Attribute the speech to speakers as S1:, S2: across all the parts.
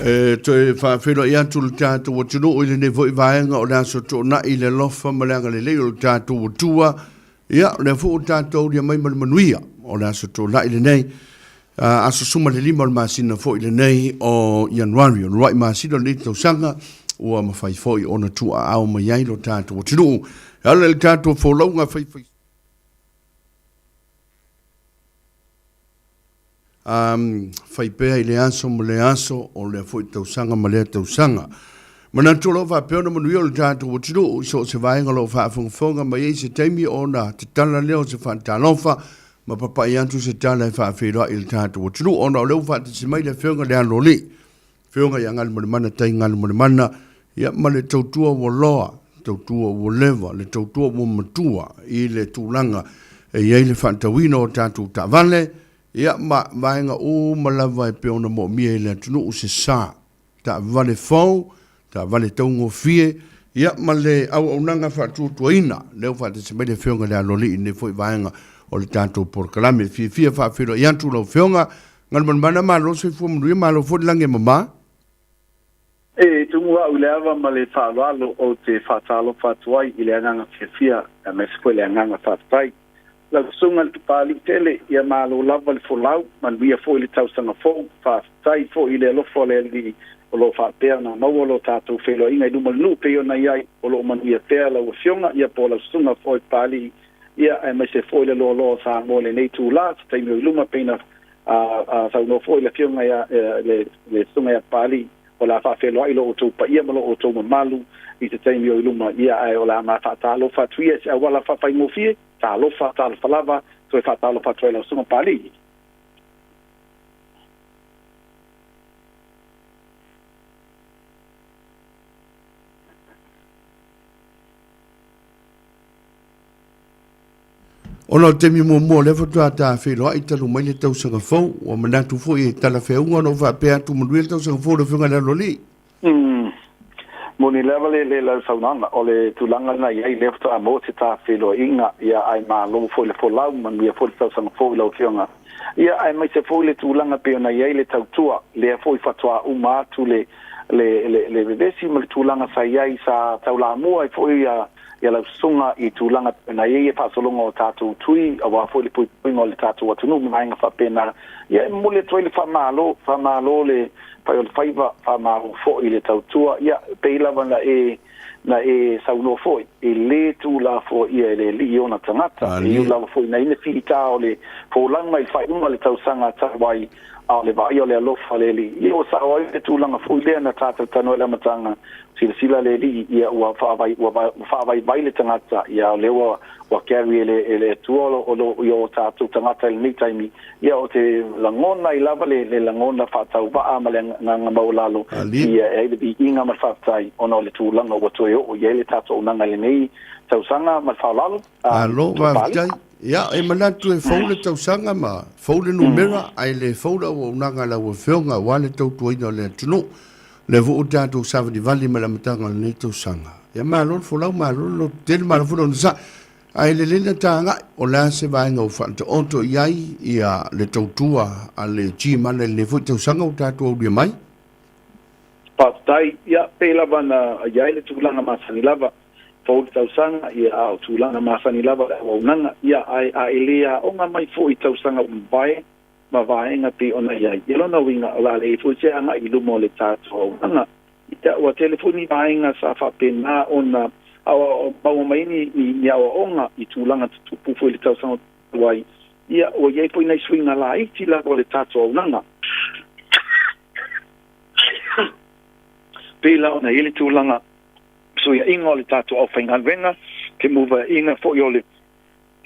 S1: Te whawhero i atu le tātou o tino o ile ne voi vaenga o naso tō na i le lofa malanga le leo le tātou o tua. Ia, le fu o tātou ria mai manuia o naso tō na i le nei. Aso suma le lima o masina fo i le nei o Januari. O roi masina le tau sanga ua mawhai foi o na tua au mai ai lo tātou o tino. Ala le tātou fo launga whai. Fai pea i le aso mo le aso o le foi tausanga ma le tausanga. Mana tolo fa peona manu yo le tātou o tino so se vaenga lo fa fonga ma ye se taimi o na te tala leo se fa talofa ma papa i antu se tala fa whera i le tātou o tino o na leo fa te se mai le whionga le alo li. Whionga i angal mo le mana tai ngal mo le mana ia ma le tautua o loa, tautua o leva, le tautua o matua i le tūlanga e iei le whantawina o tātou ta vale. Ia ma vaenga o malawa e peona mo mia i le tunu o se sa. Ta vale fau, ta vale taungo fie. Ia ma le au nanga whatu tuaina. Leo whate se mele whionga le aloli i ne fwoi vaenga o le tātou por kalame. Fia whawhiro i antu lau whionga. Ngal mana ma lo se fua mnuia ma lo fwoi lange mama.
S2: E tungu au le awa ma le whaalalo o te whatalo whatuai i le anganga fia a me se le anganga whatuai. La sunga le Papaliitele ia malo lava le folau man via foi le tausanga fo fa tai fo ile lo fo le li o lo fa perna ma lo tato felo inga du mal nu pe ona ia o lo man ia tela o fionga ia po la sunga foi pali ia e me se foi le lo sa mo le nei tu la tai me luma pena a sa no foi le fionga ia le sunga ia pali o la fa felo ai lo tu pa ia mo lo tu malu i te tai me luma ia ai o la ma fa talo fa tuia se wala fa pai mo fie talofa lava so fa talofa trailer so pali
S1: Ona temi mo le foto ata felo ai talu mai le tau sanga fo o manatu fo i tala fe unga no va pe atu mo le tau sanga fo le funga la loli
S2: Moni level le la saunanga o le tulanga na ia left a mo ta felo inga ia ai ma lo fo le fo lau man ia fo tau sang fo lo fionga ia ai mai se fo le tulanga pe na ia le tau tua le fo fatwa uma tu le desi mal tulanga sa ia sa tau la mo ai fo ia la sunga i tulanga na ia fa solonga o tatu tui a wa fo le pui ngol tatu wa tunu mai nga fa pena ia mo le toi le fa malo le pai o faiva a ma fo i le tautua ia pe lava na e sauno fo i le tu la fo i le li ona tangata i la fo na ine fita o le fo lang mai fai uma le tausanga tawai a le vai o le alofa le li i o sa o le tu langa fo le na tata Tanoa Ava matanga sila le li ia wa fa vai le tangata ia le wa carry le tuolo o lo yo tatu tangata le taimi ia o te langona i lava le langona fa tau ba ama le nga maulalo ia e le inga ma fa tai ono le tu langa o to yo ia le tatu nanga le nei tau sanga ma fa lalo
S1: alo va tai ia e manatu e fo le tau sanga ma fo le numera ai le fo o nanga la o fionga wa le tau tuina le tunu le vo tatu sava di vali ma la matanga le tau sanga ia ma lo fo la ma lo tel ma lo fo sa ai le lena tanga o la se vai ngau fanta onto iai ia le tautua a le jima le fu tau sanga o tatu o mai
S2: patai ia pela bana iai le tulanga masani lava fo tau sanga ia au tulanga masani lava o nanga ia ai elia o nga mai fo tau sanga vai ma vai nga pe ona iai ia no winga la le fu se anga i lumo le tatu o nanga ia o telefoni vai nga sa fa pena ona au pau mai ni au onga i tulanga tu fu le tau sanga wai ia o ye po nei swinga la i ti la o le tatu o nanga pela ona ile tulanga so ia inga o le tatu o fainga venga ke muva inga fo yo le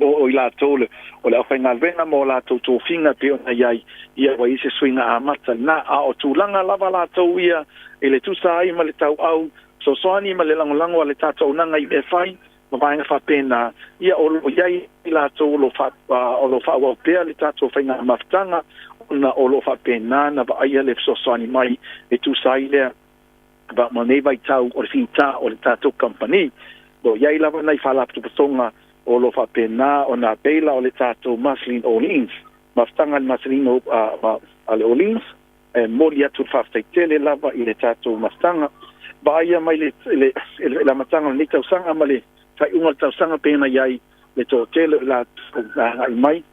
S2: o ila tole o le fainga venga mo la to finga pe ona ia wai se swinga amata na o tulanga lava la to ia ele tu sai ma le tau au so soani ma le langolango le tatou nanga i e fai ma vaenga fa pena ia o iai la to lo fa o pe le tatou faina maftanga na o lo fa pena na va ia le so soani mai e tu sai le ba mo nei vai tau o finta o le tatou company do iai la va nai fa la tu songa o lo fa pena o na pela o le tatou maslin olins maftanga maslin o ale olins moli atu whaftaitele lava i le tātou matanga. Ba ia mai le matanga ni tausanga ma le tai unga tausanga pena iai le tō tele la ai mai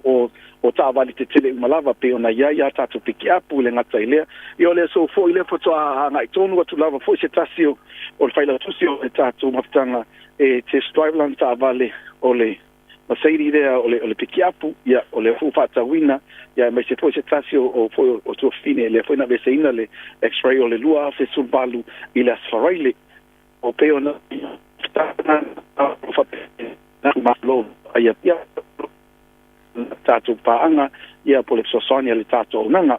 S2: o tāwali te tele umalava pe ona iai a tātou piki apu le ngata ilea. I ole so fo ile foto a ngai tonu atu lava fo se tasio o le whaila tusio le tātou matanga test drive lan tāwali o le Masairi rea o le piki apu, ia o le fufata wina, ia mai se foi se tasio o tua fine, le foi na veseina le x-ray o le lua se sulbalu i le asfaraile, o peo na malo, ia tātou paanga, ia po le sosania le tātou nanga.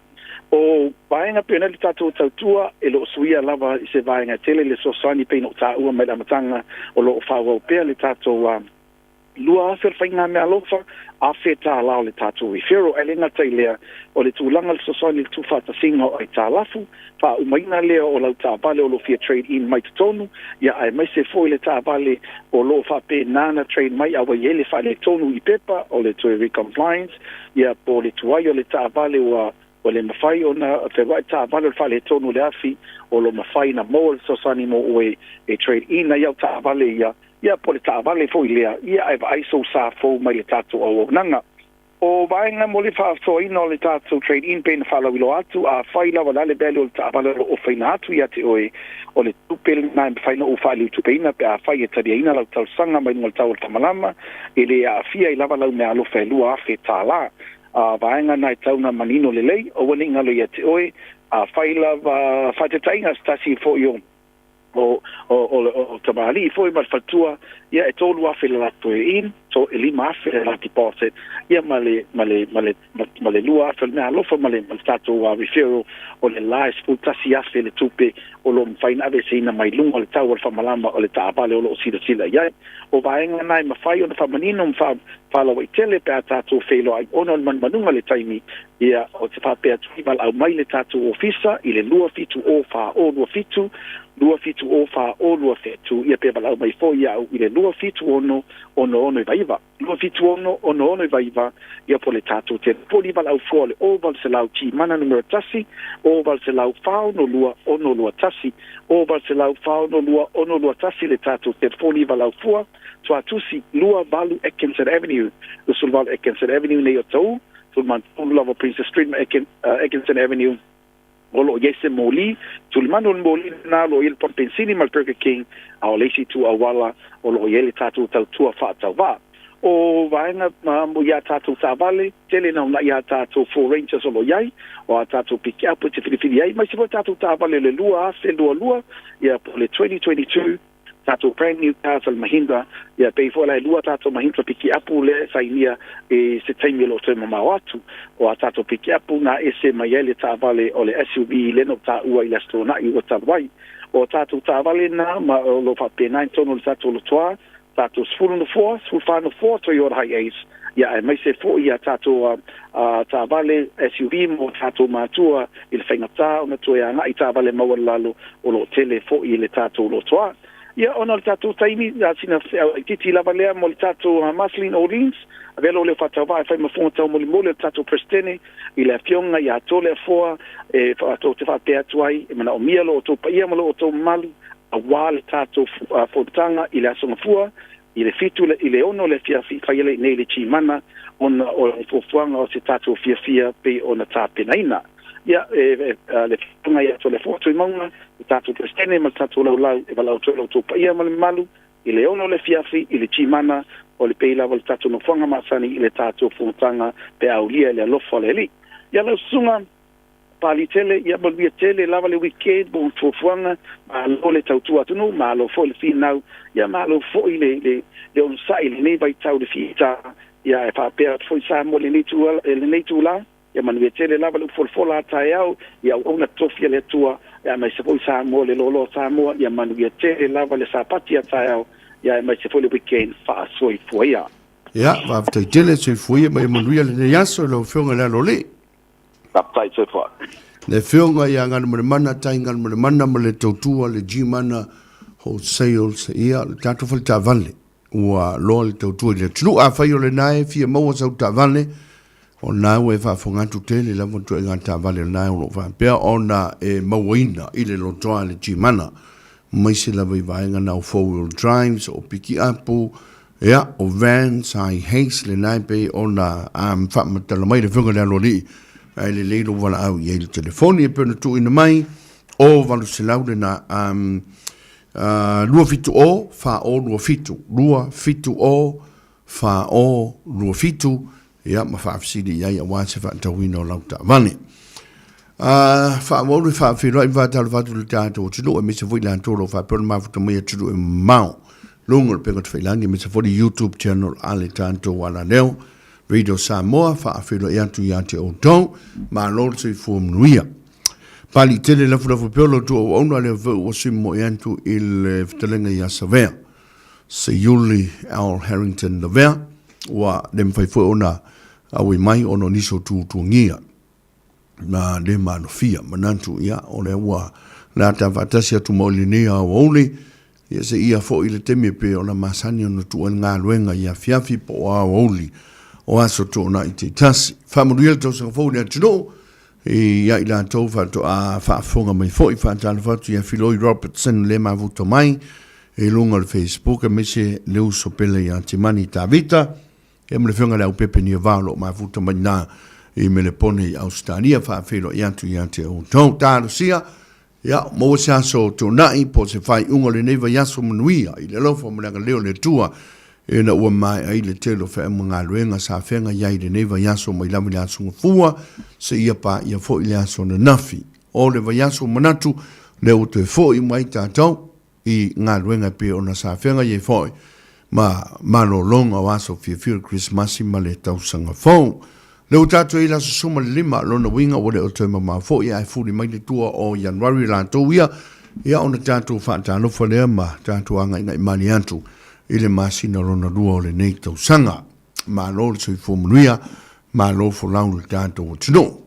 S2: O vaenga pena le tātou tautua, e lo suia lava i se vaenga tele le sosani pena o tāua mai la matanga, o lo whaua o pea le tātou lua afer whainga mea lofa, a whetā lao le tātou i whiro, e lenga tailea o le tūlanga le sosani le tūwhata singa o ai tā lafu, wha umaina lea o lau tā bale o lo fia trade in mai tonu, ia ai mai se foi le tā bale o lo whape nana trade mai awa iele wha le tonu i pepa o le tue recompliance, ia po le tuai o le tā bale o le mawhai o na te wai tā bale o wha le tonu le afi o lo mawhai na mo le sosani mo o e trade in na iau tā bale ia po le tāwale fo ilea, ia e aiso sa fo mai le tātou au nanga. O vaenga mo le whaasoina o le tātou trade in pena whalawilo atu, a whaila walale bele o le tāwale o whaina atu ia te oe, o le tupele na whaina o whaali utupeina, pe a whai e tariaina lau tau sanga mai ngol tau o tamalama, e le a fia i lava lau mea alo whailua a whe tā la. A vaenga nai tauna manino le lei, o wani ngalo ia te oe, a whaila whaitetainga stasi fo i o tamali foi mal fatua ia e tolu afe la in so e lima afe la deposit ia male lua afe me alofa male stato a referral o le lies putasi afe le tupe o lo faina ave sina mai lunga le tau fa malama o le taapale o lo sila ia o vaenga nai mafai o fa manino fa fala wa tele pe tato felo ai ono manunga le taimi ia o te fa pe atu au mai le tato ofisa i le lua fitu o fa o lua fitu o fa o lua fitu ia pe bala mai fo ia i le lua fitu ono i vaiva lua fitu ono i vaiva ia po le tato te poli bala au fo le o val se lau ti mana numero tasi o val se lau fa no lua ono lua tasi o val se lau fa no lua ono lua tasi le tato te poli bala au fo so atusi lua valu Atkinson Avenue the sulval Atkinson Avenue nei o tau sulman lava Princess Street Atkinson Avenue olo yese moli tulmano moli na lo il pompensini mal Burger King au lesi tu awala olo yele tatu tau tua fa tau va o vaina mo ya tatu savale tele na ya tatu for rangers olo yai o tatu pick up te fili yai mas se tatu savale le lua se lua ya pour le 2022 tatu brand new Castle Mahindra ia pei fo la lua tatu Mahindra piki apu le sainia e se taimi lo te mama watu o tatu piki apu na ese maiele ta vale o le SUV le no ta ua i strona i o ta vai o tatu ta vale na ma lo fa pe 9 tono le tatu lo toa tatu sfulu no four Toyota Hiace ia e mai se fo ia tatu ta vale SUV mo tatu matua il fengata ona toya na i ta vale mawalalo o lo tele fo i le tatu lo toa ia ona le tatu taimi sina titi lava lea mo le tatu Maslin Orleans avelo le fatava fai mafonta mo le tatu Prestene i le fionga ia tole foa e to te fa pe atuai e mana o mielo to ia mo lo to malu a wale tatu fontanga i le asomafua i le fitu i le ono le fia fai le nei le chimana ona o fofuanga o se tatu fia pe ona tapenaina ia le funga ia tole foto i maunga i tatu Prestene ma tatu lau e valau tolo tupa ia ma le malu i le ono le fiafi i le chimana o le peila o le tatu no funga masani i le tatu funtanga pe aulia le alofo le li ia lau sunga Papaliitele ia malvia tele lava le weekend bo fuanga ma lo le tautua tunu ma lo fo le finau ia ma lo fo i le on sai le nei vai tau de fita ia e fa pe fo sa mo le nei tu la ia manu tele lava lu folfola taiau ia ona tofia le tua ia mai se foi sa mo le lolo sa mo ia manu tele lava le sapati taiau ia mai se foi le weekend fa soi foia
S1: ia va te tele se foia mai manu le yaso lo fonga la lole
S2: taptai se foi
S1: le fonga ia ngan mo mana tainga mo mana mo le totua le jimana wholesale ia tatu falta valle ua lo le totua le tlu a fai le nai fia mo sa ta valle o nā ue whaafonga tu tele la mo tu e ngata vale nā o fa pea ona e mawina i le lotoa le timana mai se la vainga na o 4-wheel drives o piki apu o vans ai haze le nai pe ona whaamatala mai le whunga le alori ai le leilo wala au i le telefoni e pēna tu ina mai o valu se laude na lua fitu o fa o lua fitu o fa o lua fitu ma whaafisiri iai a wāse whaatawina o lauta vane. Whaamore whaafiroi whaatala whatu le tātou o tino e mesa whaila antoro whaapero mafuta mai a tino e mau. Lunga le penga tuwhailani mesa whali YouTube channel ale tātou wala leo. Radio Samoa whaafiroi antu i ate o tau. Ma lor se fuamnuia. Papaliitele lafu peolo tu o ona le vau o simo i antu il vitalenga i asavea. Se Yuli Al Harrington la vea. Wa dem fai fo ona awe mai ono niso tu ngia na le mano fia manantu ia ole wa la ta vatasia tu molinea o ole ia se ia fo ile teme pe ona masani ono tu nga luenga ia fiafi po a ole o aso to na ite tasi famuriel to sa fo le tino ia ila to fa to a fa fonga mai fo i fa tan fa tu ia Philoi Robertson le ma vuto mai e lunga le Facebook me se le uso pele ia timani tavita e me le whenga leo pepe ni valo ma futa mai nā i me le pone i Australia whaafelo i ante o tau tāru sia ia mo se aso tō nai po se whai unga le neiva yaso manuia i le lofa mlanga leo le tua e na ua mai ai le telo wha emu ngā luenga sa whenga iai le neiva yaso mai lami le aso ngafua se ia pa ia fo i le aso na nafi o le va yaso manatu leo te fo i mai tātau i ngā luenga pe o na sa whenga iai fo ma lo longa o aso fia Christmas ma le tau sanga fau. Leo tātou i laso suma lima lona winga o le o tēma ma fo i ai furi mai le tua o Januari la tau ia ona tātou whaatano whalea ma tātou anga inga i mani antu i le masina lona lua o le nei tau sanga ma lo le soi fumunuia ma lo fo lau le tātou o tino.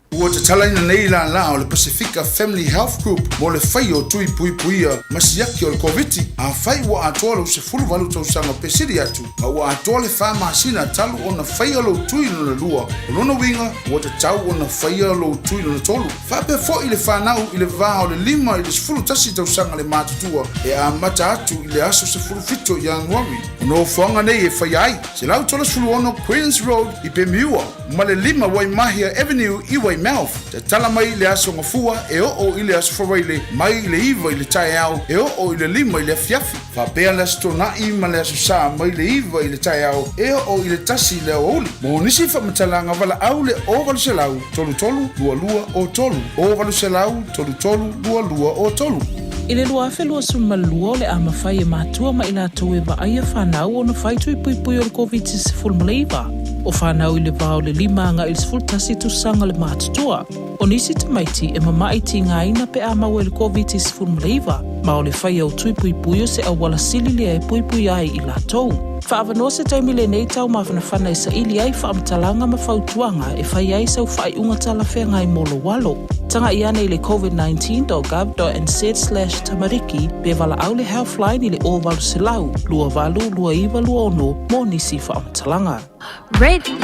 S3: Ua te talaina nei la o le Pacifica Family Health Group mo le whai o tui pui puia masiaki o le COVID a whai ua atoa le use fulu walu tau sanga pesiri atu a ua atoa le wha maasina talu o na whai o lo tui no le lua o lona winga ua te tau o na whai o lo tui no le tolu whape fo i le whanau i le vā o le lima i le sefulu tasi tau sanga le mātutua e a mata atu i le aso sefulu fito i Januari no whanga nei e whai ai se lau tola sefulu ono Queens Road i Pemiua ma le lima wai Mahia Avenue i wai Mouth te tala mai le aso ngafua e o i le aso whawaile mai le iwa i le tae au e o i le lima i le fiafi whapea le aso tona i ma le aso sa mai le iwa i le tae au e o i le tasi le aoli mo nisi whamatalanga wala au le o walu se lau tolu tolu lua lua o tolu o walu se lau tolu tolu lua lua o tolu
S4: I le lua whelua sumalua o le ama whai e mātua ma ila tau e wa aia whanau o na whai tui pui pui o le COVID-19 maleiva. O whanau i le vāo le lima anga i le sfultasi tu sanga le mātutua. O nisi te maiti e mamaiti ngā ina pe a mau e le COVID-19 maleiva. Ma o le whai au tui pui pui o se awala sili lea e pui pui ai i la tau. Whaavanoa se taimi le nei tau mawhana whana i sa ili ai whaamatalanga ma whautuanga e whai ai sau whai unga tala whea ngai molo walo. Tanga i ana i le covid19.gov.nz/tamariki pe wala au le healthline i le o walu se lau, lua walu, lua iwa, lua ono, mo nisi whaamatalanga.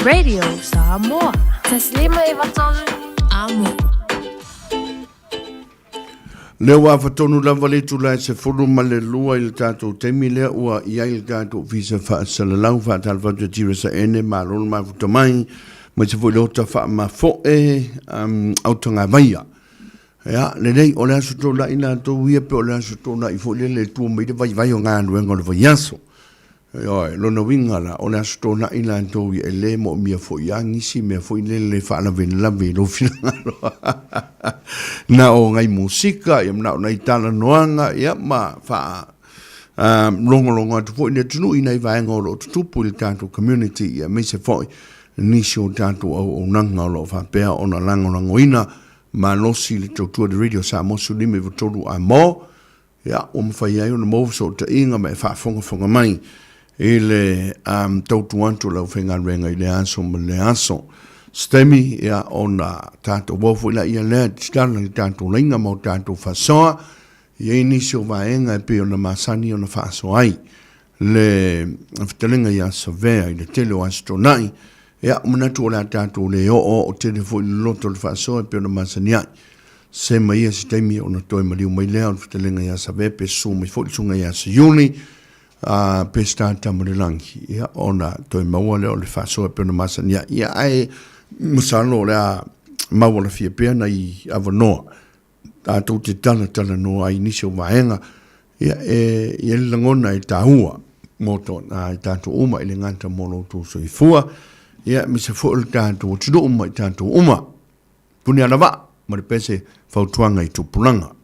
S5: Radio Samoa. Taslima i watonu amo.
S1: Leo wa fatonu lava le tula se fulu ma le lua i le tātou temi lea ua ia i le tātou visa whaasalalau whaatalwatu tira sa ene ma lolo ma futamai ma se fulu ota wha ma fo autanga vaia. Ya, le nei o le asu tōna i nā tō ia pe o le asu tōna i fo le tua mai le vai o ngā nuenga le vai aso. Lona winga la o le asu tōna i nā tō i le mo mia fo i angisi mea fo i le whaalawen lawe lo finangalo. Na o ngai musika, ia mna o nai tala noanga, ia ma wha longa tu fo i le tunu i nei vaenga o lo tutupu i le tātou community, ia me se fo i nisi o tātou au nanga o lo whapea o na langoina, ma losi le tautua de radio sa mo sulime votolu a mo, ia o mwhai ai o na mowso ta inga me whaafonga mai, e le tautu anto lau whenga renga i le aso ma le aso. Stemi ia o na tātou wofo ila ia lea titala ni tātou lainga mau tātou whasoa, ia inisi o vaenga e pe o na masani o na whaaso ai. Le whitalenga ia savea i le tele o astonai, Ia mana tu la tātou le o te fo i loto le whaasoa pe ona masania. Se mai ia si teimi ona toi mariu mai lea on fitelenga ia sa vepe su mai fo i sunga ia sa yuni pe stata marilangi. Ia ona toi maua leo le whaasoa pe ona masania. Ia ai musalo lea maua la fia pena i avanoa. Tātou te tala no ai nisi o vaenga. Ia e langona i tāhua. Moto i tātou uma i le nganta mono tu so i fua. Ia mi se fo il tātou tudo uma i tātou uma. Puni ana va. Ma le pese fautuanga i tupulanga.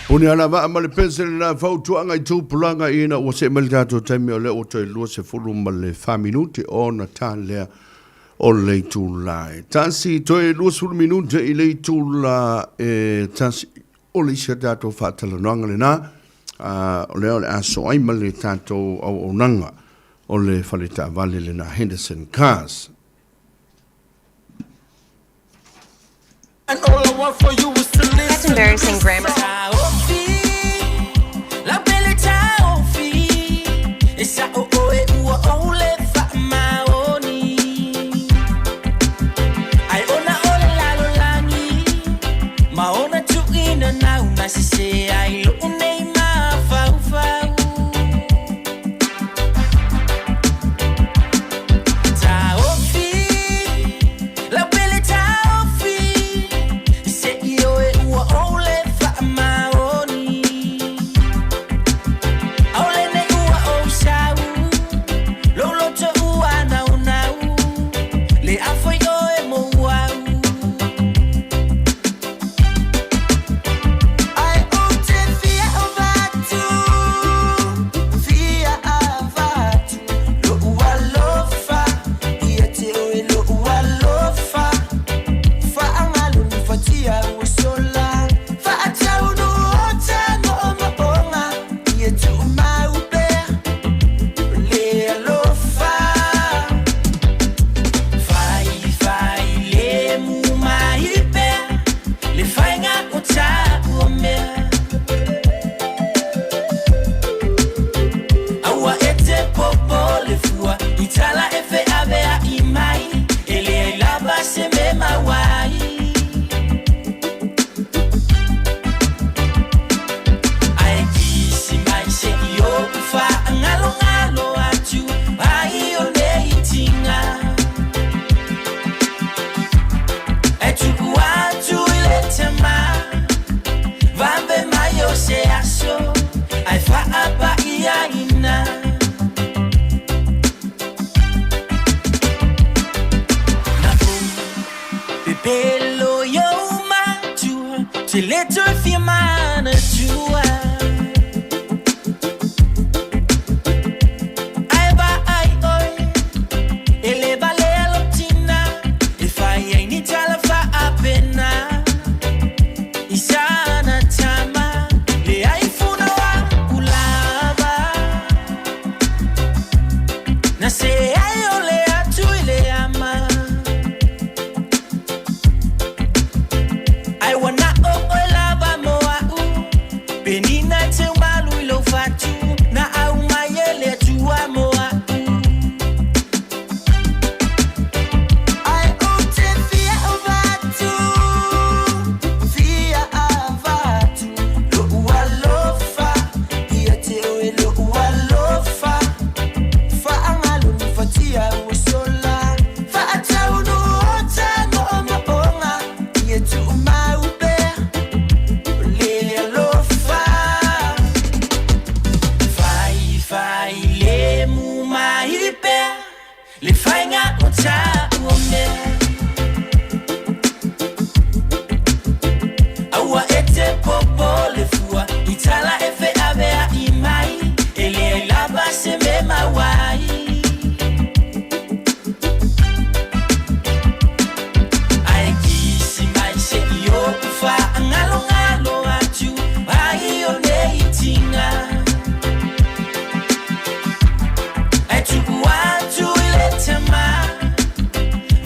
S1: Puni ala va ma le pensele na fautuanga I tupulanga ina o se melgato taimi o le o te lua se fulu ma le 5 minuti o na ta lea o le tūlai. Tansi toi lua sulu minuti I le tūla tansi o le isa dato whaatala noanga le na o le aso ai ma le tato au nanga o le whaleta vale le na Henderson Cars.
S6: And all I want for you is to listen.
S5: That's embarrassing grammar.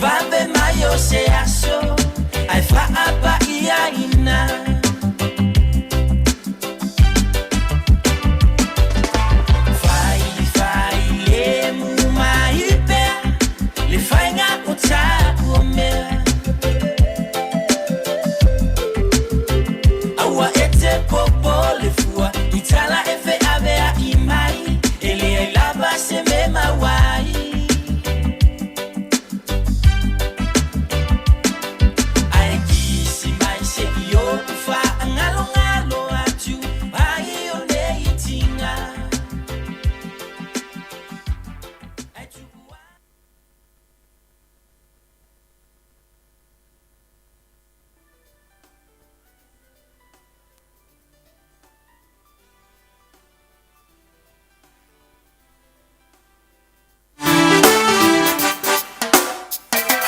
S6: Vambe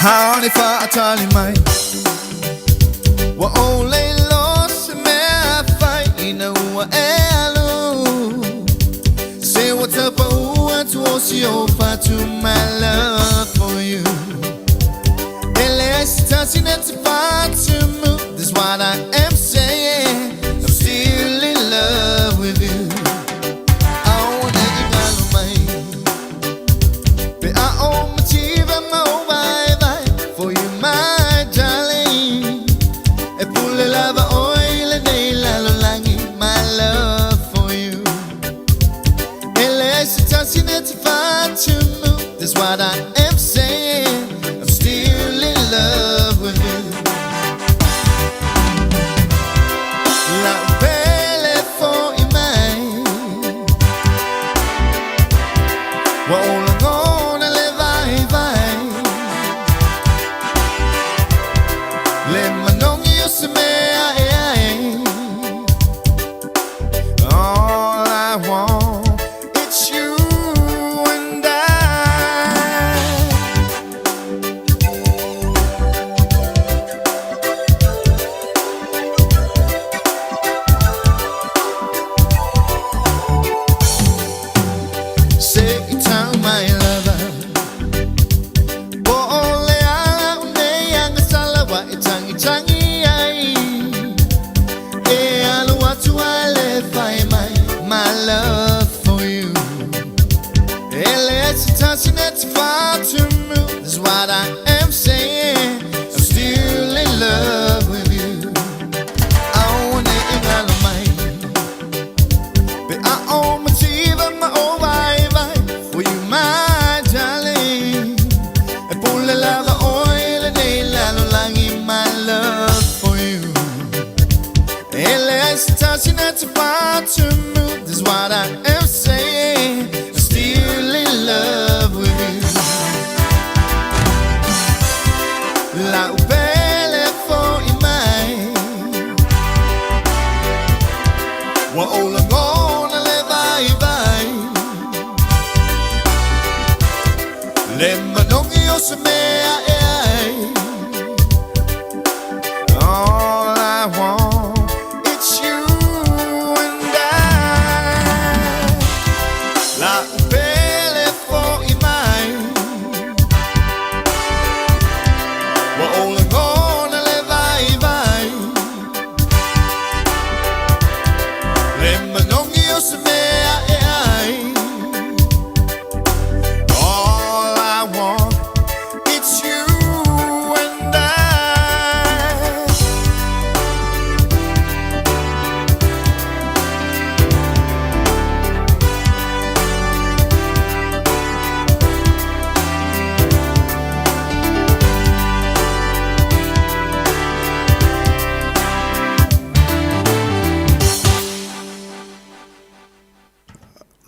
S7: Honey fatali mai wa ole los me fai ina wa elo say what's up what was your part to my love for you LS touching it far to move this is what I am saying I'm still in love with you I wanna you got my but I own my teeth and my for you, my darling. E pulle lava oil e nei langi, my love for you. E lei si tassi net far to move. That's what I am saying. I'm still in love with you. La belle for you, mine. Wa all gonna live vai. Le manong io se me all I want it's you and I say it down my lover my love for you. It's touching it far to move. This is what I am saying. I'm still in love with you. I want it in all of mine. But I own my teeth and my own vibe for you, my darling. I pull the lava oil and my love for you. It's touching it far to move. This is what I am saying. I'm still in love with you. La belle for you, mine. Wa all I'm gonna live vai. Le manongi o se me all I want it's you.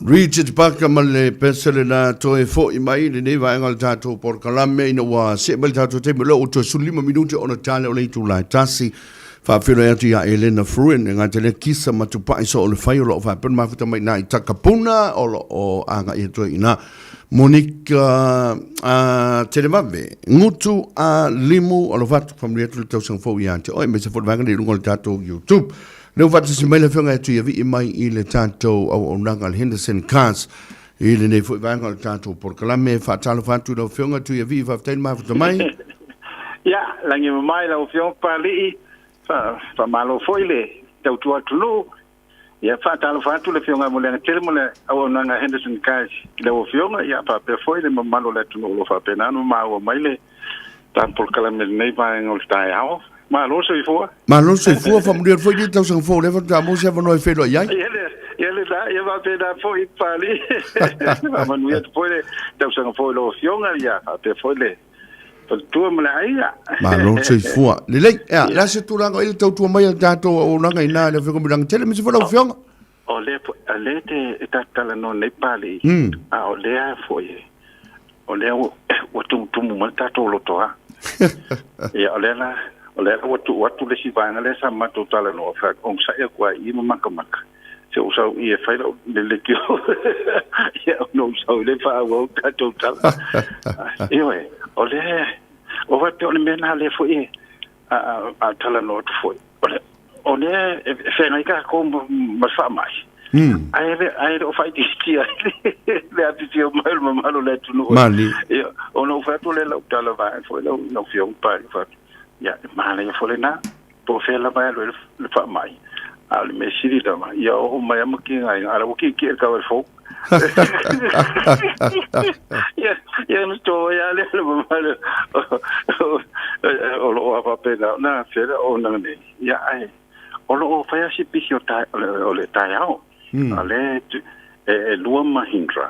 S1: Richard Parker male pensele na to e fo I mai le nei vai ngal tato por kalame ina wa se bel tato te melo to sulima minuti ona tale o le tu la tasi fa filo ya ti ya Elena Fruin nga tele kisa matupa iso o le fai lo fa pen mafuta mai na itakapuna o anga I to ina Monica tele mave ngutu a limu o lo fatu family tu tau sang fo ya te o me se fo vanga le ngol tato YouTube Leo fatu si mai le whenga tu ia vi mai I le tātou au nanga Henderson Cars I le nei fui vanga le tātou por kalame whatalo fatu lau whenga tu ia vi whaftain mafuta mai.
S2: Ya, langi mai lau whenga pali fa malo foile tau tua tulu. Ya whatalo fatu le whenga mo lenga tere mo le au nanga Henderson Cars lau whenga ya pa pe foile ma malo le tunu lo fa penanu ma au mai le tan por kalame nei vai ngol tai au. Malo so ifua.
S1: Malo so ifua fa mulher foi de tau sang fo le fa mo se no fe lo yai.
S2: Ele da ia va pe da foi pali. Ma no ia foi tau sang fo lo fionga ia pe foi le. Pa tu mo la ia.
S1: Malo so ifua. Le le ya la se tu langa il tau tu mai tato o nanga ina le fe ko mi tele mi se fo lo fionga.
S2: O le te tala no le pali. A o le foi. O le o tu mo tato lo toa. Ya o le la Ole watu le si vanga le sa mato tala no fa on sa e kwa I maka se o sa I fa le kio ya no sa le fa o ka to tala iwe ole o va pe o le mena le fo e a tala no fo o le fe ngai ka ko ma fa mai ai o fai ti le a ti o mai ma lo le tu no
S1: Mali.
S2: o no fa to le lo tala va fo lo no fiong pa fa ya ma le fo le na po fe la ba le fa mai al me siri da ma ya o mai am ki ngai ala o ki ka wa fo ya no to ya le ma le o lo va pe na fe o na ne ya ai o lo fa ya si pisio ta o le ta ya o ale lua mahindra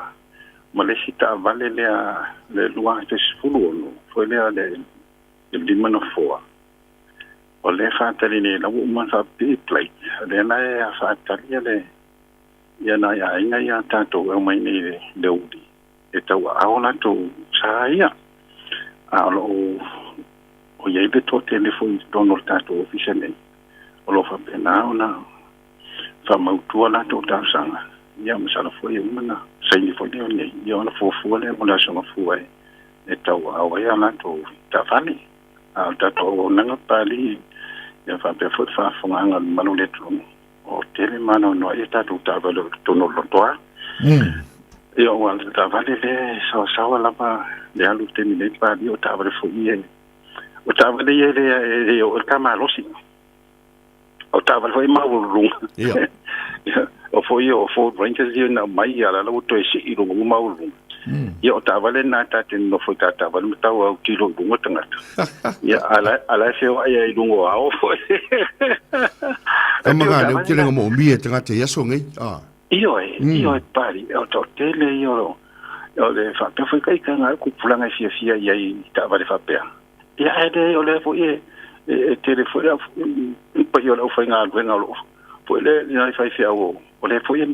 S2: ma le sita vale le lua te sfulu no foi le limana foa o le fatali ne la uma fa plate le na ya fatali le ya na ya inga ya tato o mai ne le udi e tau aona to saia alo o ye be to telefoni donor tato officially o lo fa pena ona fa mautua la to ta sanga ya masala foi uma sai ni foi ne ya ona fo le ona so fo e tau awa ya la to ta fani a ta to nanga pali ya fa pe fot fa fonga malu le tu o tele mano no e ta tu ta valo to no lo toa e o wal ta vale le so la pa ya lu te ni pa di o ta vale fo ye o ta vale ye le o ka ma lo si o ta vale foi ma lu o foi o fo rangers ye na mai ya la lo to si i lo ma lu ya o ta vale na ta te no foi ta vale ta o kilo lu mo tanga ya ala se o ai lu o ao foi
S1: Amanga le kile mo mi e tanga te yaso ngai.
S2: Io pari o to tele io le fa pe foi kai kanga ku pulanga fia ia ta vale fa pe ya ede o le foi telefone pa io lo foi nga venga lo foi le ni fai fia o le foi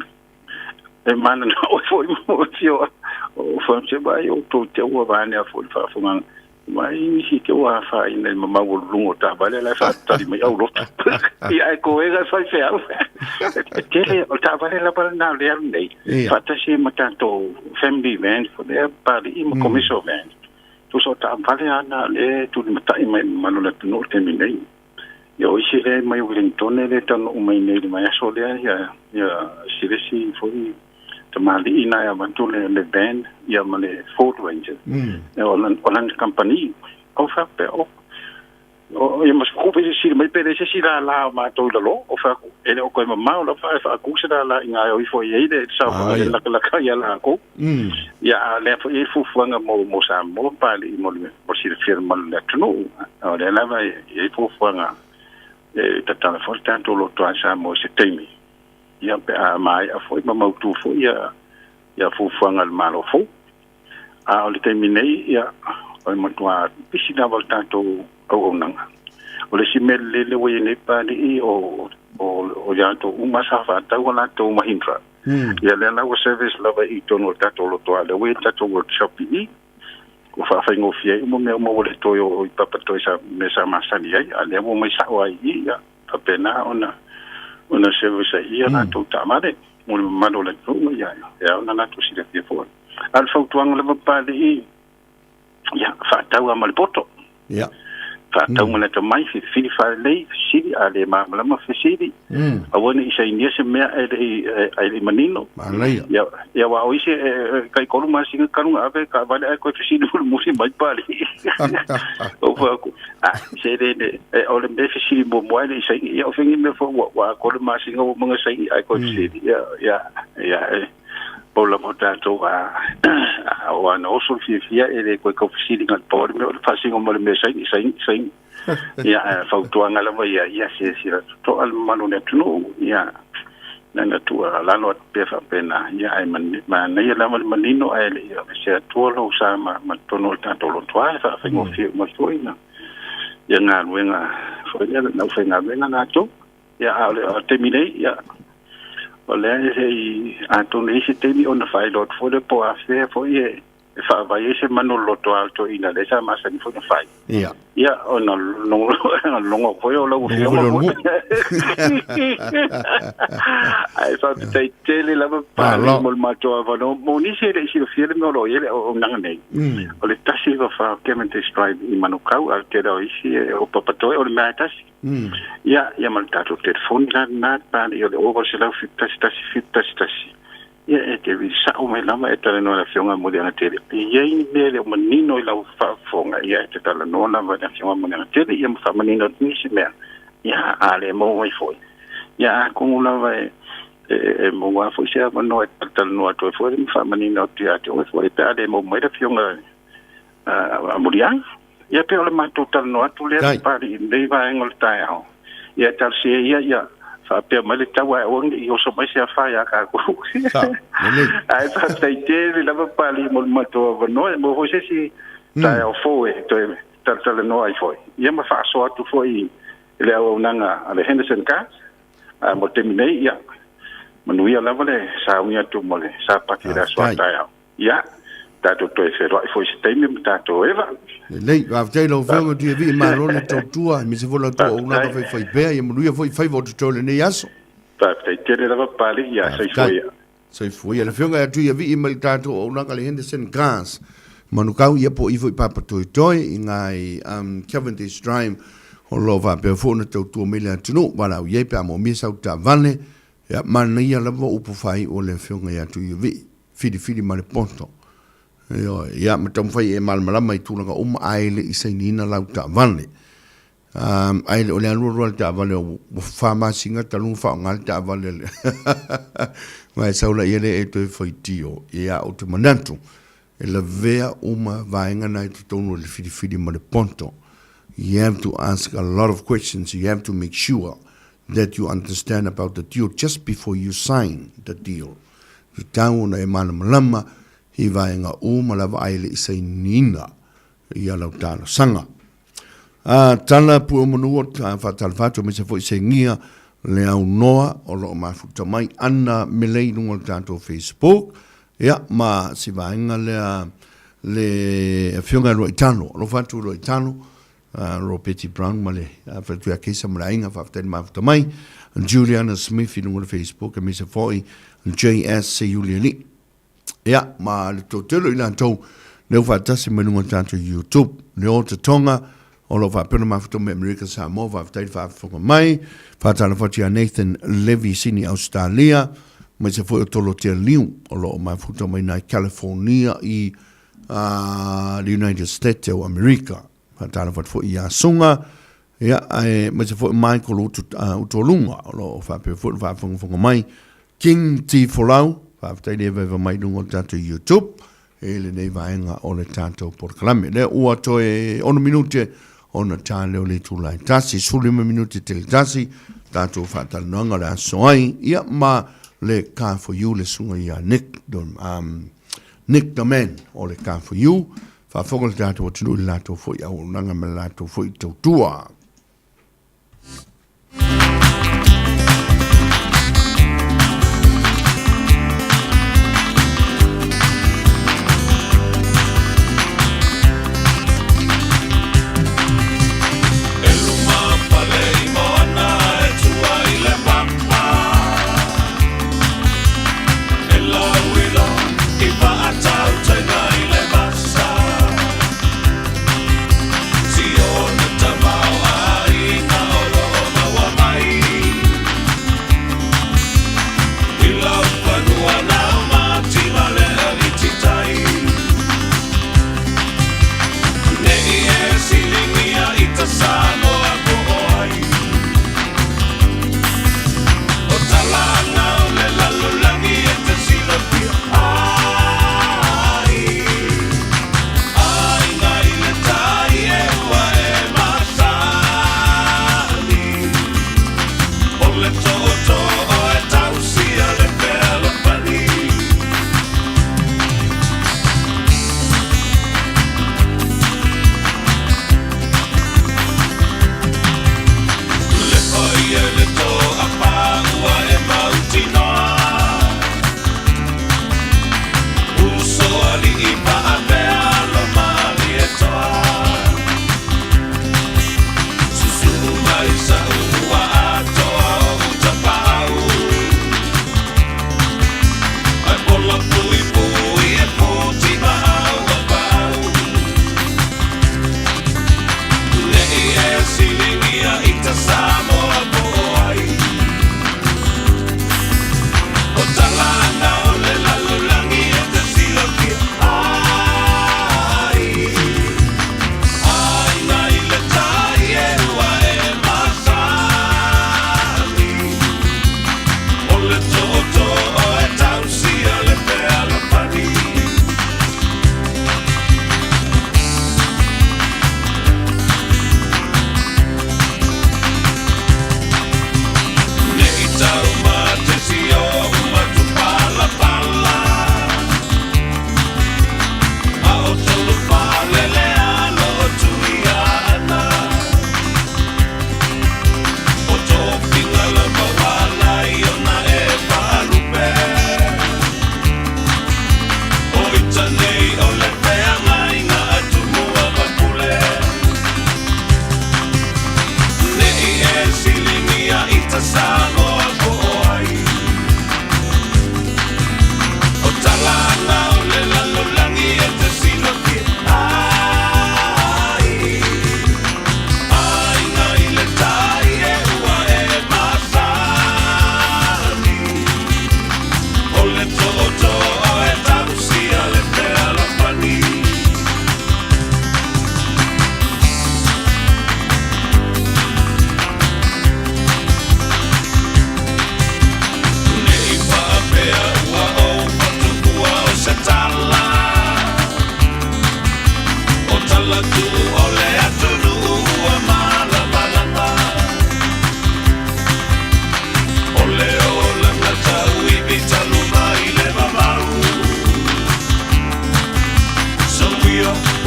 S2: e mana no foi mo fio o fa se vai o to te o va ne foi fa funga mai si ke wa fa in le mama o lungo ta vale la fa ta di mai o lo ia ko e ga fai fia tele o ta vale la para na le nei fa ta si mata to family event for the party in commission event tu so ta vale ana le tu mata i mai manu le no te nei yo isi le mai Wellington le tan o mai nei mai so le ya sirisi foi te mali ina ya mantu le band ya male Ford Ranger o company o fa pe o ya mas ko pe si mai pe si la ma to lo o fa ele o ko ma o fa ku se la inga yo foi ye de sa la ka ya la ko ya le foi fu fanga mo sa mo pa li mo si firma le tno o le la va e fu fanga ta telefon tanto lo to sa mo se temi ya pe mai a foi ma tu fo ya fu fanga malo fo a o le terminei ya o mo to pisi na volta to o nanga o le simel le we ne pa ni o ya to uma sa fa ta wala to mahindra ya le na service lava I to no ta to lo to le we ta to workshop I o fa fa ngofie mo le to yo papa to sa me sa masani ai ale mo mai sa wa I ya apena ona service ia na to tamare mo mano le to ya ona na to si le fo al fa tuang le pa I ya fa ta wa mal poto
S1: ya
S2: fa ta mo le to mai fi fa le si ale ma ma fi si a wona I sai ni se me ai manino ya wa o ise kai ko ma singa kanu ave ka vale ko fi si mo si mai pali o fa ko se de o le be fi si mo mo ai sai ya o fingi me fo wa ko ma singa mo sai ai ko fi ya o la mota to wa no so fi ele ko fi si ngal por me fa singa mo le me sai ya fa to ngala mo ya se to al manu ne tu ya na tu la no pe fa pena ya ai man na ya la manino ai ya se to lo sa ma to no ta to lo fa ngo fi mo so ina ya nga wenga fo ya na fa nga wenga na to ya termine ya ole a to ne se temi on the file dot for the po affair for ye
S8: e fa vai ese manolo to alto ina le sa masa ni fo fai
S1: ia
S8: ona longo foi o logo fio ai sa te tele la pa mol mato ava no moni se le si fiele no lo ele o nanga nei o le tasi va fa kemente stride I manukau al te do isi o papato o le matas ia mal tato telefon na pa io le over se la fitasi ia e te visa o me lama e tala no la fionga mo na tele ia ni bele o manino I la fa fonga ia te tala no la va na fionga mo na tele ia fa manino ni se me ia ale mo vai foi ia con la va e mo va foi se no e tala no to foi fa manino ti a to foi te ale mo me da fionga a moria ia pe o le mato tala no tu le pa ni va engol tai ho ia tal se ia fa pe male tawa o io so mai se fa ya ka ku ai fa tai te la pa li mo mato no mo ho se si ta o fo e to ta no ai foi ia ma fa so tu foi le o nanga ale Henderson ka mo terminei ia manu ia la vale sa unia tu mole sa pa ki da so ta ia ta to e fe roi foi ste mi ta to eva
S1: lei va te lo vengo di vi ma lo to tua mi se vola to una do foi be e mo ia foi fai vo to le ne aso
S8: ta te la pa li ia
S1: sei foi la fionga tu ia vi mal ta to una ka le Henderson gas manukau ia po I foi papa toi ngai Cavendish Drive o lo va pe fona to tu mele tu wala ia pe mo mi sa ta vale ya man ia la vo upu fai o le fionga ia tu ia vi fidi ma le ponto ia ma tom fai e malmala mai tūlanga aile I sainina lau ta vale. Aile o le anuru ta vale o whamasinga talunga whaonga ta vale. Mai saula iele e toi fai tio ia o te manantu. E la vea vaenga nai te tono le fidi ma le ponto. You have to ask a lot of questions. You have to make sure that you understand about the deal just before you sign the deal. Tu tau na e mana malama I vaenga malava aile I sainina ia lau tāna sanga. Tala pu o manua whatalwhatu me se fo I se ngia le au noa o lo mafuta mai ana melei nunga tātou Facebook ia ma si vaenga le whiunga roi tano lo whatu roi tano ro Betty Brown ma le whatu a keisa mara inga whaftani mafuta mai Juliana Smith I nunga Facebook me se fo I JS se Juliani ia ma le totelo I lantou le whatasi manunga tātou YouTube le o te tonga o lo whapena mafuta me America Samoa whaftai whafunga mai whatala whatia Nathan Levy sini Australia mai se fo o tolo te liu o lo mafuta mai nai California I the United States o America whatala whatfo I a sunga ia mai se fo Michael utolunga o lo whafunga mai King T Folau whaftai lewe mai nunga tātou YouTube e le nei vaenga o le tātou porkalame. Le ua toe ono minute o na tā leo le tūlai tasi, sulima minute te le tasi, tātou whatal noanga le aso ai, ia ma le Car for You le sunga ia Nick the Man o le Car for You, whawhonga le tātou atinu le lātou fo I au nanga me lātou fo I tau tua.
S9: Tamao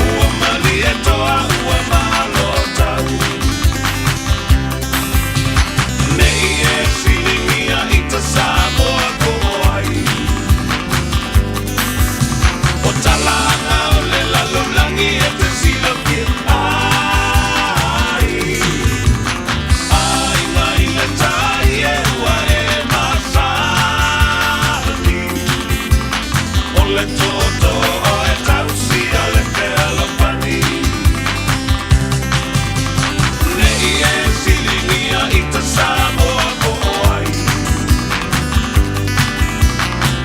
S6: ua mali e toa ua malo tau nei e filingia i ta Samoa ko ai o talanga o le lalolangi e te sila ki ai mai le tai e ua e masani o le toto o e tausi a le te alapani nei e silingia i ta Samoa ko ai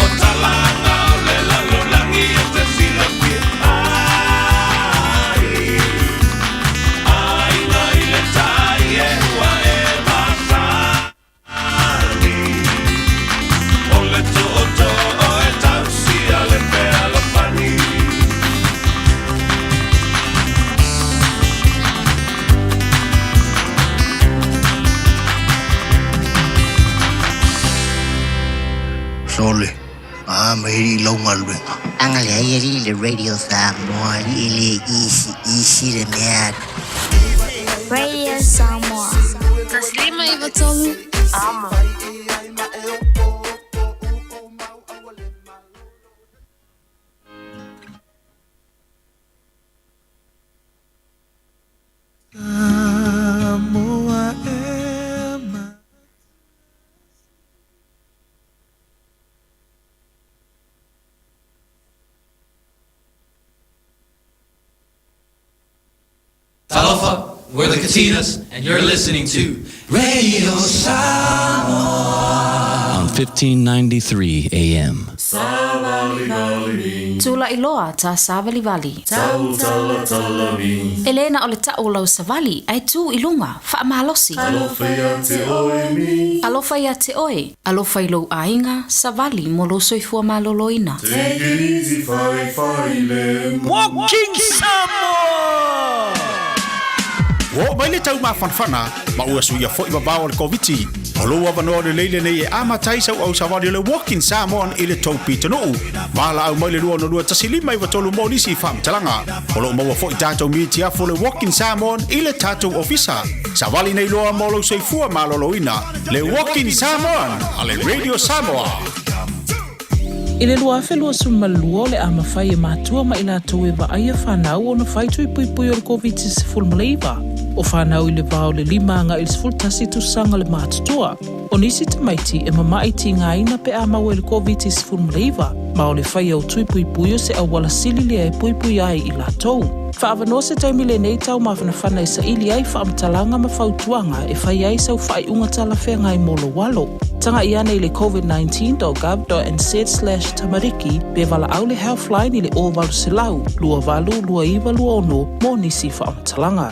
S6: o talanga o le lalolangi e te sila ki ai mai le tai e ua e masani o le toto o e tausi a le te alapani
S7: Sole. Mahiri longa luenga.
S9: Angale ayeri le radio Samoa ile isi le mea.
S5: Radio Samoa. Taslima Ava Tolu. Amo.
S7: Samoa Emma.
S10: Talofa, we're the Katinas, and you're listening to Radio Samoa on 1593 AM.
S11: Tula iloa ta savali vali. Elena o le tau lau savali ai tu ilunga wha mahalosi. Alofa ia te oe. Alofa ilo ainga savali mo lo soifua maloloina.
S6: Take it easy,
S3: Walking Samoa! Wo mai le tau mawhanwhana, ma ua suia fo i babao le COVID-19. O lo wavanoa le leile nei e amatai sau au savali le Walking Samoan i le taupi tanuu. Mala au mai le lua no lua tasilima i watolu mo nisi whamtalanga. O lo maua fo i tātou miti afo le Walking Samoan i le tātou ofisa. Savali nei loa mo lo seifua maloloina. Le Walking Samoan a le Radio Samoa.
S4: I le lua whelua sumalua le amawhai e mātua ma ila tau e waaia whanau o na whaitui pui o le COVID-19 maleiva. O whanau i le vao le limanga i le sfultasi tu sanga le mātutua. O nisi tamaiti e mamaiti ngā ina pe a mau e le COVID-19 maleiva. Ma o le whai au tui pui o se awala sili lea e pui ai i la tou. Whaavano se taimi le nei tau mawhanawhana i sa ili ai whaamtalanga ma whautuanga e whai ai sau whai unga tala whea ngai molo walo. Tanga i ane i le covid19.gov.nz/tamariki pe wala au le healthline i le o walu se lau, lua walu, lua iwa, lua ono, mo nisi whaamtalanga.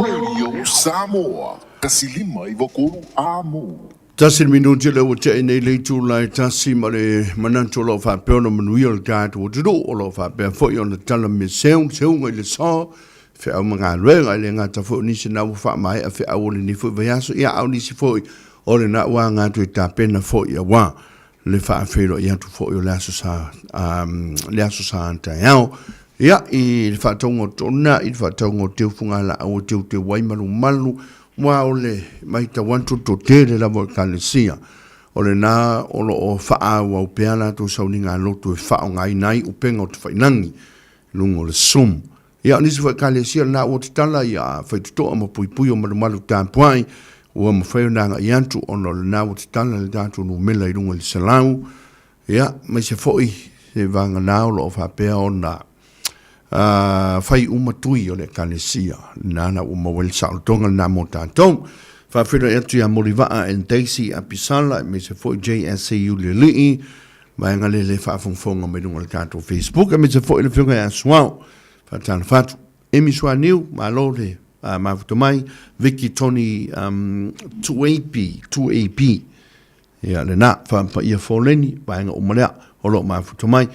S12: Radio Samoa, kasilima i wakuru amo.
S1: Tasi minuti le wote nei le tūlai tasi ma le mananto lo fa peona manuia le tātu o tiro o lo fa pea foi o na tala me seunga i le so fe au mga ruenga i le ngata foi nisi na ufa mai a fe au le ni foi vaiaso ia au nisi foi o le na ua ngatu i tā pena foi a wa le fa afero i atu foi o le aso sa anta iao ia i le fa tongo tona i le fa tongo teu funga la au teu te wai malu wa ole mai ta wantu to tere la volcanesia ole na olo o faa wa upeala to sauninga lotu e faa ngai nai upenga o te whainangi lungo le sum ia nisi volcanesia na o te tala ia whaitutoa ma pui o malu tāpuai ua ma whaionanga i antu ono le na o te tala le tātu no mela i lungo le salau ia mai se foi se vanga na olo o whapea o na fai umatui o le kanesia nana o mawel saltonga na mo tātou fa fira etu ya molivaa en Daisy a pisala me se foi JSCU le lii mai ngale le fa fonfonga me dunga le tātou Facebook me se foi le funga ya swao fa tana fatu emi swa new malo le mafuto mai Vicky Tony 2AP ya le na fa ia foleni mai nga umalea o lo mafuto mai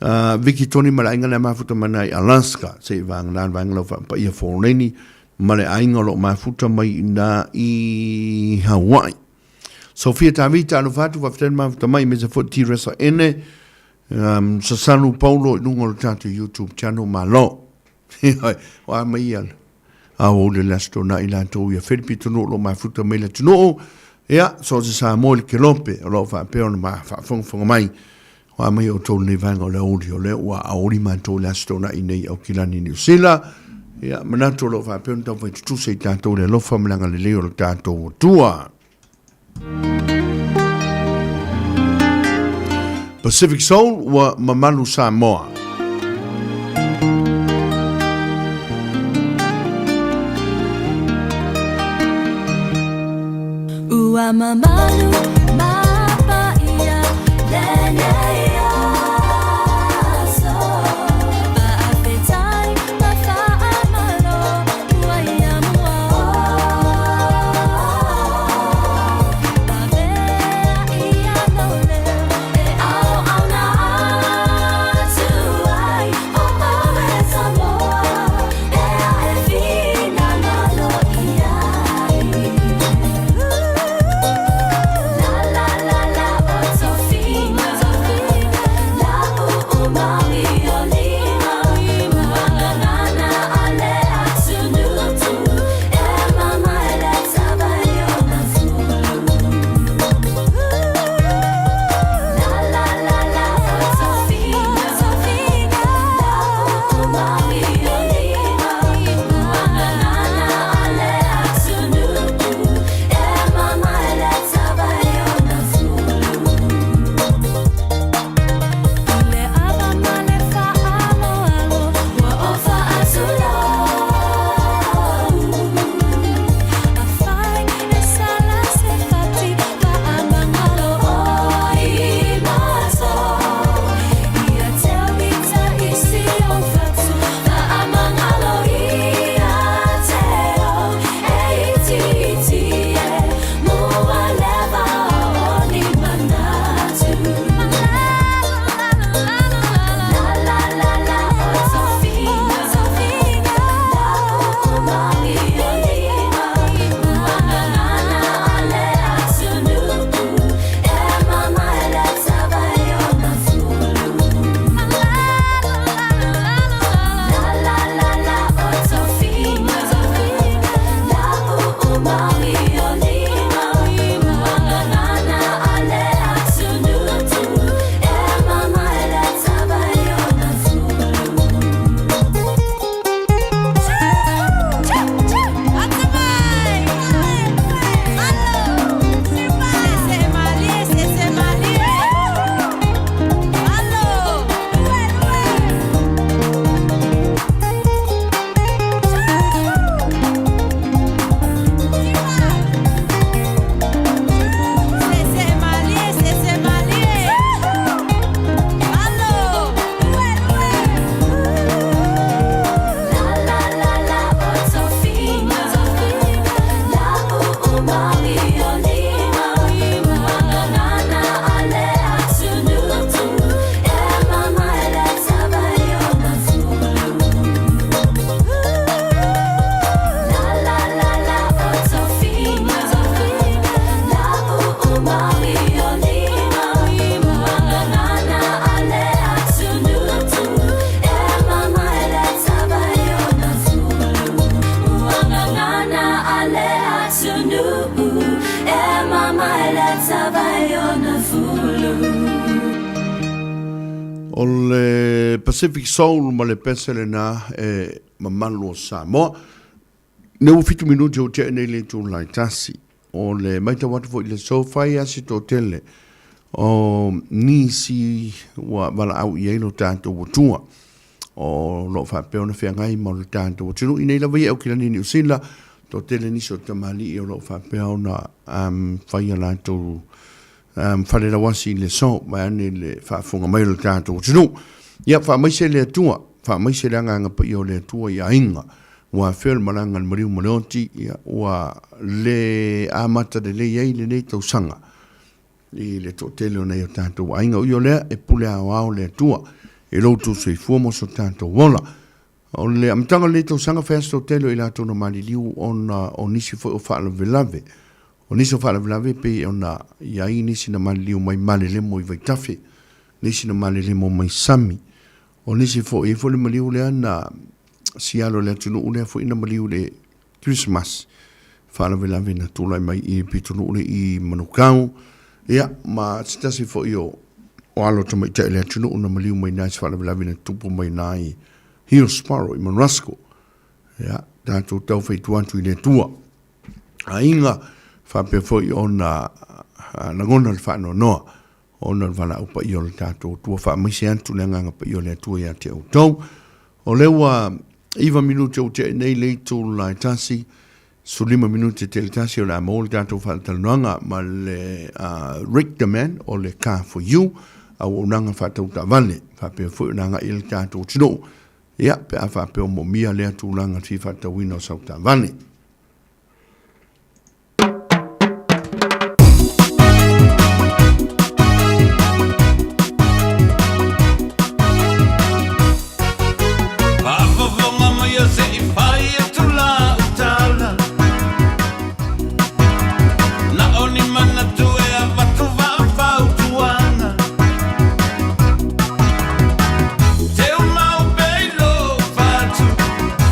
S1: Viki Tony mala inga le mafuta mana i Alaska, se vanga lo fa pa ia foreni, male ainga lo mafuta mai na i Hawaii. Sofia Tavita anu fatu wa ften mafuta mai me se foti resa ene, Sasanu Paulo nunga lo tatu YouTube channel malo. Wa mai ala. Au le lasto na ila to ia Filipi tunu lo mafuta mai le tunu. Ya, so se Samoa le kelope, lo fa pe on ma fa fong mai. Wa mai o tolu nei vanga o le audio le wa aori mantou le astona i nei au kilani New Zealand. Ia, manato lo fa pe on tau fai tutu se i tātou le lofa malanga le leo le tātou tua. Pacific Soul wa Mamalu Samoa.
S13: Ua mamalu mapa ia lene.
S1: O le Pacific Soul ma le pesele na Mamalu o Samoa. Ne u fitu minuti o te nei le tu lai tasi. O le maita watu fo i le sofai asi to tele. O nisi wa wala au i eino tātou watua. O lo fa peona fea ngai ma le tātou watunu. I nei la vai au kila ni New Zealand. To tele niso tamali i o lo fa peona fai ala tolu. Fale la wasi le so ma ane le fa funga mai le tātou tunu. Ia fa mai se le atua, fa mai se le anga pa i o le atua i ainga. Wa fel malanga mariu maleonti, ia wa le amata de le iei le nei tau sanga. I le to tele o nei o tātou ainga ui o lea e pule au au le atua. e lo tu se fu mo so tanto wola o le amtanga le to sanga festo telo ila to no mali liu on nisi fo o fa lave o nisi fa lave pe ona ia nisi na mali liu mai mali le mo i vai tafe nisi na mali le mo mai sami o nisi fo e fo le mali le ana sialo le tunu une fo ina mali le Christmas fa lave na tu lai mai i pitunu le i manukau ia ma stasi fo io o alo to mai te le tunu una mali mai nai fa lave na tupu mai nai Hill Sparrow i Monrasco. Ja, tātou tau whai tuantu i le tua. A inga, whape foi o na ngona le whano noa. O na wala upa i o le tātou tua wha maise antu le nganga pa i o le tua ia te au tau. O lewa, iwa minute o te nei le tō lai tasi, so 5 minute te le tasi o la mo le tātou wha talanoanga, ma le Rick the Man o le Car for You, au o nanga whatau ta vale, whape foi o nanga i le tātou tino. Ia, pe a whape o mo mia lea tūlanga tifata wina o sauta vane.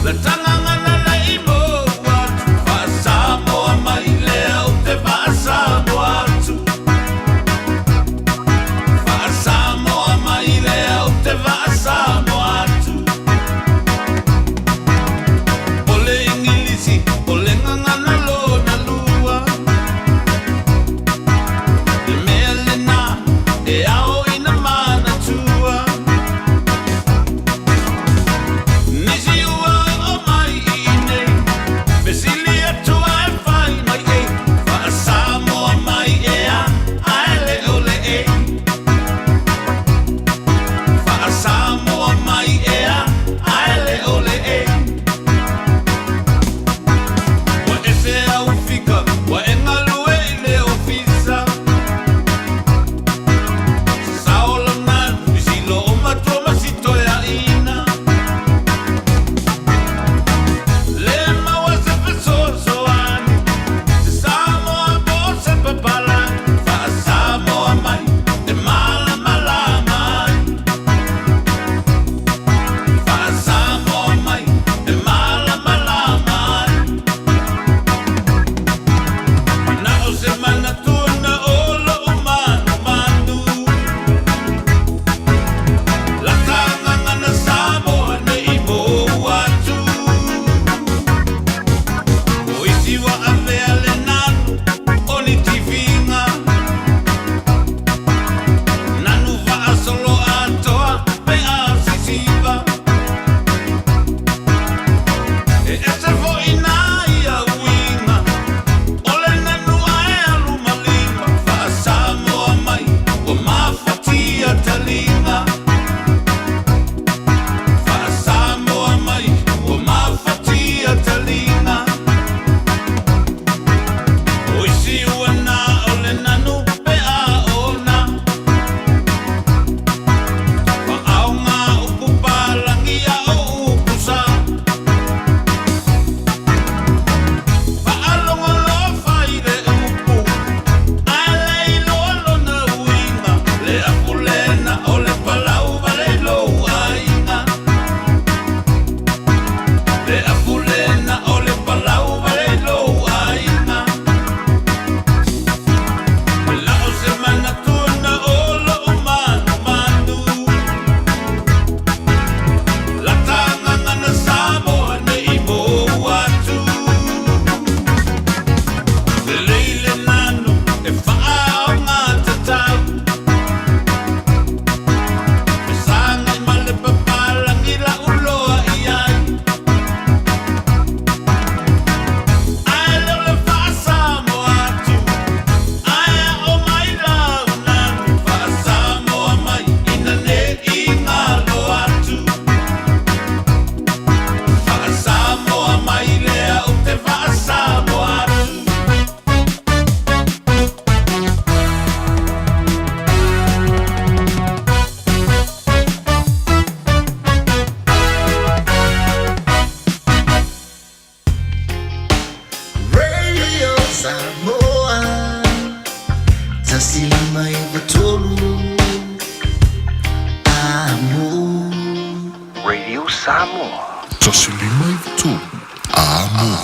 S6: La tanga na imo wa
S14: Radio Samoa.
S12: Tasilima i tu. Amo.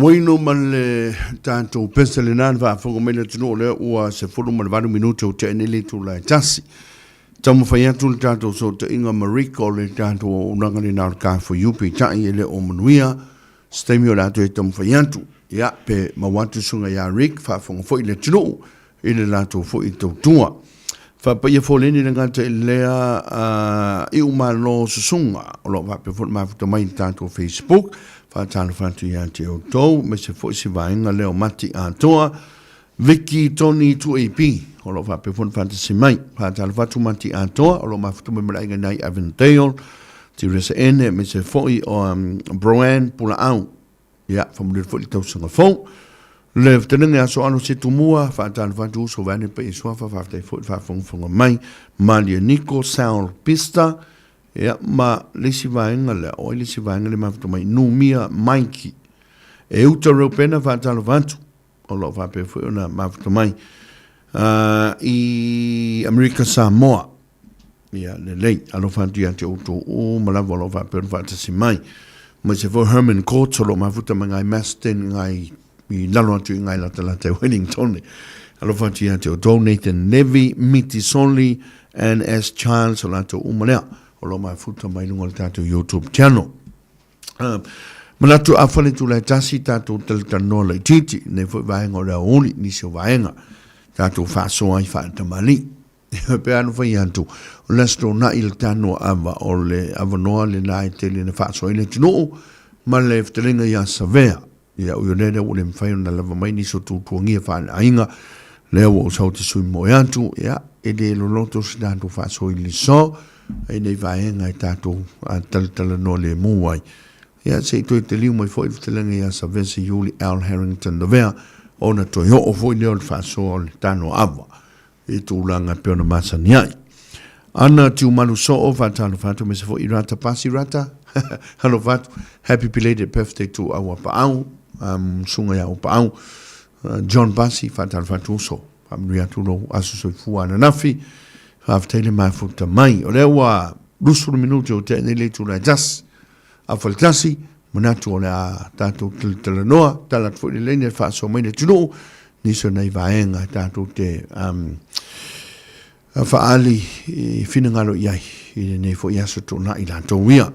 S1: Waino male tanto pensele nan va fongo mele tino le ua se fulu male varu minuto te enele tu la tasi. Tamu whai atu le tanto so te inga mariko le tanto o unangani nao ka for yupi tai ele o manuia. Stemi o lato e tamu whai atu. Ia pe mawatu sunga ya Rick fa fongo fo ile tino ile lato fo i tau tua. Fa pa ia fo leni na ngata lea i umalo susunga. O lo va pe fo mafuta mai tanto Facebook. whaatala whatu ia te o tau, me se fo si vaenga leo mati a toa, Vicky Tony tu AP, o lo whape fun fantasy mai, whaatala whatu mati a toa, o lo mafutu me marainga nai Avondale, ti resa ene, me se fo i o Broan Pula Au, ia, whamulir fo i tau sanga fo, le vtenenge aso ano se tumua, whaatala whatu uso vane pe i swafa, whaftai fo i whafunga mai, Malia Nico, Saul Pista, ia, ma lesi vaenga le, o lesi vaenga le mafutu mai, Numia Maiki, e uta raupena whaatala whatu, o lo whape fo i na mafutu mai, i America Samoa, ia, le lei, alo whatu ia te uto o malawa lo whape o whatasi mai, ma se fo Herman Court, o lo mafuta mai ngai Maston, ngai i lalo atu i ngai lata Wellington, alo whatu ia te uto Nathan Levy, Miti Soli, and as Charles, o lato umanea, o lo mafuta mai lunga le tato YouTube channel. Manatu awhale tu lai tasi tato Tanoa Ava titi, ne fo vaenga o rea oli, nisi o vaenga, tato whaasoa i whaatamali. Pe anu whai antu, o lesto na il Tanoa Ava, o le avanoa le nai te le na whaasoa i le tino, ma le ftelenga ia savea, ia uionere o le mwhai na lava mai niso tu tuangia whaana ainga, leo o sau te sui mo antu, ia, e le loloto si tato whaasoa i li so, e nei vaenga i tato talitala no le muai. Ia se toi te liu mai foi ftelenga ia sa vese Yuli Al Harrington de Vea, ona toi ho o foi leo le whaasoa o le Tanoa Ava, e tūlanga peona masani ai. Ana tiu manu so o whatalo whatu me se foi rata pasi rata, halo whatu, happy belated birthday to awa paau, sunga ia o paau, John Bassi whatalo whatu so, pamri atu lo asu soi fuana nafi, whaafteile mai futa mai, o leo wa lusuru minuti o te nele tu la jas, a faltasi, manatu o le a tātou Talanoa, talat fo i leine whaaso mai le tuno, niso nei vaenga tātou te whaali i whinangaro iai, i nei fo i aso tōna i lātou wia.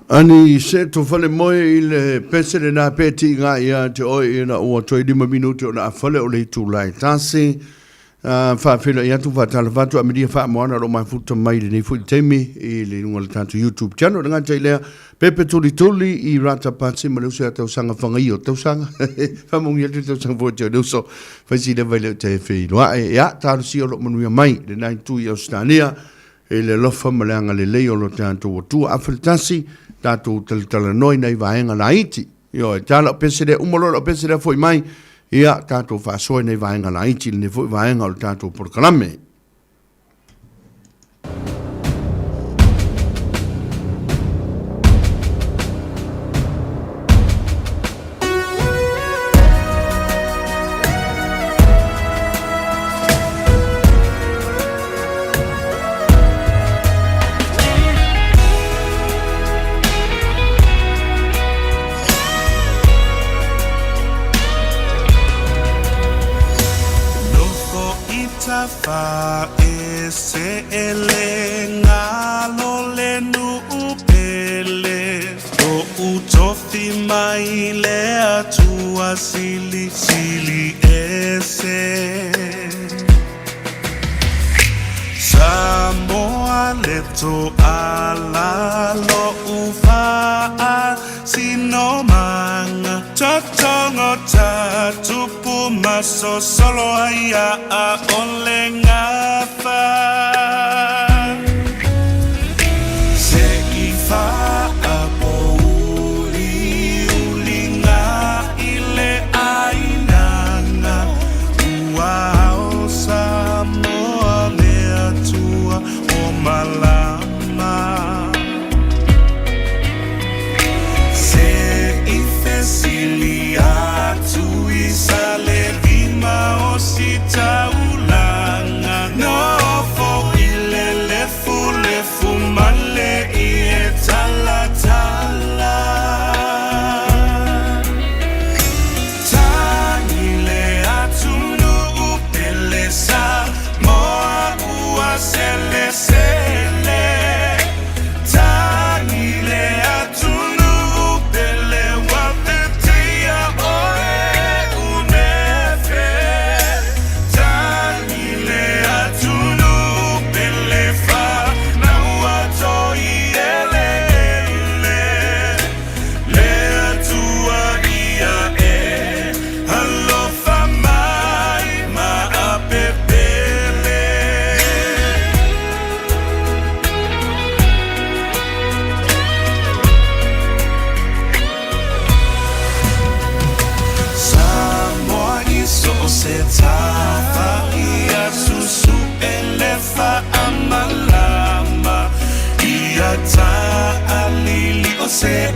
S1: Ani se to fale moe I le pesere na peti ngā ia te oi ina ua toi 5 minuti o na fale o le tu lai tasi. Whawhila I atu whatala watu a media wha moana ro mai futa mai le nei futi teimi I le nunga le tātu YouTube channel. Nga tai lea pepe tuli tuli I rata pati ma leusa tau sanga whangai o tau sanga. Whamungi atu tau sanga fōtia leuso. Whaisi le vai leo te whi noa e ia tāru si o lo manuia mai le nai tui au stania. E le lofa ma leanga le leo lo tātu o tua awhiltasi. Tātou tala noi nei vaenga la iti. Io, tala o pesere, umolora o pesere foi mai, ia tātou whaasoi nei vaenga la iti, ne foi vaenga o tātou porkalame.
S6: Fa ese ele ngalo le nu upele o utofi mai le atua sili sili ese Samoa leto ala lo ufa sino manga totongo tatupu maso solo haya a ole ngafa se ifa apo ulinga ile ainanga uao Samoa le atua o malama Silia tu isale vima osita ulanga no fo ilele fu male ie tala tala Tangile atunu upelesa moa ua sele sele Tangile atunu Tanoa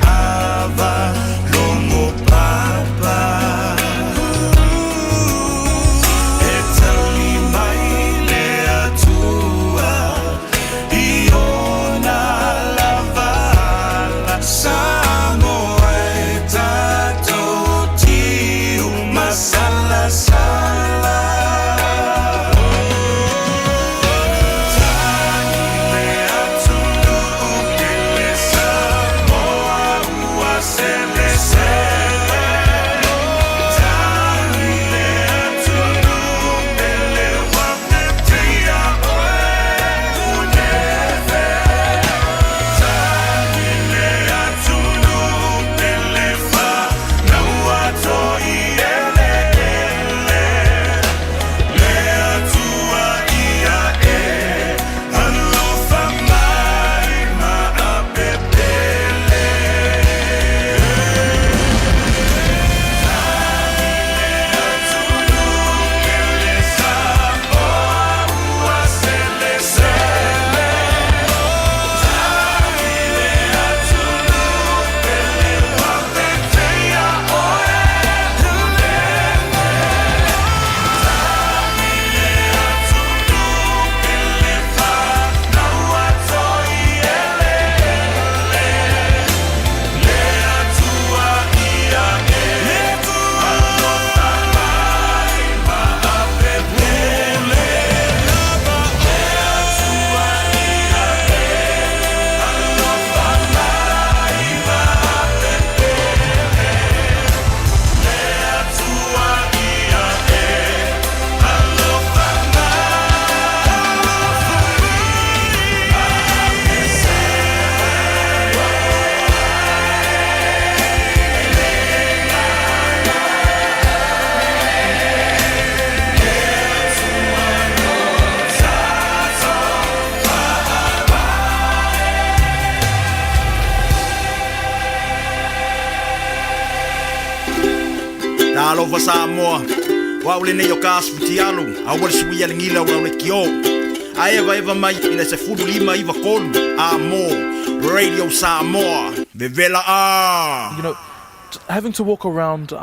S6: Ava lomo papa etali mai le atua iona lavala Samoa tato ti masala sala Samoa
S14: Alofa Samoa. Waule ne yo kasu tialu. Awale suia ngila waule kio. Eva mai ina se fulu lima iva kolu. Amo Radio Samoa. Vevela a.
S15: You know, having to walk around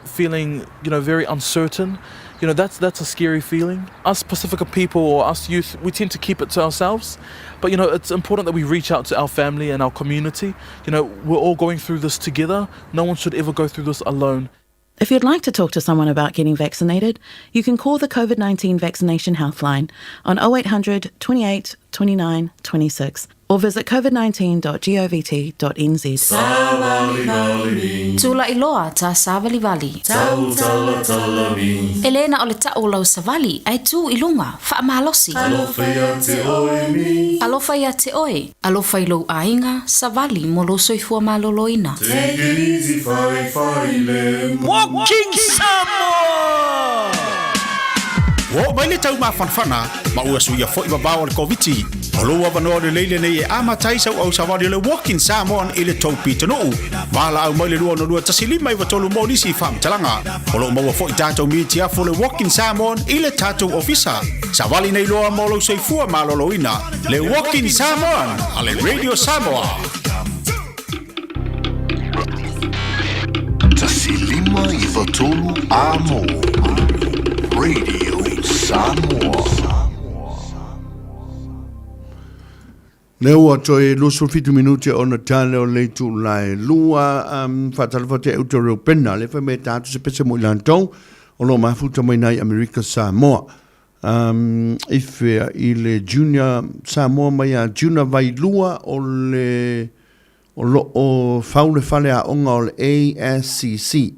S15: feeling, very uncertain, that's a scary feeling. Us Pacifica people or us youth, we tend to keep it to ourselves. But, it's important that we reach out to our family and our community. We're all going through this together. No one should ever go through this alone.
S16: If you'd like to talk to someone about getting vaccinated, you can call the COVID-19 vaccination healthline on 0800 28 29 26 or visit covid19.govt.nz.
S11: Tula iloa ta savali vali. Elena o le tau lau savali ai tu ilunga wha malosi. Alofa ia te oe. Alofa ilo ainga savali molo soifua maloloina.
S6: Take it easy, le.
S14: Walking Samoa! Wo baile tau ma fanfana, ma ua suia fo iwa bawa le COVID. Olo ava no le leile nei e ama taisa au savali le Walking Samoa ile taupi tanu. Mala au mai le lua no lua tasilima iwa tolu mo nisi fam talanga. Olo maua fo i tātou miti a fo le Walking Samoa ile tātou ofisa. Savali nei loa molo soifua maloloina. Le Walking Samoa ale Radio Samoa.
S12: Tasilima iwa tolu amo. Radio Samoa.
S1: Leo ato e loso fitu minuti ona tale o leitu lai lua fatalfate Eutero Pena le fa me tatu se pese mo lantou o lo mafuta mai nai America Samoa. Ife ile junior Samoa mai a junior vai lua o faule fale a onga o le ASCC.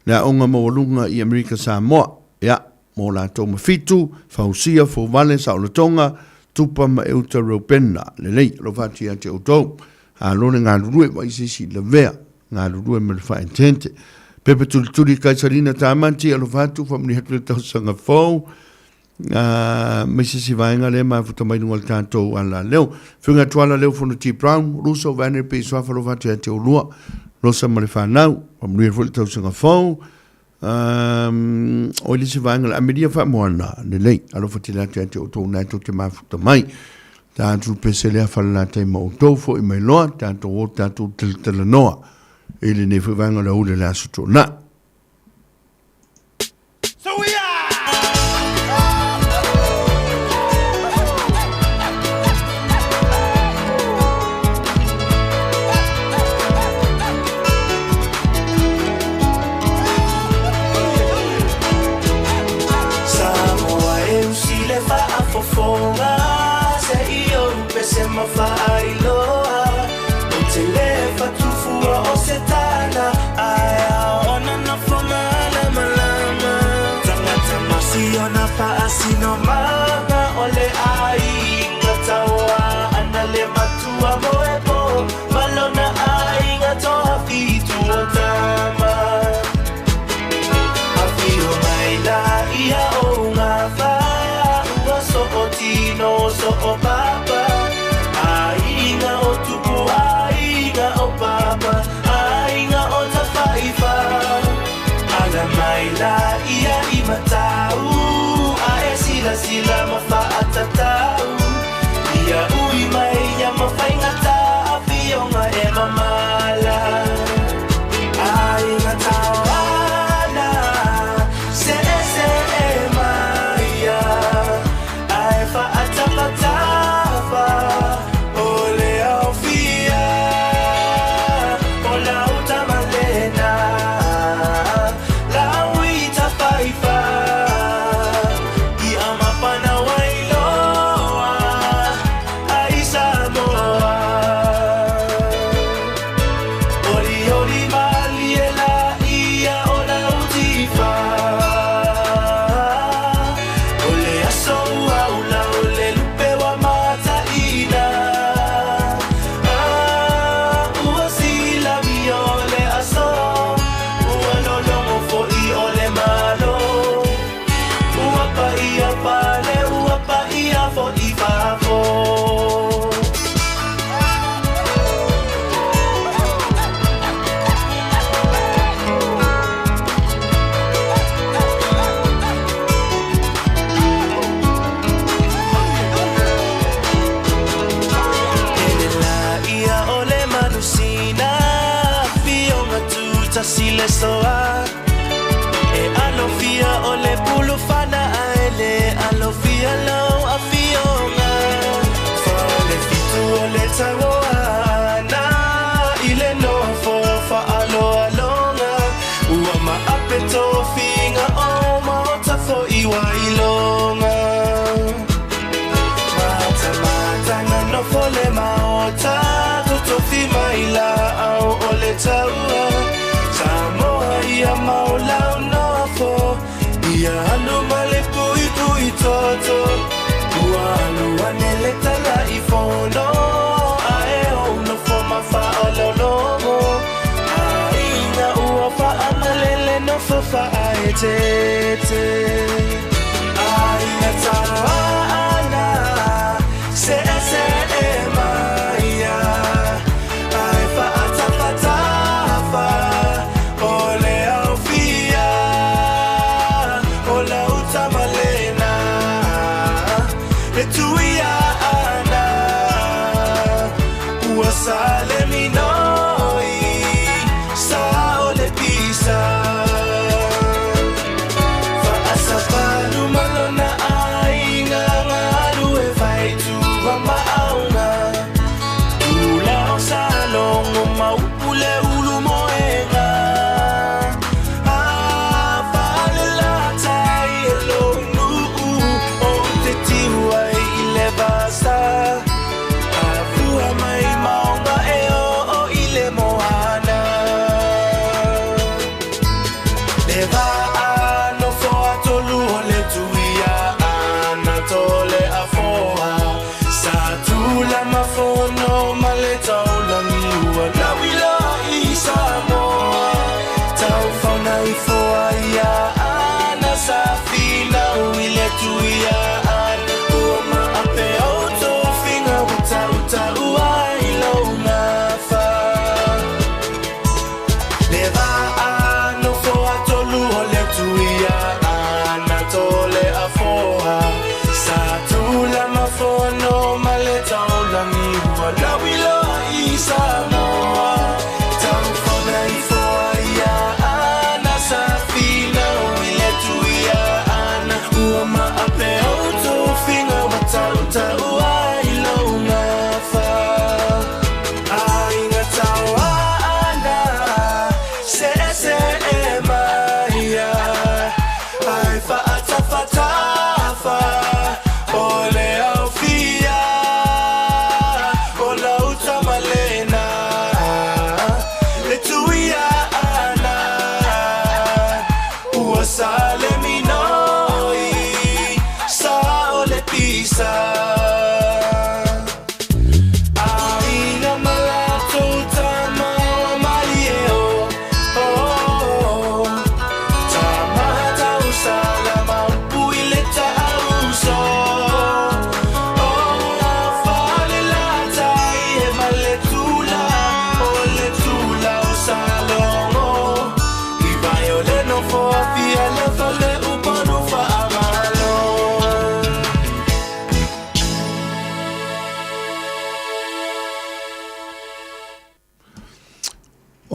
S1: Le onga mo lunga i America Samoa. Ya, mo la toma fitu, fausia fo vale sa o le tonga, tupa ma Eutero Pena, le lei, lo fati a te autou. A lone ngā rurue, wa isi le vea, ngā rurue me le fa intente. Pepe tuli kaisarina tāmanti, a lo fatu, fa mni hatu le tau sanga fau, me si vaenga le ma futa mai nunga le tātou ala leo. Whiunga tuala leo fono T. Brown, ruso vane pe swafa lo fati a te ulua, losa ma le whanau, fa mni hatu le tau sanga fau, o ili se vaenga le ameria wha moana, le lei, alo fati la te ate o tō nai tō te mafuta mai, tātou pese lea whala la te ma o tōfo i mai loa, tātou o tātou tila noa, ili ne whiwanga le ule la suto na.
S6: Sino mama ole ai ngatawa anale matua moepo malona ai ngatoa fitu otama afio maila ia o ngafa ua so otino so o papa ai nga o tupu ai nga o papa ai nga o tafaifa ala maila ia i matau sila mafaatatau ia ui mai ia mafaingata afio nga e mamala ai ngatawana se e maia ai faatapatafa ole aufia ola utamalena la uita faifa
S17: sile soa e alofia o le pulu fana aele alofia lau a fionga fa le fitu o le tangoa na ile no fo fa alo alonga ua ma apeto finga o maota fo iwa ilonga mata na no fo le maota tuto fi maila au o le taua Samoa ia maula no fo ia alu male pui pui toto ua alu anele tala i fono ae o no fo ma fa alo lomo aina ua fa amalele no fo fa ae tete aina tanoa ana se e maia ae fa atafatafa ole au fia ola utamalena le tuia ana ua sale minoi sa ole pisa fa asapalu malona ainga ngalu e faitu wa maunga ula o salongo maupule ulu moenga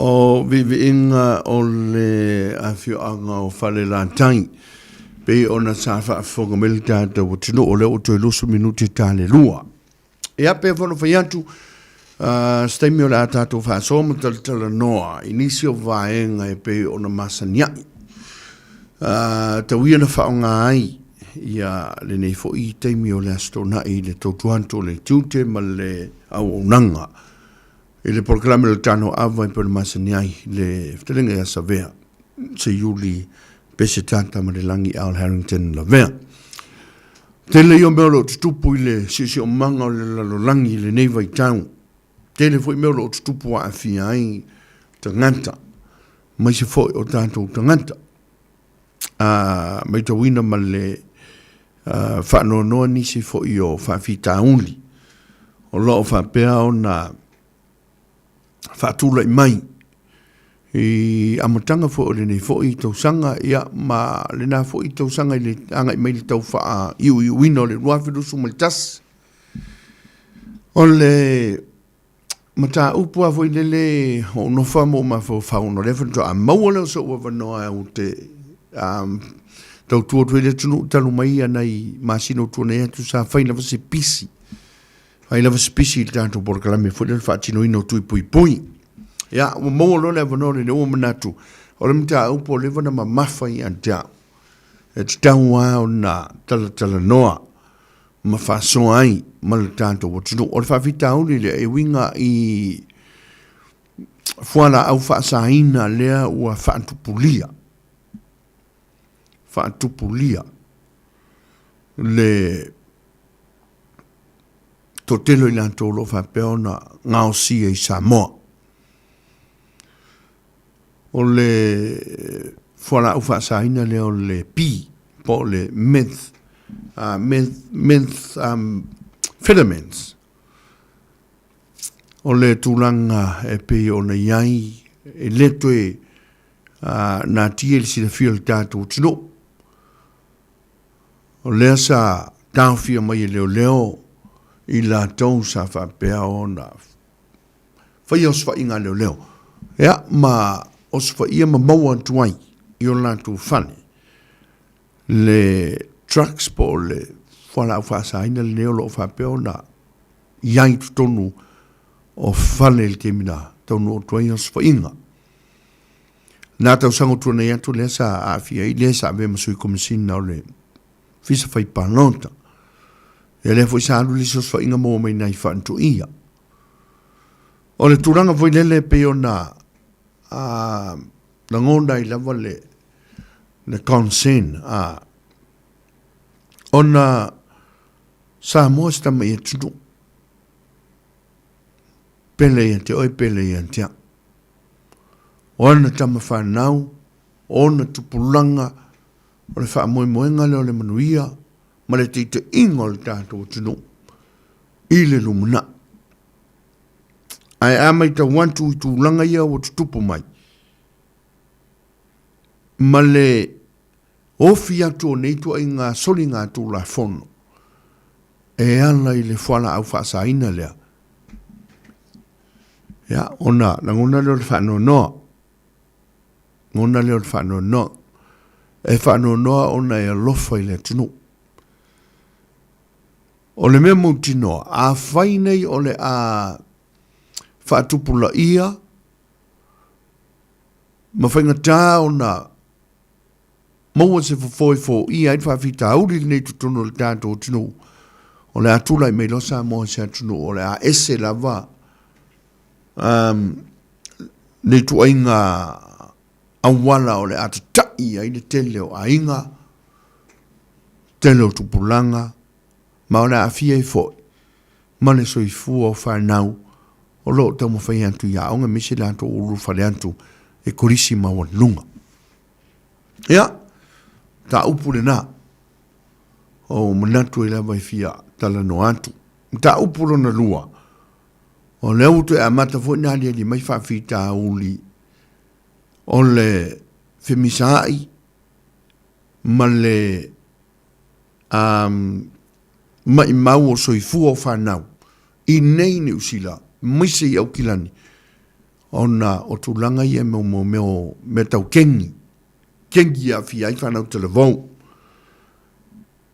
S1: o viviinga o le awhianga o whale la tai. Pe ona sa whaafonga mele tātou o tino o leo to ilusu minuti tāle lua. E ape whano whaiatu, steimi o le a tātou whaasoma tala noa, inisio vaenga e pe ona masaniai. Tawia na whaonga ai, ia le nei fo i teimi o le astona i le tautuanto le tiute ma le au nanga. E le programa le Tanoa Ava i pere masaniai le ftelenga ia savea se Yuli pese tata ma le langi Al Harrington la vea. Tele io meolo tutupu i le sisi o manga o le lalolangi le neiva i tau. Tele foi meolo tutupu a fia ai tanganta. Mai se foi o tātou tanganta. Mai tawina ma le whaanonoa nisi foi o whaafita uli. O loo whaapea o na whaatula i mai. I amatanga fo o le nei fo i tausanga ia ma le nā fo i tausanga i le anga i mai le tau wha iu wino le ruafiru sumaltas. O le mata upua foi lele o no famo ma fo fauno le fo a maula so wa no au te tau tu le tunu talu mai nei masino tu ne tu sa faina se pisi ai lava spisi tanto por kala me fo le fatino ino tu pui ya o mo lo le no le o manatu o le mta upo le vona ma mafa i anta e tau na tala noa ma fa so ai ma le tanto o tunu o fa vita o le e winga i fuala au fa saina le o fa tupulia le totelo i lanto lo fa peona ngao si e Samoa o le fuala au fa saina le o le pi po le myth filaments o le tulanga e pe o na iai e leto e na tiel si le fiel tatu tino o le sa tawhia mai leo i la tau sa fa pea o na fai os fa inga leo ea ma os fa ia ma maua tuai i o la tu fane le trucks po le whala au whaasaina le neo lo o whapeo na iai tutonu o whale le temina taunu o tuai os whainga. Nā tau sango tuana i atu le sa awhia i le sa me masui komisina o le fisa whai panonta. E le fwoi sa alu li sos whainga mo mai nai whantu ia. O le turanga fwoi lele peo na ngonda i lava le consent ona Samoa sta mai tunu pele ante oi pele ante ona tama whanau ona tupulanga o le wha moenga leo le manuia ma le te ingo le tātou tunu i le lumuna ai amai ta wantu i tūlanga ia o tutupu mai ma le ofi atu o neitu ai ngā soli ngā tū la fono. E ala i le whala au whaasaina lea. Ia, ona, na ngona leo le whanau noa. Ngona leo le whanau noa. E whanau noa ona e alofa i le tunu. O le mea mauti noa, a whainei o le a whaatupula ia, ma whaingatā ona maua se fo i ai whawhita auri nei tutono le tātou tunu. O le atula i meilo sa moa se atunu. O le a ese lava nei tu ainga awala o le atatai ai le tele o ainga tele o tupulanga ma o le a fia i fo ma le soifua o whanau o lo tau mawhai antu ia onga misi le antu uru whare antu e korisi maua lunga. Ia, ta upule na o manatu e lava i fia tala no atu. Ta upulo na lua. O le auto e amata fo na li mai fa fita uli. O le femisai ma le mai mau o soifu o whanau. I nei ni usila. Mise i au kilani. Ona o tulanga i e me tau kengi. Kengi a fi ai whanau te le vau.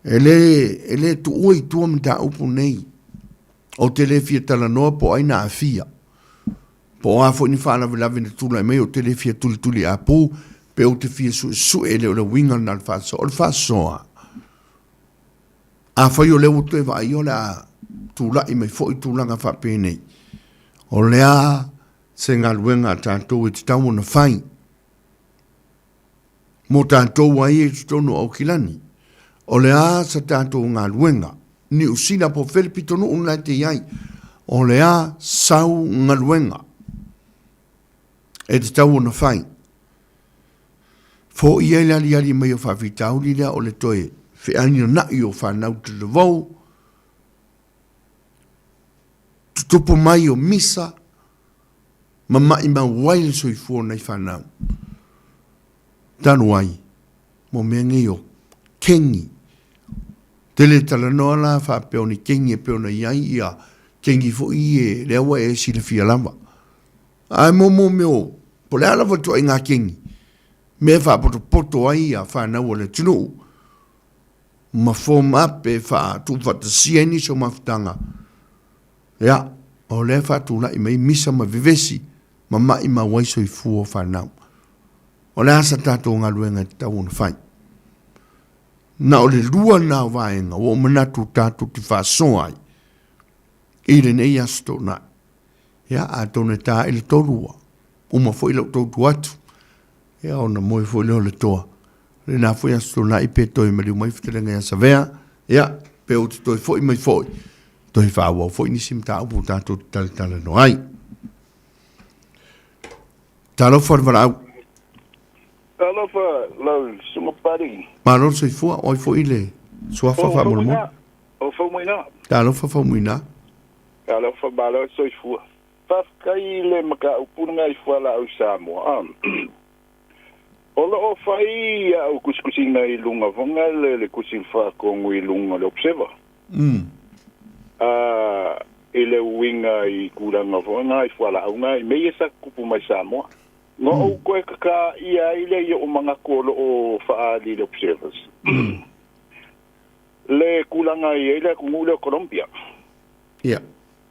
S1: Ele tu oi tua mta upu nei. O te le fia tala noa po aina a fia. Po a fo ni whana vilavi na tula mei o te le fia tuli a pu. Pe o te fia su ele o le winga na le whaso. O le whasoa. A whai o le utu e vai o le a tula i mei fo i tulanga whape nei. O le a se ngā luenga tātou e te tau na whai. Mo tātou ai e tutono au kilani. O le a sa tātou ngā luenga. Ni usina po Felipi tonu unai te iai. O le a sau ngā luenga. E te tau na whai. Fo i e ali mai o whawhitau li lea o le toe. Whiani na i o whanau te le vau. Tutupo mai o misa. Ma mai ma waile soi fua nei whanau. Tanu ai. Mo mea ngi o kengi. Tele tala noa la wha peoni kengi e peona iai ia kengi fo i le wa e si le fia lama ai mo meo po le ala va to inga kengi me fa poto ai a fa na wole tunu ma form up e fa tu fa te sieni so maftanga ya o le fa tu la i mai misa ma vivesi ma mai ma wai so i fu o fa na o le asa tato ngā luenga ta un fai na o le lua na vaenga o manatu tato ti fa so ai i le nei asto na ya a tone ta il tolua uma foi lo to atu ya ona moi foi le toa le na foi asto na i pe toi mali mai fitelenga ya savea ya pe o toi foi mai foi toi fa wo foi ni sim ta u tato tal no ai talo for va
S18: Alo fa lo suma pari.
S1: Malo se fua oi foi le sua fa mo mo.
S18: O fa mo ina.
S1: Talo fa mo ina.
S18: Alo fa balo so fua. Fa kai le maka upunga I fua la o Samoa. Ola o fai o kuskusina I lunga vonga le kusin fa ko ngui lunga le observa. Ele winga I kuranga vonga I fua la unga I me esa kupu mai Samoa. No o koe kaka ia ile I o mga kolo o faali le observers. Le kulanga I ile kungule Colombia.
S1: Yeah.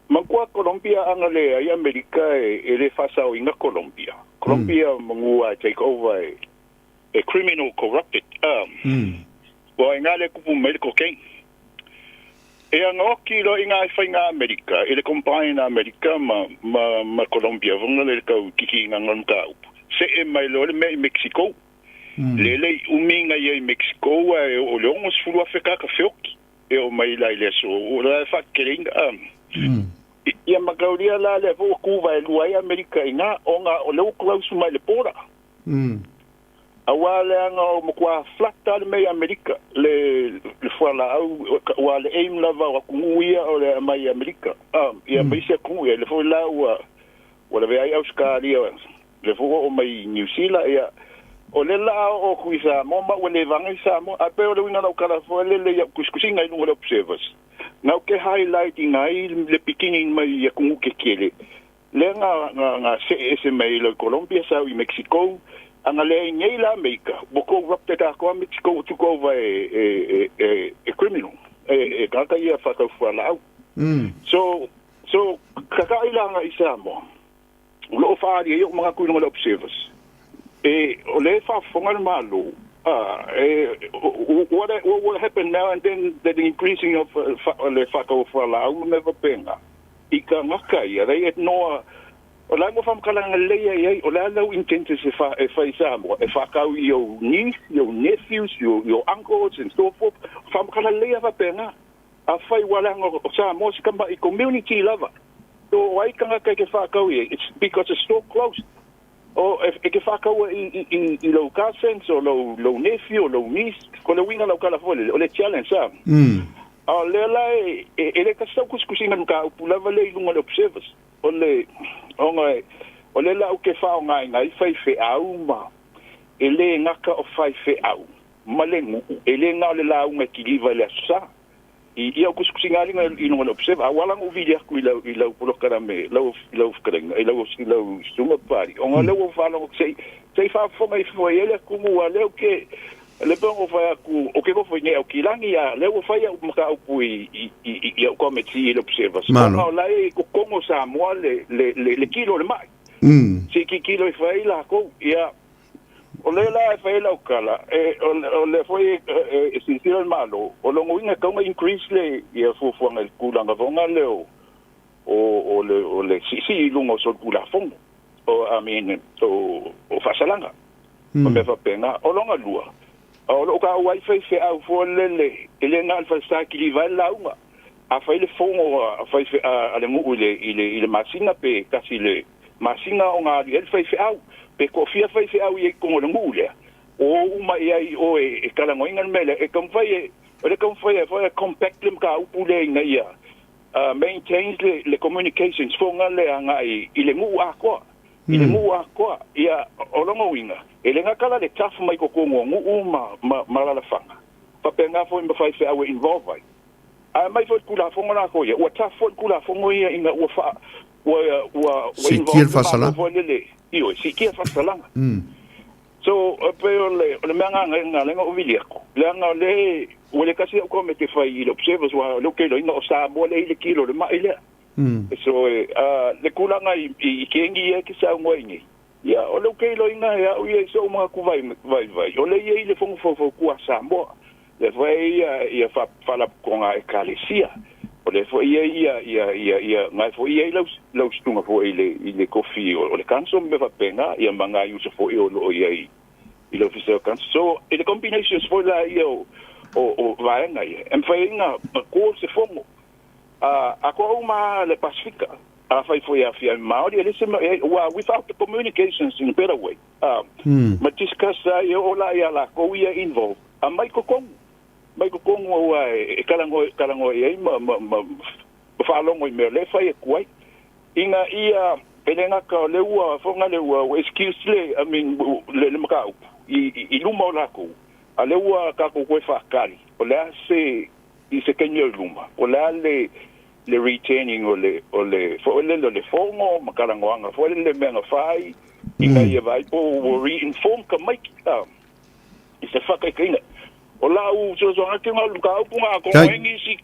S18: Mangkua Colombia anga le ai Amerika ele fasa o inga Colombia. Colombia mangua take over a criminal corrupted. Wa inga le kupu medical king. E anga kilo inga fainga Amerika, ele combine Amerika ma Colombia, vonga le kau kiki inga ngaka. Se e mai lo me Mexico. Lele uminga ye Mexico o longo sfulu Afrika ka fioki. E o mai la ile so o la fa kering ia magauria la le vo kuva e luai Amerika inga onga o le close mai le pora. Awale anga o mkwa flata le mai Amerika le fala au wale aim lava wa kunguia o le mai Amerika ia mai se kunguia le fo la wala ve ai Australia le fo o mai New Zealand ia o le la o kuisa moma o le vanga sa mo a pe o le winga no kala fo le kuskusinga I no observers now ke highlighting ai le beginning mai ya kungu ke kele le nga se mai le Colombia sa I Mexico anga le ngai la America boko rapte ta ko Mexico to go over a criminal kaka ia fa ka fa la so kaka ila nga isa mo lo fa ri yo mga kuno le observers o le fa fonga malo what happened now and then the increasing of le fa ka fa la u never penga ika ngaka ia they had no o la mo fam kala ngale ia o la lo intente se fa isa mo fa ka yo niece your nephews your uncles and so forth fam kala le va penga a fai wala ngo sa mo se kamba I community lover so why kanga ke fa ka it's because it's so close o ke fa ka I lo cousins o lo nephew lo niece ko le winga lo kala fole o le challenge sa le la ele ka sa kuskusina ka pula vale lunga le observers o le la o ke fa ngai fai fe au ma ele ngaka o fai fe au malengu ele nga le la unga kiliva le sa ia kuskusinga linga I no observe awala ngo video ku ila pulo karame la fkrenga ila suma pari o le o fala o sei fa fo mai fo ele kumu wale o ke le bongo fa ku o ke go fo ne o kilangi ya le o fa ya maka o ku I o committee le observe no la ko como Samoa le kilo le mai si kilo fa ila ko ya o le la fa ila o kala o le foi sincero malo o lo winga ka increase le ia fu ngal kulanga vonga le o le si lungo so kula fongo o I mean o fasalanga o me fa pena o longa lua o lo ka wifi fe au fo le ele ngal fa sa ki va la uma a fa le fongo a fa ale mu ile masina pe kasi le masina o nga ele fa au pe kofia fa au ye ko le mule o uma ia o kala ngoinga mele kom fa fa compact lim ka upule na ia maintains le communications fonga le anga ile mu akwa ile mu akwa ia olongo winga ele ngakala le tafu mai ko ngo uma malala fanga pa penga fo imba fa au involve a mai foi kula fonga na ko ia wa ta foi kula fonga ia inga wa fa wa
S1: Si kiel fasala.
S18: Io si kiel fasala. So pe le manga nga lenga o viliako. Lenga le o le kasi ko me te fai le observers wa lo ke lo inga o sa mo le kilo le ma ile. So le kula nga I kengi e ki sa ngoingi. Ya o lo ke lo inga ya o ye so ma ku vai. O le ye le fongo fo ku sa mo. Le vai ia fa la konga e kalesia. O le fo ia ngai fo ia lo stunga fo ile kofi o le kanso me fa penga ia manga usa fo o lo ia I lo fiscal kanso. So the combinations for la ia o vai ngai. Em fa inga ko se fongo. Ako uma le Pacifica. Fai foi a fia Maori ele se without the communications in a better way. Ma discussa o la ia la ko ia involved. A mai ko mai ko o e kalango e ma fa longo me le fai kwai inga ia pelenga ka le ua fonga le ua excuse le I mean le makau I luma la ko a le ua ka ko fa kali o le se I se kenyo luma o le retaining o le fo le fongo makalango anga fo le menga fai inga ia vai po reinform ka mai I se fa kainga o la u so ake nga luka u punga ko ngi si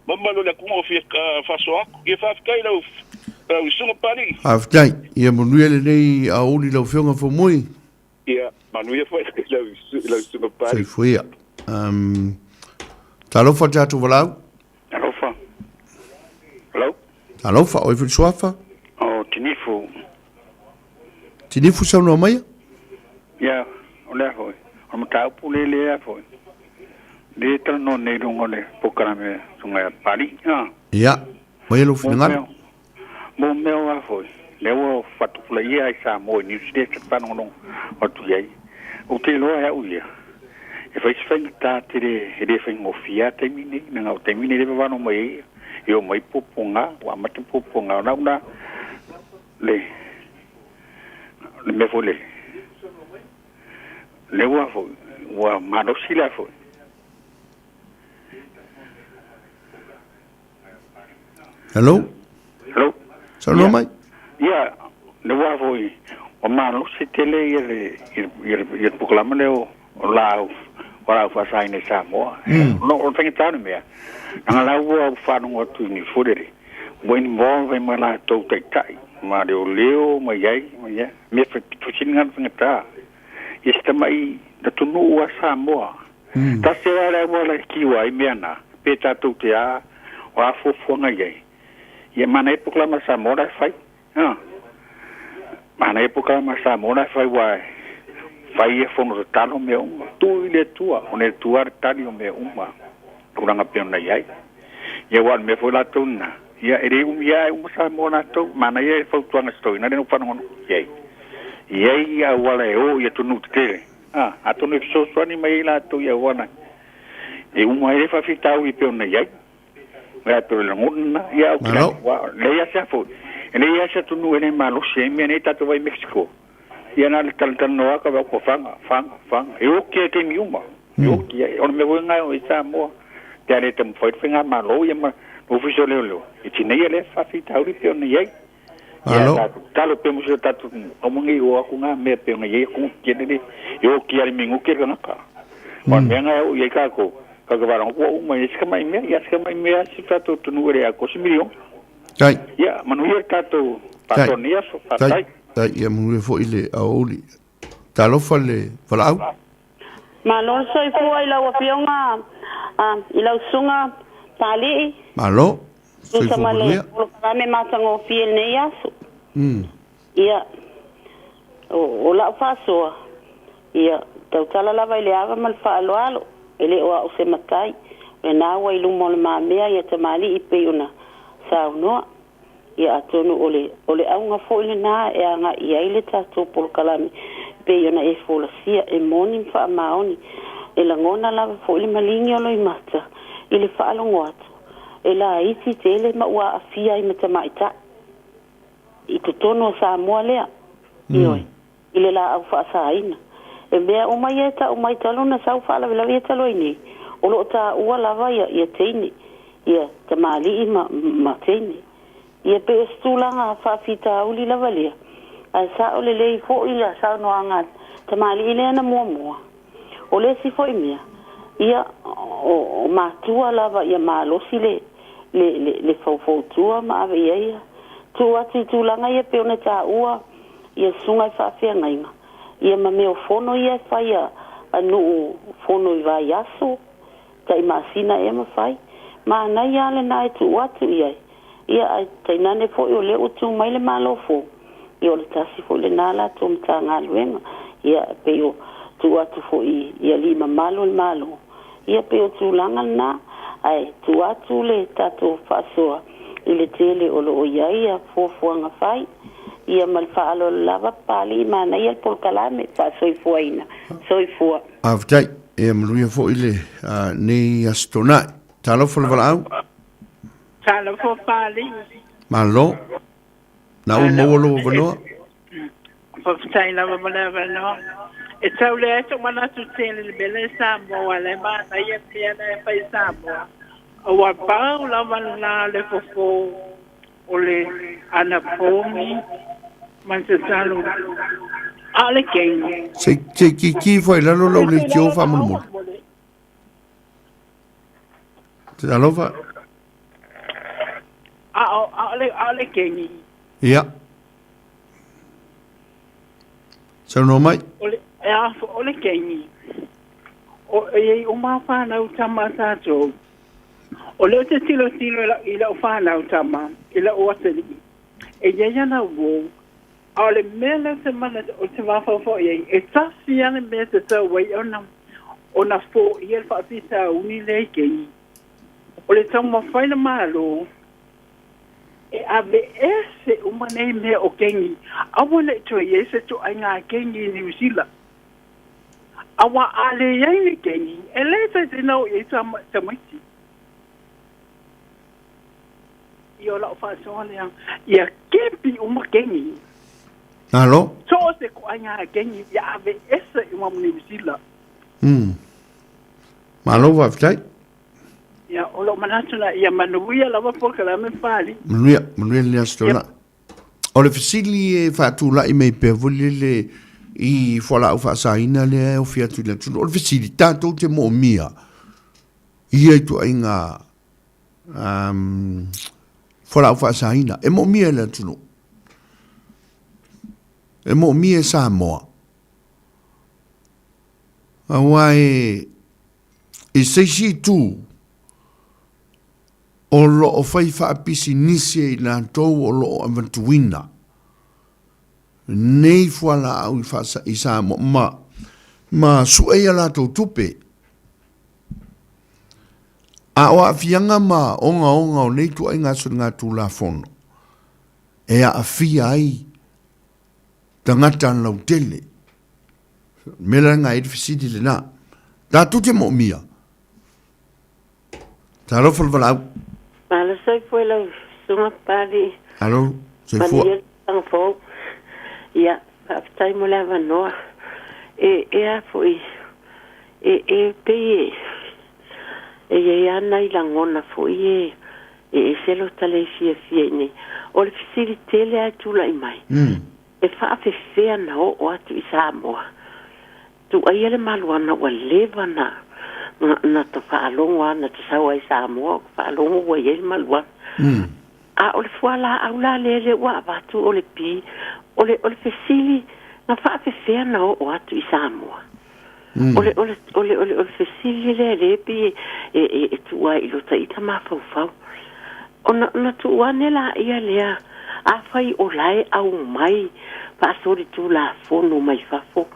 S18: mamalo le ku ofi fa so ak e fa kai lo sunga pali
S1: Aftai ia monuele nei a uli lo fionga fo mui.
S18: Ia manuia foi lo sunga pali.
S1: Sei foi. Talofa jatu walau.
S19: Talofa. Hello.
S1: Talofa oi fu swafa.
S19: Oh tinifu.
S1: Tinifu sa no mai?
S19: Ia ole foi. O mata pulele foi. Le no ne ngole pokarame sunga pali
S1: ya mai lo finanga
S19: mo meo a foi le wo fatu pula ia sa mo ni ste pa no o tu ye o te lo ya uia e fai sfen ta te de fen ofia te mini na o te mini le va no mai yo mai poponga wa mate poponga na le me fole le wa foi wa mano sila foi.
S1: Hello?
S19: Hello?
S1: So no mai?
S19: Yeah, le wa foi. O mano si tele ir proclama le o la ora fa sai ne Samoa. No o tenga tano me. Nga la wa fa no tu ni fodere. When involve in la to tai. Ma de o leo ma yai me fa tu singa ngata. Esta mai da tunu wa Samoa. Ta se ala wala kiwa imena. Peta tu te a wa fo nga yai. Ia mana e proclama Samoa fai. Mana e proclama Samoa fai wa fai e fono talo me uma. Tu ile tua, one tua tali me uma. Kuranga peona yai. Ia wan me foi la tuna. Ia ere ia Samoa to mana e fo tuanga stoi na no fano yai. Ia wala e o ia tunu tele. Atonu so swani mai la to ia wana. E uma e fa fitau I peona yai. Nga to le ngona ia wa le ia sa fo ene ia sa tu no ene malo se me ne tatu vai Mexico ia na le Tanoa Ava ko fanga e o ke te miuma o ke on me wenga o isa mo te ale te foi fenga malo ia ma o fiso le e tine ele fa fita uri pe on ia ia talo pe mo se tatu o mongi o aku nga me pe on ia ku ke ne o ke ale mingu ke kana ka on menga o ia ka ko kagavara o uma iskama imea sifatu tunure a kosimilio
S1: tai
S19: ya manuia tato patonia so patai
S1: tai ia munu fo ile auli talofa le falau
S20: malo soi foi la wafionga ila sunga pali
S1: malo
S20: soi fo o kame matango fiel ne yaso ia o la faso ia tau tala la vai le ava mal fa alo ele o se matai e na wa ilu mo ma mea ia te mali I pe una sa no ia atonu ole au fo ile na e anga ia ile tato por kalami pe una e fo la sia e moni fa maoni e la ngona la fo ile malingi lo I mata ile fa alo ngatu e la iti tele ma wa afia I mata maita I tono sa mo le io ile la au fa sa ina e mea o mai talo na sau fa la vela talo ini o lo ta ua lava ia teini ia tamali ma tene ia pe stulanga fa fita uli la valia ai sa ole le fo ia sa no anga tamali le na mo o le si fo mia ia o matua lava ia malosi le fo tua ma ave ia tua tulanga ia pe ona ta ua ia sunga fa fia ngainga ia ma me o fono ia fa ia anu fono i vai aso tai masina e ma fai ma na ia le na tu watu ia ai tai nane fo o le utu mai le malofo ia le tasi fo le nala tu mtanga luenga ia pe o tu watu fo ia lima malo ia pe o tulanga na ai tu watu le tatu fasoa ile tele o lo ia fofuanga fai ia malfaalo lava pali mana ia por kalame fa soifuaina soifua
S1: aftai e mluia fo ile ni astona talo fo valau
S21: talo fo pali
S1: malo na o molo vano
S21: fo tai lava no e tau le to mana tu tele bele Samoa le mana ia piana e fai Samoa o wa pa lava na le fofo o le anapomi Mansalo ale keng
S1: se ki foi la lo le tio fa mo te alova
S21: ale keng
S1: ya so no mai
S21: ole keng o ma fa na utama sa jo ole te tilo ila fa na utama ila o ateli e ya na wo ale mele se mana o te wafa fo e tasi ane me te tau wai ona fo i el fa fisa uni leikei o le tau mawhaina malo e ave ese umanei me o kengi awa le to ese to ai ngā kengi New Zealand awa ale yai ni kengi e le te tino e tamaiti i o lau fa soa ia kepi uma kengi
S1: Alo?
S21: So se ko anga kengi ya ave ese uma munisila.
S1: Malo va ftai?
S21: Ya olo manatuna ya manuia lava poka la me fali.
S1: Manuia le astola. O le fasili fa tu la i me pe volile i fola fa saina le o fia tu le tu. O le fasili tanto te mo mia. Ia tu ainga fola fa saina. E mo mia le tu. E mo mie Samoa. Awai e seisi tu o lo o fai fa apisi nisi i la tou o lo o avantuina. Nei fuala au i fa i Samoa. Ma sueia la tou tupe. A o afianga ma onga o nei tu ai ngā suri ngā tū la fono. E a afia ai tangata lau tele. Mela ngā edifisiti le nā. Tā tute mo mia. Tā rofal walau.
S20: Mala sai foi lau sunga pali.
S1: Alo, sai fua.
S20: Mani tanga fō. Ia, paftai mo lava noa. E a foi. E pe e ana i langona foi e selo tale fia ne. O le fisiri tele a tula i mai. E fa fe fea na o atu i Samoa. Tu ai ele maluana wa leva na ta fa alonga na te sawa i Samoa fa alonga wa ele maluana. A o le fuala au la lele wa batu o le pi o le fesili na fa fe fea na o atu i Samoa. O le fesili le pi e tu ai lo ta ita ma fau. Ona tu wanela ia lea a fai o lai au mai pa sori tu la fono mai fafo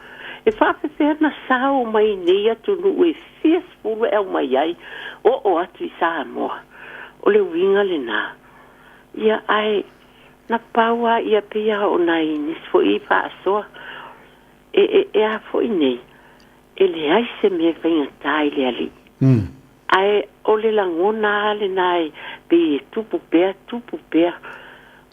S20: e fa fe na sao mai nei atu nu e fies fu e mai ai o atu i Samoa o le winga le na ia ai na paua ia pia o nai nis fo i fa so e a fo i nei e le ai se me venga tai le ali ai o le langona le nai pe tupu pe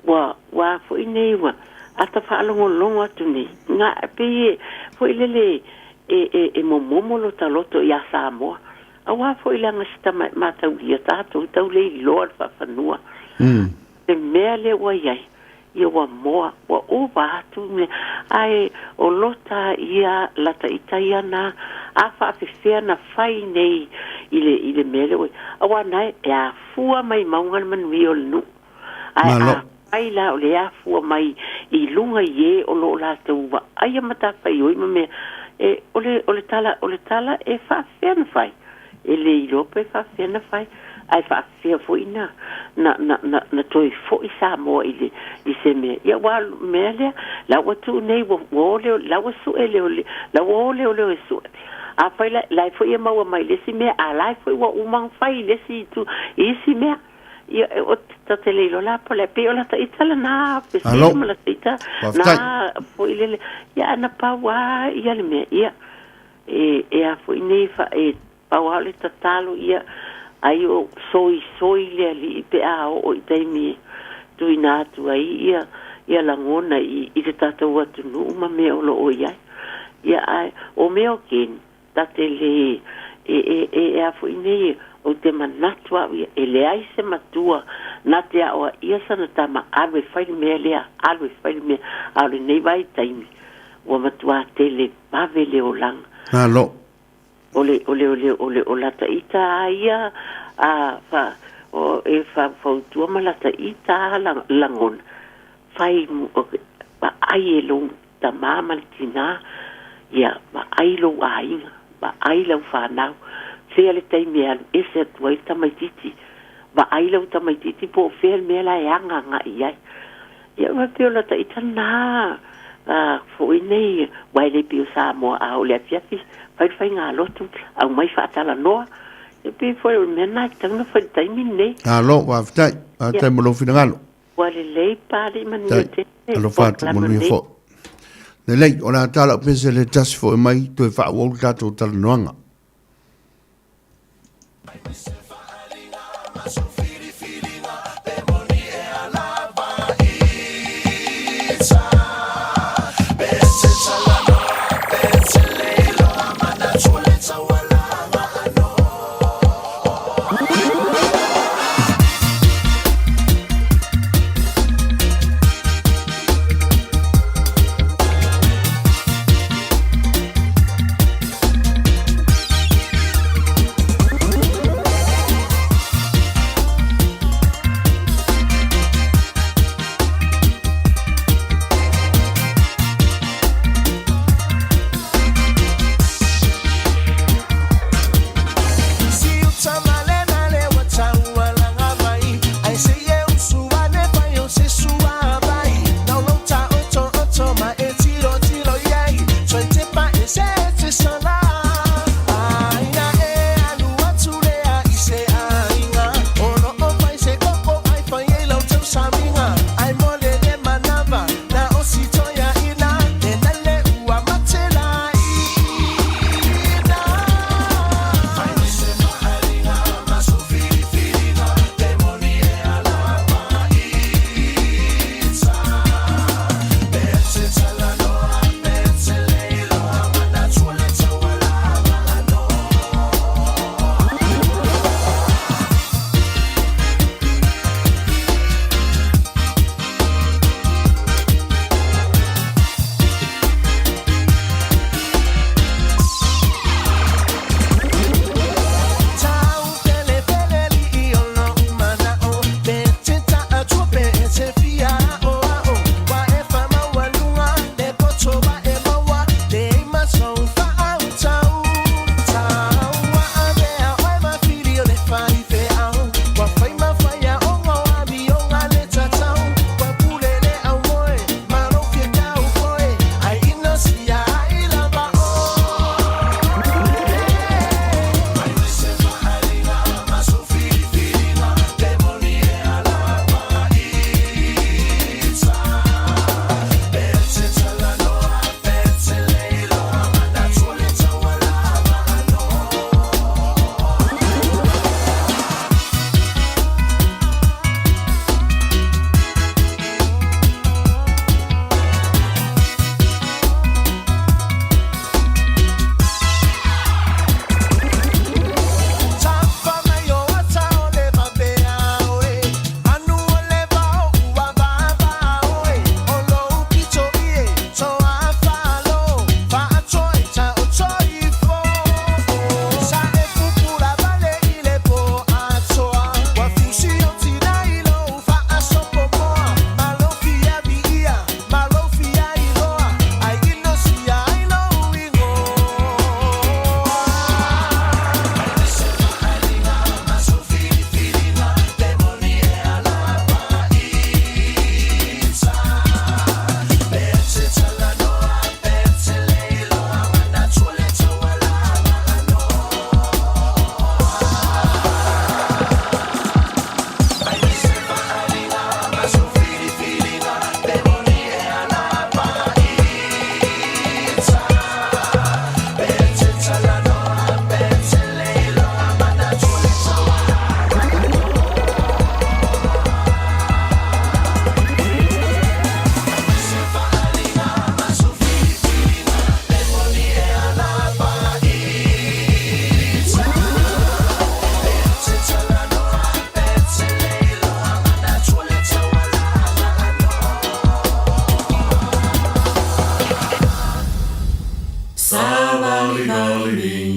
S20: wa fo nei wa ata fa longo atu nei nga pe fo lele e momo lo taloto ya Samoa Awa fo ilanga sta matau ia tātou tau le Lord whawhanua. Te mea le wa iai. Ia wa moa, wa o wātu me. Ai, o lota ia lata ita ia na a whaafewhea na whai nei i le mea le wai. Awa nai, e a fua mai maungan manui o le nu. Ai, a whai la o le a fua mai i lunga i o lo la tau wa. Ai, amata whai oi ma mea. O le tala e whaafewhea na whai. E le i rope e whaafewhea na whai. Ai whaafewhea fo ina na toi fo i Samoa i se mea. Ia wa mea lea, la watu nei wa ole, la wa su e leo le, la wa ole e su. A whai lai fo ia maua mai lesi mea, a lai fo i wa umang whai lesi tu i si mea. Ia o te leilo la po le pe o la ta itala na, pe sima la ta ita, na fo i lele, ia ana pawa ia le mea, ia e a fo i nei fa e pawa le tatalo ia, ai o soi le ali pe a o i taimi tu ina atu ai ia langona i te tātou atu nu ma mea o lo o iai ia ai o mea o ken tate le e a fo ine o te manatua e le ai se matua na te a o ia sana tama alwe whai mea lea alwe whai mea alwe nei vai taimi o matua te le pave le o lang ole o lata ita ia a fa o e fa tu ma lata ita langon fai ba ai lo ta mama tina ia ba ai lo ai ba ai lo fa na se ele tai me ese tu ita mai titi ba ai lo ta mai titi po fel me la yanga nga ia va pe lata ita na fo nei wai le pio Samoa a o le fiafi fai ngā lotu au mai whaatala noa e pe foi o mena ki tangna whai taimi nei
S1: alo waftai a tai malo fina ngalo
S20: wale lei pari mani o te
S1: alo whatu manu i fo ne lei o nā tala pese le tasi fo e mai to e wha uau tato tala noanga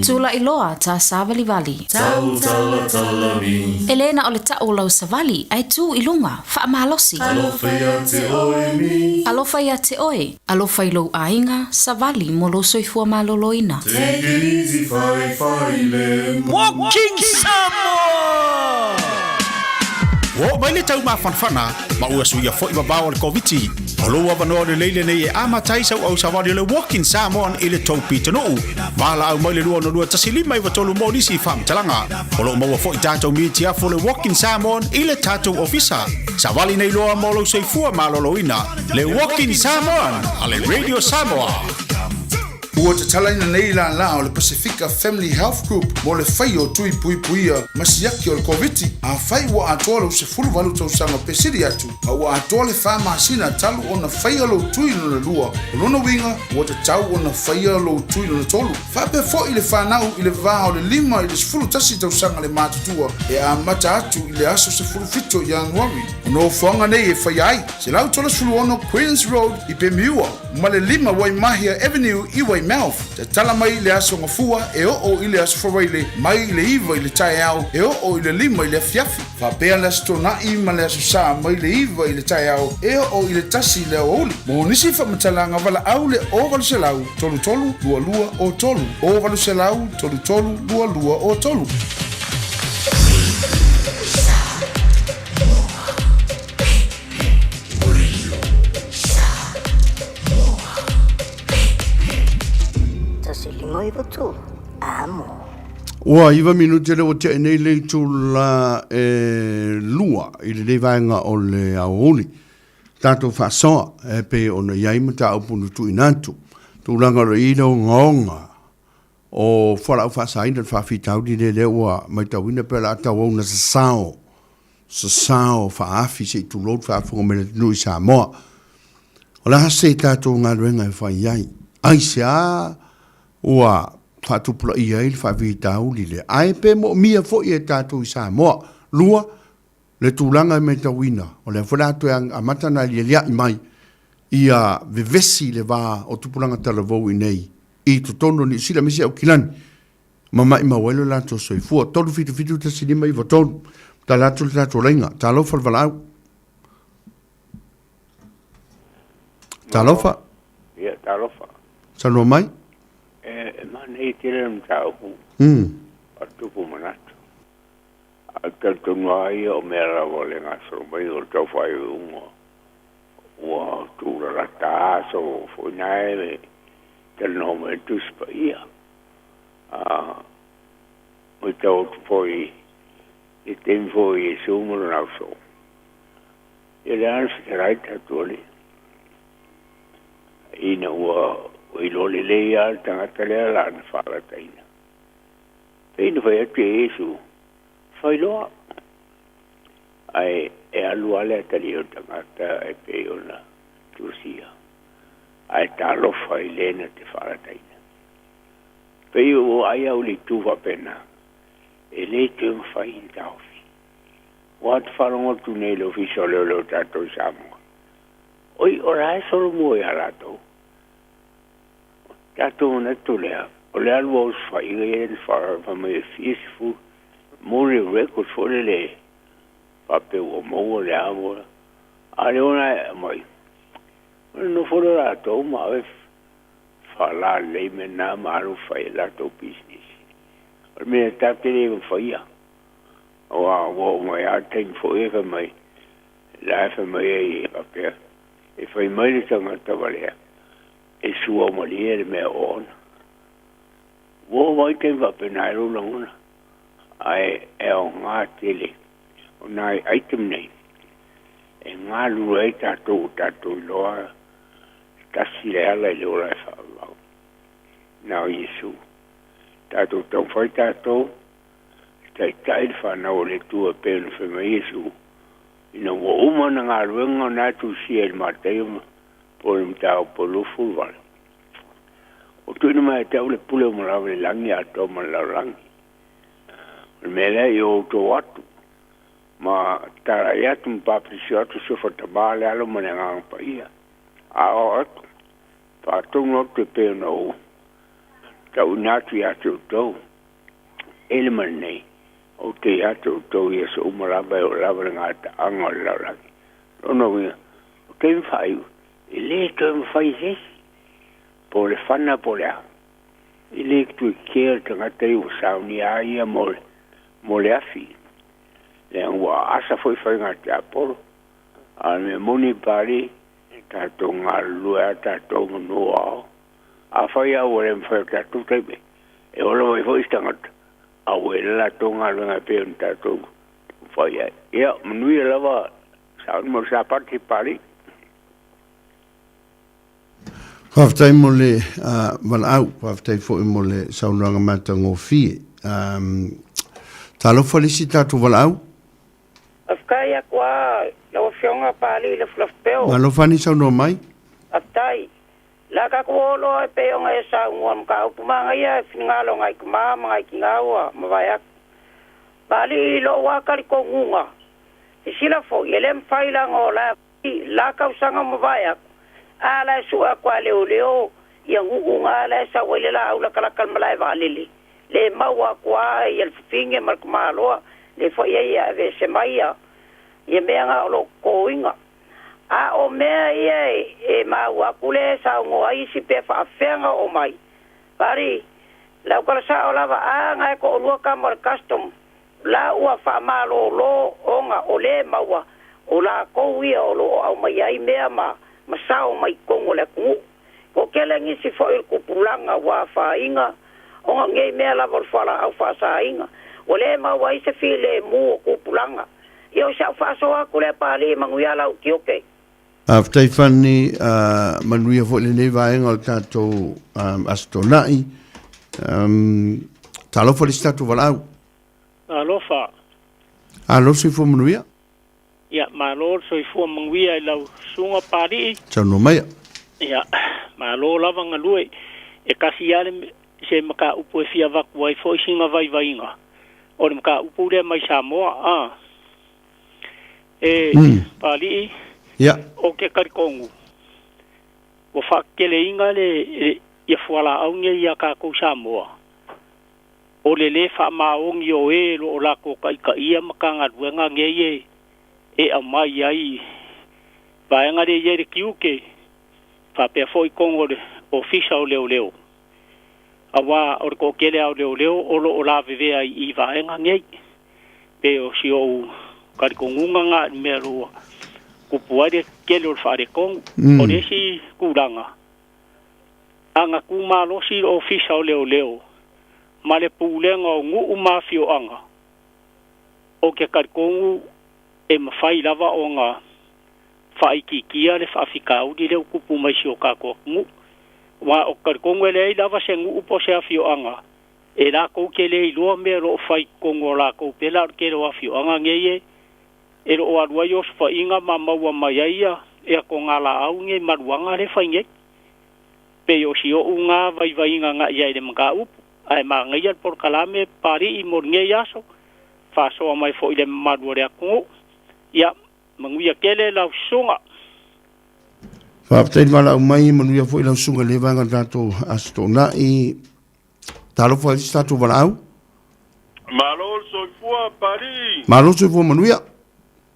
S11: Tula iloa ta savali vali. Elena o le ta o lau savali ai tu ilunga fa malosi. Alofa ia te oe. Alofa ilo ainga savali molo soifua maloloina.
S6: Take it easy, Papaliitele.
S14: Walking Samoa! Wo mai le tau mafanfana, ma ua suia foi babao le COVID-19. O lo wavanoa le leile nei e amatai sau au savali le Walking Samoa i le taupi Tanoa. Vala au mai le lua no lua tasilima i watolu monisi whamtalanga. O lo maua foi tātou miti afo le Walking Samoa i le tātou ofisa. Savali nei loa molo seifua maloloina. Le Walking Samoa a le Radio Samoa.
S3: Ua te talaina nei la o le Pacifica Family Health Group mo le whai o tui pui puia masiaki o le COVID a whai ua atoa lau se fulu walu tausanga pesiri atu a ua atoa le wha maasina talu o na whai alo tui no na lua o lona winga ua te tau o na whai alo tui no na tolu whape fo i le whanau i le vā o le lima i le sefulu tasi tausanga le mātutua e a mata atu i le aso se fulu fito i Januari o no whanga nei e whai ai se lau tola sulu ono Queens Road i Pemiua ma le lima Waimahia Avenue i Mouth. Te tala mai le aso ngafua e o i le aso fawaile mai le iwa i le tae au e o i le lima i le fiafi. Whapea le aso tona i ma le aso saa mai le iwa i le tae au e o i le tasi le au uli. Mo nisi whamatalanga wala au le o walu se lau tolu tolu lua lua o tolu. O walu se lau tolu tolu lua lua o tolu.
S1: Ua iwa minute le o te nei le tu la lua i le levaenga o le aoli. Tato whasoa e pe o na iaima ta upunu tu inantu. Tu langa ro i lo ngonga o whala au whasaina le whawhitau di le ua mai tawina pe la tau au na sa sao whaafi se tu lord whaafunga me le nui Samoa. O la hase tato ngā ruenga e whaiai. Ai se a ua whatupula i ai le whawhitau li le ai pe mo mia fo i e tato i Samoa. Lua le tūlanga me tawina o le whanatu a matana li lia i mai i a vevesi le wā o tupulanga talavou i nei i to tono ni sila misi au kilani ma mai mawelo la to soifua tolu fitu ta sinima i votonu ta lato le tato lenga ta lofa le walau ta lofa
S2: ia ta lofa
S1: sanoa mai
S2: ma nei tira mtau a tupu manatu a Tanoa Ava o mera vole ngaso mai o tau whai ungo ua tūra rata aso o whuinae me Tanoa me tuspa ia mo tau tupoi i tempo i sumuru nauso i le ansi te raita tuoli ina ua i loli lea al tangata lea lana whārataina peina whai atu e Yesu whailoa ai e alu ale atali o tangata e pe ona tusia ai talofa i lena te whārataina pei o ai au li tuwa pena e le te mwhai in taufi wat wharongotu nei lo fiso leo tato i Samoa oi ora e soro mua i halatou tato na tulea o le alu au swai e en whama e fiesifu mori record for le pape o mo le amora ale ona mai no foro la to ma e fala le mena maru fai la to business o me ta tele faia o mai a tem foi e mai la fa mai e pape e fai mai le tanga tavalea e sua moliere me on wo vai tem va penairo lona ai e o ngā tele o nai item nei e ngā lua e tatou loa tasi le ala i le ora e whaavau nao Yesu tatou tau whai tatou tai taid whanau le tua pēnu whema Yesu ina wa umana ngā ruenga nā tu sia i māteima po le mtau po lufu wale o tuina mai tau le pule o marawe le langi a tau la langi mele yo to watu ma tara ya tum papisio to sofa tabale alo mananga pa ia a o pa to no te pe no tau natu ya tau element nei o te ya tau ia so umaraba o lava ngata anga lara no we ke fai ele ke fai se po le fana po le ele tu care te ngata u sauni ai mo le afi le wa asa foi ngata po a me moni pari ta tonga lua ta tonga noa a fai a o le fai ta tu tebe e o lo foi stangat a o la tonga lua pe un ta tu fai ya mnui lava sa mo sa parti pari
S1: Haftai mo le walau, haftai fo mo le saunanga matango fi. Talo falisi tatu walau?
S21: Afkaya kwa lo fionga pali le flafpeo.
S1: Malo fani sauno mai?
S21: Aftai. La ka ko lo pe nga sa ngom ka upumanga ya fingalo ngai kuma ngai kingawa mabaya. Pali lo wa kali ko ngunga. Sila fo yelem faila ngola la ka usanga mabaya. Ala sua kwa leo yang unga ala sa wala aula kala kal malai valili le mawa kwa yel finge mar kumalo le fo ya ve semaya ye menga lo koinga a o me ye e mawa kule sa ngo ai si pe fa fenga o mai pari la kala sa ola va anga ko lo kamar custom la wa fa malo lo onga ole mawa ola ko wi o lo au mai ai mea masao mai kongo le ku ko kele ngi si fo ku pulanga wa fa inga o nge me la vol fala au fa sa inga o le ma wa se file mu ku pulanga yo sa fa so ku le pali manguya la ki oke
S1: Aftai fani manuia fo le nei vaenga o tatou astonai talo fo le statu walau
S8: alofa
S1: alo si fo manuia
S8: ya malo so fu manguia la sunga pari
S1: tano mai
S8: ya malo lava ngalue e kasi ale se maka upo fia va ku fo singa vai vainga o maka upo le mai Samoa pari
S1: ya
S8: o ke karikongu o fa kele inga le e fuala au nge ya ka ko Samoa o le fa maongi o lo la ko kai ia maka ngaluenga nge ye e a mai ai vai nga de ye kiuke fa pe foi kongo de official leo awa or ko kele au leo o lo la vive ai I vai nga ngai pe o si o kar kongunga nga mero ku puade kele o fa de kong o de si kuranga anga ku malo si official leo male pulenga ngu mafio anga o ke kar kongu e mafai lava o nga fai kikia le fafikau di le kupu mai sio ka ko mu wa o kar kongwele lava se ngu upo se afio anga e la ko kele lo me ro fai kongola ko pela ke ro afio anga ngeye e ro wa yo fa inga mama wa maiya e ko ngala au nge maruanga le fai nge pe yo sio unga vai nga ya le mga up ai ma ngai por kalame pari I mor nge yaso fa so mai fo ile madore ko ya manguia kele la sunga
S1: Whapatei wala au mai manuia fo ila sunga le vanga tatou astona I talo fo isi tatou wala au
S22: malo soifua pari
S1: malo soifua manuia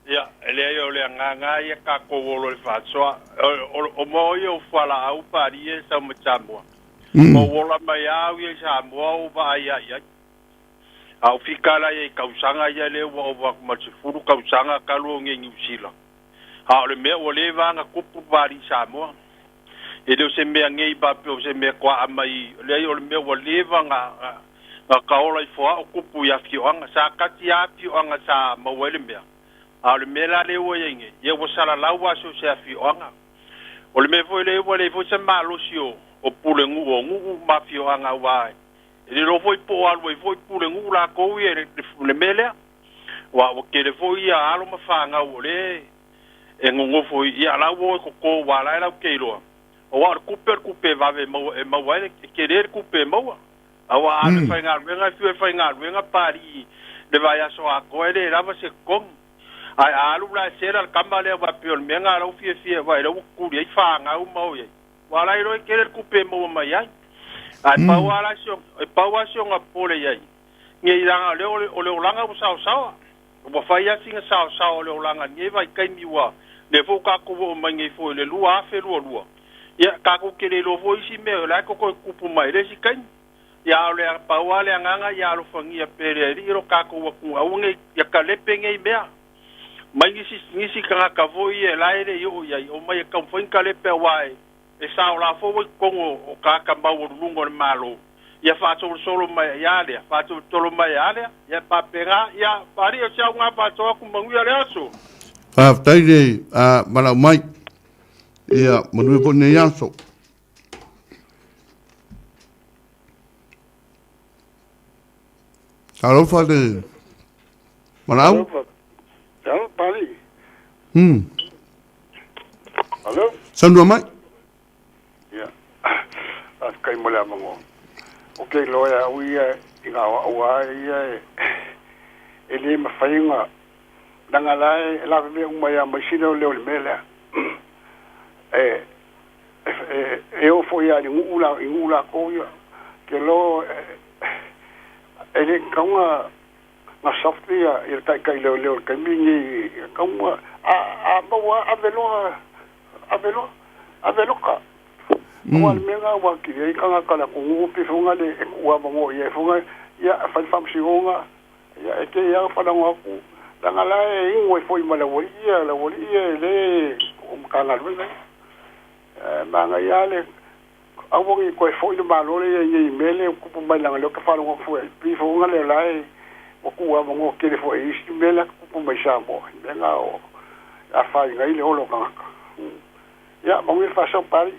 S22: ya ele yo le nganga ya ka ko wolo le fatsoa o mo yo fala au pari e sa mchambo o wola mai au ye sa mo ba ya au fikala ye kausanga ya le wa machifuru kausanga kalu ngi usila ha le me o le vanga kupu bari Samoa e do se me ngi ba pe se me kwa mai le o le me o le vanga ka ola fo o kupu ya fianga sa kati ya fianga sa mo le me ha le me la le o yengi ye wo sala la wa so se fianga o le me fo le fo se malo sio o pule ngu ma fianga wa e lo foi po algo e foi pule ngula ko e le mele wa o ke le foi a alo ma fanga o le e ngongo foi ia la wo ko wa la ke lo o wa kupe va ve mo e mo wa ke le kupe mo awa ane fai ngā ruenga pari le vai aso a koe le rava se kong ai alu la sera kamba le wa pion menga la fie vai lo kuri ai fa nga u mau ye wala iro ke le kupe mo mai ai ai pauala sio e paua sio nga pole yai ngi langa le o le langa o sao o fai ya singa sao le langa ngi vai kai miwa le fo ka ko o mangi fo le lua fe lua ya ka ko ke le lo fo isi me la ko kupu mai le si kai ya le paua le nganga ya lo fangia pere ri ro ka ko ku au ngi ya ka le penge mea mai ngisi ka voi e laere yo ya o mai ka foi ka le pe wai e sa la fo ko o ka ba o lungo malo ya fa solo mai ya le fa tolo mai ya pa pera ya pari o cha nga pa to ku mangu ya le aso
S1: tai de mala mai ia manu po ne yaso Alo fa de Malau?
S5: Alo, pali. Alo?
S1: Sandu mai?
S5: Ya. Kai mole mango. Okay, loya uia inga wa ia ele mafainga dangala la me umaya machine le mele. Eu foi ali ula ko ia que lo ele kanga na software il kai le kai mingi kanga bawa avelo ka wal menga wa ki e kanga kala ko upi funga le wa mo ye funga ya fa fam singa ya e ke ya fa ngwa ku danga la e ngwe foi mala wo ia le kala le manga ya le awo ko foi de malo le ye mele ku pa la le ka fa ngwa fu pi funga le lai o ku wa mo ke le foi isi mele ku pa shambo denga o a fa ngai le holo ka ya mo mi fa so pari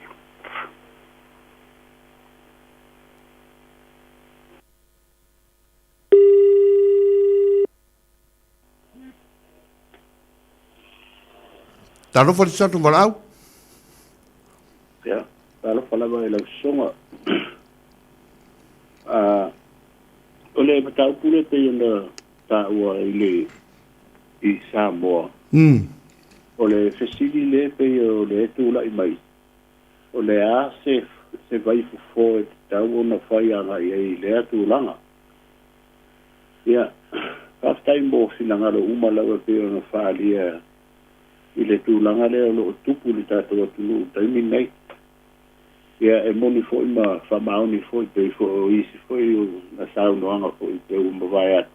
S1: Talo for satu malau?
S9: Ya, talo fala ba ila songa. Ole matau pule te yana ta ua ile I Samoa. Ole fesili le pe ole tu la mai. Ole a se vai fo ta una fai ana I le tu langa. Ya, after mo sinanga lo uma la pe ona fa lia ile tūlanga lea lo tupu li tātou atu taimi nei. Ia e moni fo ima whamaoni fo I pei fo o isi fo I o na saunoanga fo I pei umawai atu.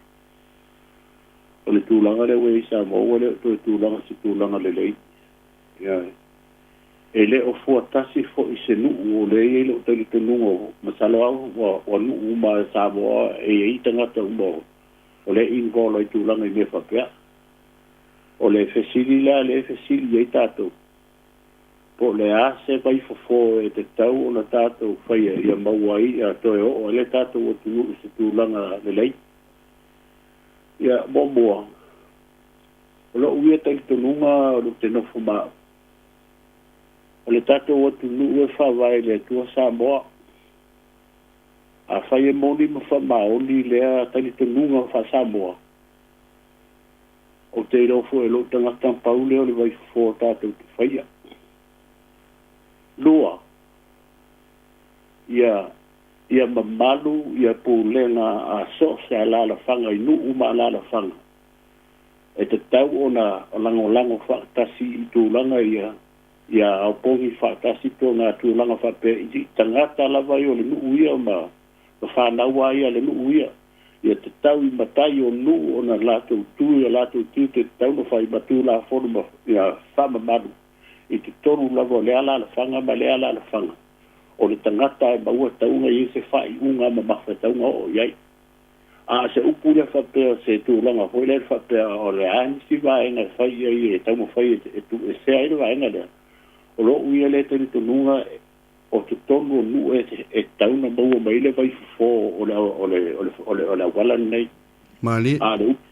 S9: O le tūlanga lea we isa maua lea to tūlanga si tūlanga le lei. Ia e le o fua tasi fo I se nuu o le e le o tali te nunga masalo au wa nuu uma Samoa e tangata uma o le ingola I tūlanga I me whapea. O le fesili la le fesili ai tātou. Po le a se pai fofo e te tau o na tātou whaia I a mauai a toe o le tātou o tunu se tūlanga le lei. Ia momoa. O lo uia tai tonunga o lo te nofo maa. O le tātou o tunu e whawai le tua Samoa. A whaia moni ma whamaoni lea tai tonunga wha Samoa. O te rofo e lo tangata paule o le vai fo tātou te whaia. Lua. Ia mamalu, ia pūlenga a so se a lala whanga I nuu ma lala whanga. E te tau o na lango whaktasi I tūlanga ia au pongi whaktasi tō ngā tūlanga whape I tangata lawai o le nuu ia ma whanaua ia le nuu ia. Ia te tau I matai o nuu o na lātou tū ia lātou tū te tau no whai matu la whoruma ia whama manu. I te toru lawa le ala la whanga ma le ala la whanga. O le tangata e maua taunga I se whai unga ma mawha taunga o iai. A se upu le whapea se tūlanga hoi le whapea o le anisi waenga whai iai e taunga whai e tu e se aere waenga lea. O lo uia le tani tununga o te tonu o nu e tauna maua maile vai fo o le wala nei.
S1: Mali.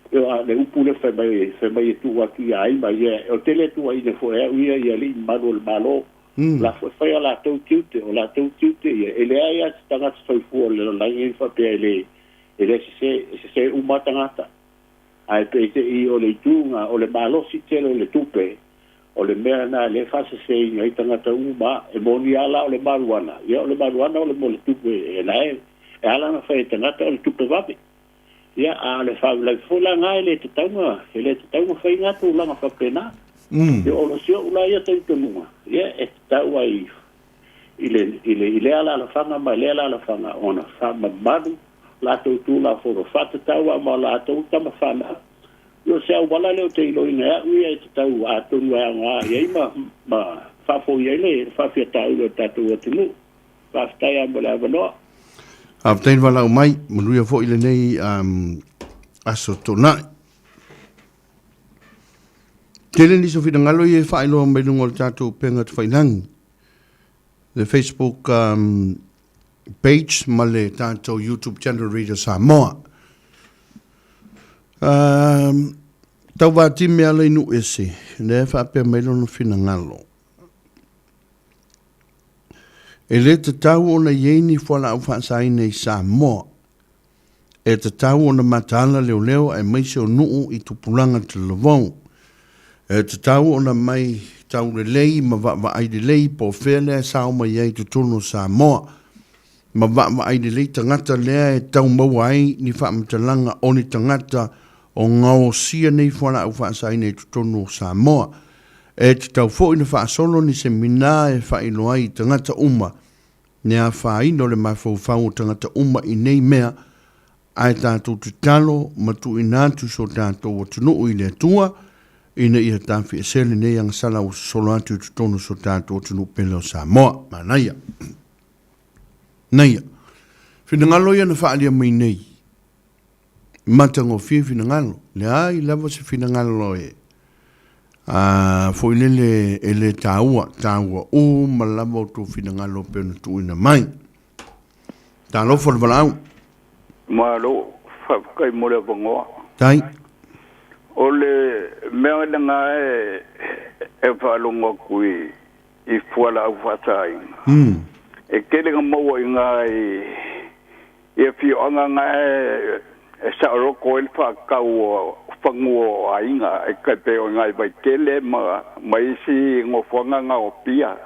S9: Le upu le whai tu watu I ai mai o tele tu ai ne fo e uia I ali maro le malo. La whai a la tau tiute o la tau tiute e le ai ati tangata whai fua le langi I whapea e le se umatangata. Ai pe te I o le tunga o le malo si tele o le tupe o le mea na le fase se ngai tangata uma e moni ala o le maruana ia o le maruana o le mo le tupu e na e ala na fai tangata o le tupu vape ia a le fa le fola ngai le te taunga fai ngatu langa whapena ia o lo sio ula ia tau tonunga ia e tau ai ile ala la fanga ma le ala la fanga ona fa madu la tau tu la foro fata tau ma la tau tama fana yo se wala le te lo ina ia te tau a tu nga ia ma fa fo ia le fa fia tau le tatu o tinu fa stai am la vano
S1: Aftain wala mai muluia fo ile nei aso tona Tele ni so fina ngalo ye fa ilo me lungo tatu penga tfainang the Facebook page male tanto YouTube channel reader Samoa tau wa timi ala inu ese ne fa pe me lono fina ngalo ele te tau ona yeni fola au fa sai nei Samoa e te tau ona matala leo e mai se nuu i tupulanga te lovong e te tau ona mai tau le lei ma va ai de lei po fele sao mai ai tu tunu Samoa ma va ai de lei tangata le e tau mawai ni fa mtalanga oni tangata o ngao sia nei fola au fa sai nei tu tunu Samoa e te tau fo ina fa solo ni semina e fa ino ai tangata uma ne a fa ino le mafo fa tangata uma i nei mea ai tātou tu talo ma tu inatu so tātou o tunu i le tua ina ia tāwhi e sele nei ang sala o solo atu tu tonu so tātou o tunu pelo Samoa ma naia finangalo ia na whaalia mai nei matango finangalo le ai lava se finangalo e fo ilele ele taua o malama o tu finangalo peno tu ina mai talo for balau
S18: malo kai mole bongo
S1: tai
S18: ole mea nga e falunga kui i fuala au fatai e kele nga maua nga e fi anga nga e sa roko el fa kau fanguo ainga e kai pe nga i kele ma isi ngo fuanga nga o pia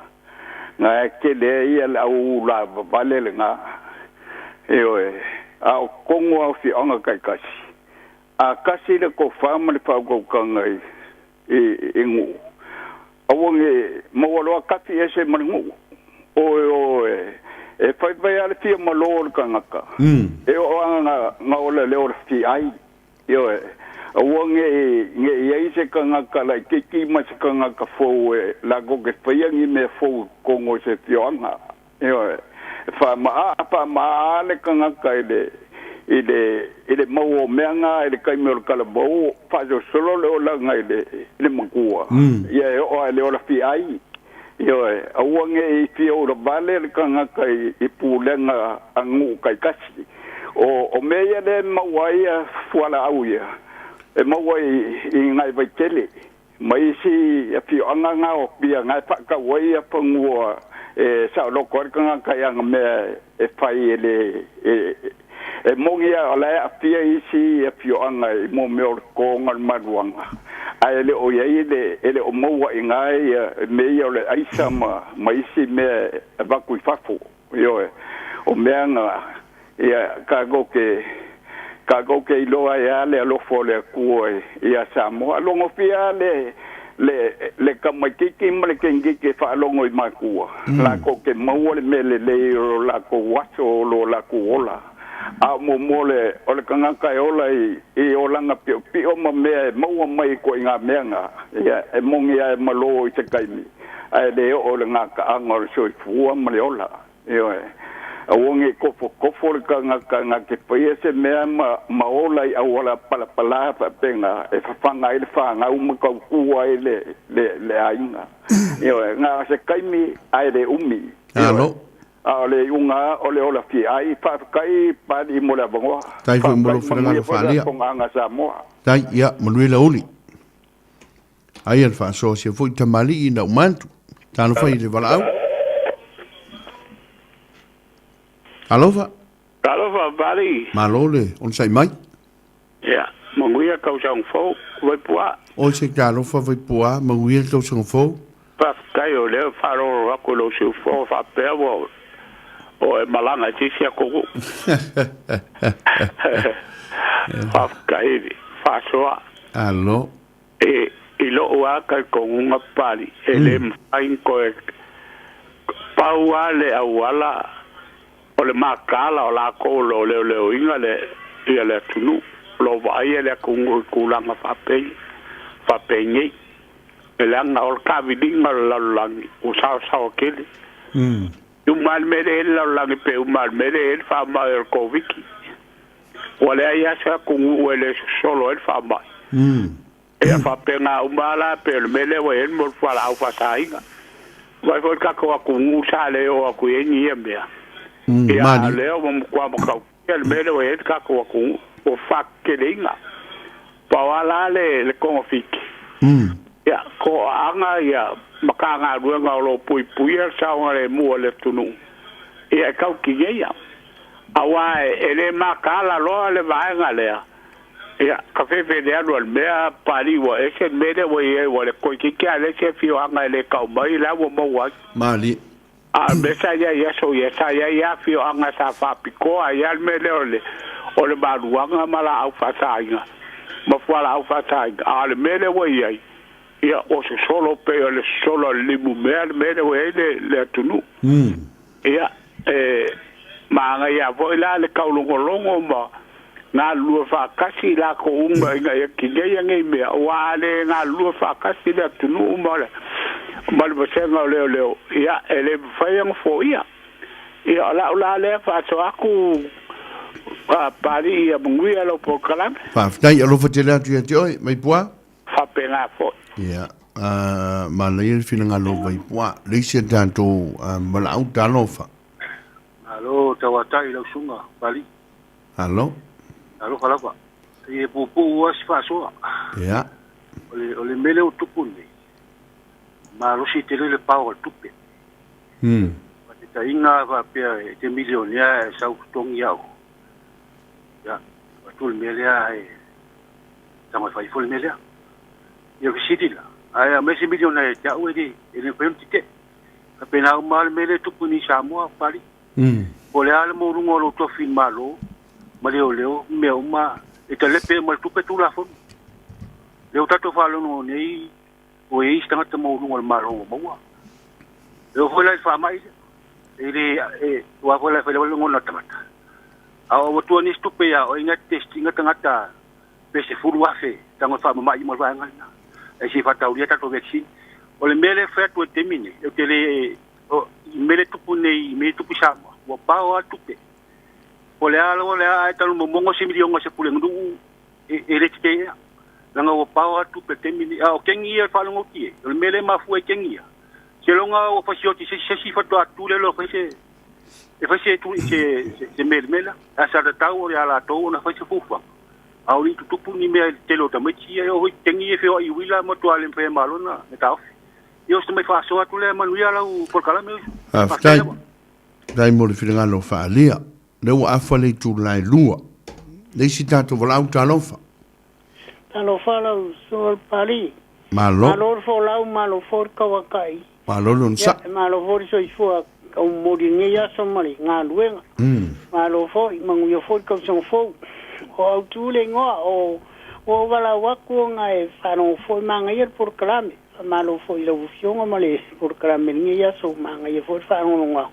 S18: nga kele ia la u la vale nga au kongo au fi anga kai kasi a kasi le ko fama le fa ko kanga e ngu awonge mawalo kafi ese mangu o e fai vai ale fi malo kanga ka e o anga ngole le o fi ai yo awonge nge yeise kanga ka la kiki mas kanga ka fo la go ke fai ngi me fo kongo se fi anga yo fa ma le kanga ka ile mau meanga ile kai me kala bo fa jo solo le ola ngai ile makua ia o le ola fi ai yo awange i fi o vale le kanga kai i pulenga angu kai kasi o meia le mawai fuala auia e mawai i ngai vai tele mai si fi anga o pia ngai fa ka wai pangua e sa lo kor kanga kai anga me e fai ele e mongia ala a pia isi e pio anga i mo meo ko ngal maruanga ai le o ye ele o mo wa ingai me yo le aisa ma isi me va ku fafu yo o meanga ia ka go ke lo ai le lo fo le ku ia Samoa lo ngo pia le kamakiki male kengi ke fa longo i makua la ko ke mo le mele le la ko waso lo la ku ola a mo mole o le kanga kai ola i olanga pi o ma me mo mai ko inga menga ya e mongi ya malo i te kaimi ai le o le nga ka angor so fu ma le ola yo a wonge ko fo le kanga ke pai se me ma ola i ola pala pa penga e fa fanga i fa nga um ko ku ai le ainga yo nga se kaimi ai le umi
S1: alo
S18: ale unga ole ola fi ai fa kai pa di mola bongo
S1: tai fu mo fanga falia
S18: nga Samoa
S1: tai ya manuela oli ai al fa so se fu tamali ina mantu tano fa ile vala au Alofa
S18: bali
S1: malole on sai mai
S18: ya
S2: manguia kau sang fo vai pua
S1: O se talo fa vai pua manguia kau sang fo.
S2: pa kai o le faro ko lo se fo fa pe o e malanga ti sia ko fa kai fa soa
S1: Allo.
S2: E lo wa ka ko unha pali ele fain ko pauale awala o le makala o la ko lo le inga le tunu lo vai le ko kulanga fa pe ngi ele anga o ka vidinga la langi o sa kele tu mal mere la langi pe mal mere fa ma ko viki wala ya sa ko wele solo el fa ma e fa pena umala pe mele wa en mo fa la fa sainga vai for ka ko ku sa le o ku yengi embea ya le o mo kwa mo ka el mele wa en ka ko ku o fa kelinga pa wala le ko fiki ya ko anga ya makanga ruanga lo pui sa ngare mo le tunu e ka ki ya awa ele makala lo le va ngale ya kafe de algo mea pari wa ese mede wa ye wa le ko ki ale se fio anga le ka mai la wo mo wa
S1: mali
S2: besa ya so ya sa ya fio anga sa fa piko ya mele ole ba ruanga mala au fa sa inga ma fala au fa sa ale mele wa ye ya o se solo pe le solo limu mele wa le tunu ya ma ya vo la le ka longo ma na lua fa kasi la ko umba nga ki ya ngai me wale na lua fa kasi la tunu umba le mal bosenga leo ya ele fayan fo ya la le fa so aku pari ya bunguia lo pokalam
S1: fa dai alo fa tela tu oi mai pua
S2: fa pena fo
S1: ya ma le il fina lo vai pua le se tanto mal au talofa
S7: alo tawatai lo sunga pali
S1: alo
S7: alo kalapa e popo was fa so
S1: ya
S7: ole mele o tupuni ma lo si tele le power tupe ta inga va pe te milionia sa tong yao ya tul mele ai tama fai fol mele yo sidila ai me si milionia ja wedi ele pem tite apena mal mele tupuni Samoa pali ole al mo rungo lo to fin malo Leo meu ma e te lepe mal tupe tu la fon leo tato falo no nei o e sta ngata mo no malo mo leo foi la fa mai ele wa foi la fa lo ngona tamata a o tu ni stupe ya o inga testing ngata pese furu afe tango fa mai mo va ngana e si fa tauria tato vaccine o le mele fa tu termine e te le o mele tupu nei me tupu sa wa pa o tupe ole ai talu mongo se milionga se pule ndu ele tike langa o pawa tu petemi o kengi e falo ngoki le mele mafu e kengi se longa o fasioti se fa to atule lo fese e fese tu se mela asa da tau o ala to na fese fufa au ni tupu ni me telo tamati e o kengi e fe o iwila mo to ale pe malona e tau yo se me fa so atule manuia la u por kala me
S1: dai mo le fina lo fa lia le wa afale tu lai lua le si tato volau talofa
S21: talofa la sol pali
S1: malo
S21: fo lau malo for kawakai
S1: malo non sa
S21: malo for so ifo ka moringa ya somali nga luenga malo fo mangu yo for ka so fo o tu le ngo o wala waku nga e fano fo manga yer por klame malo fo la ufion male por klame ni ya so manga ye for fano ngo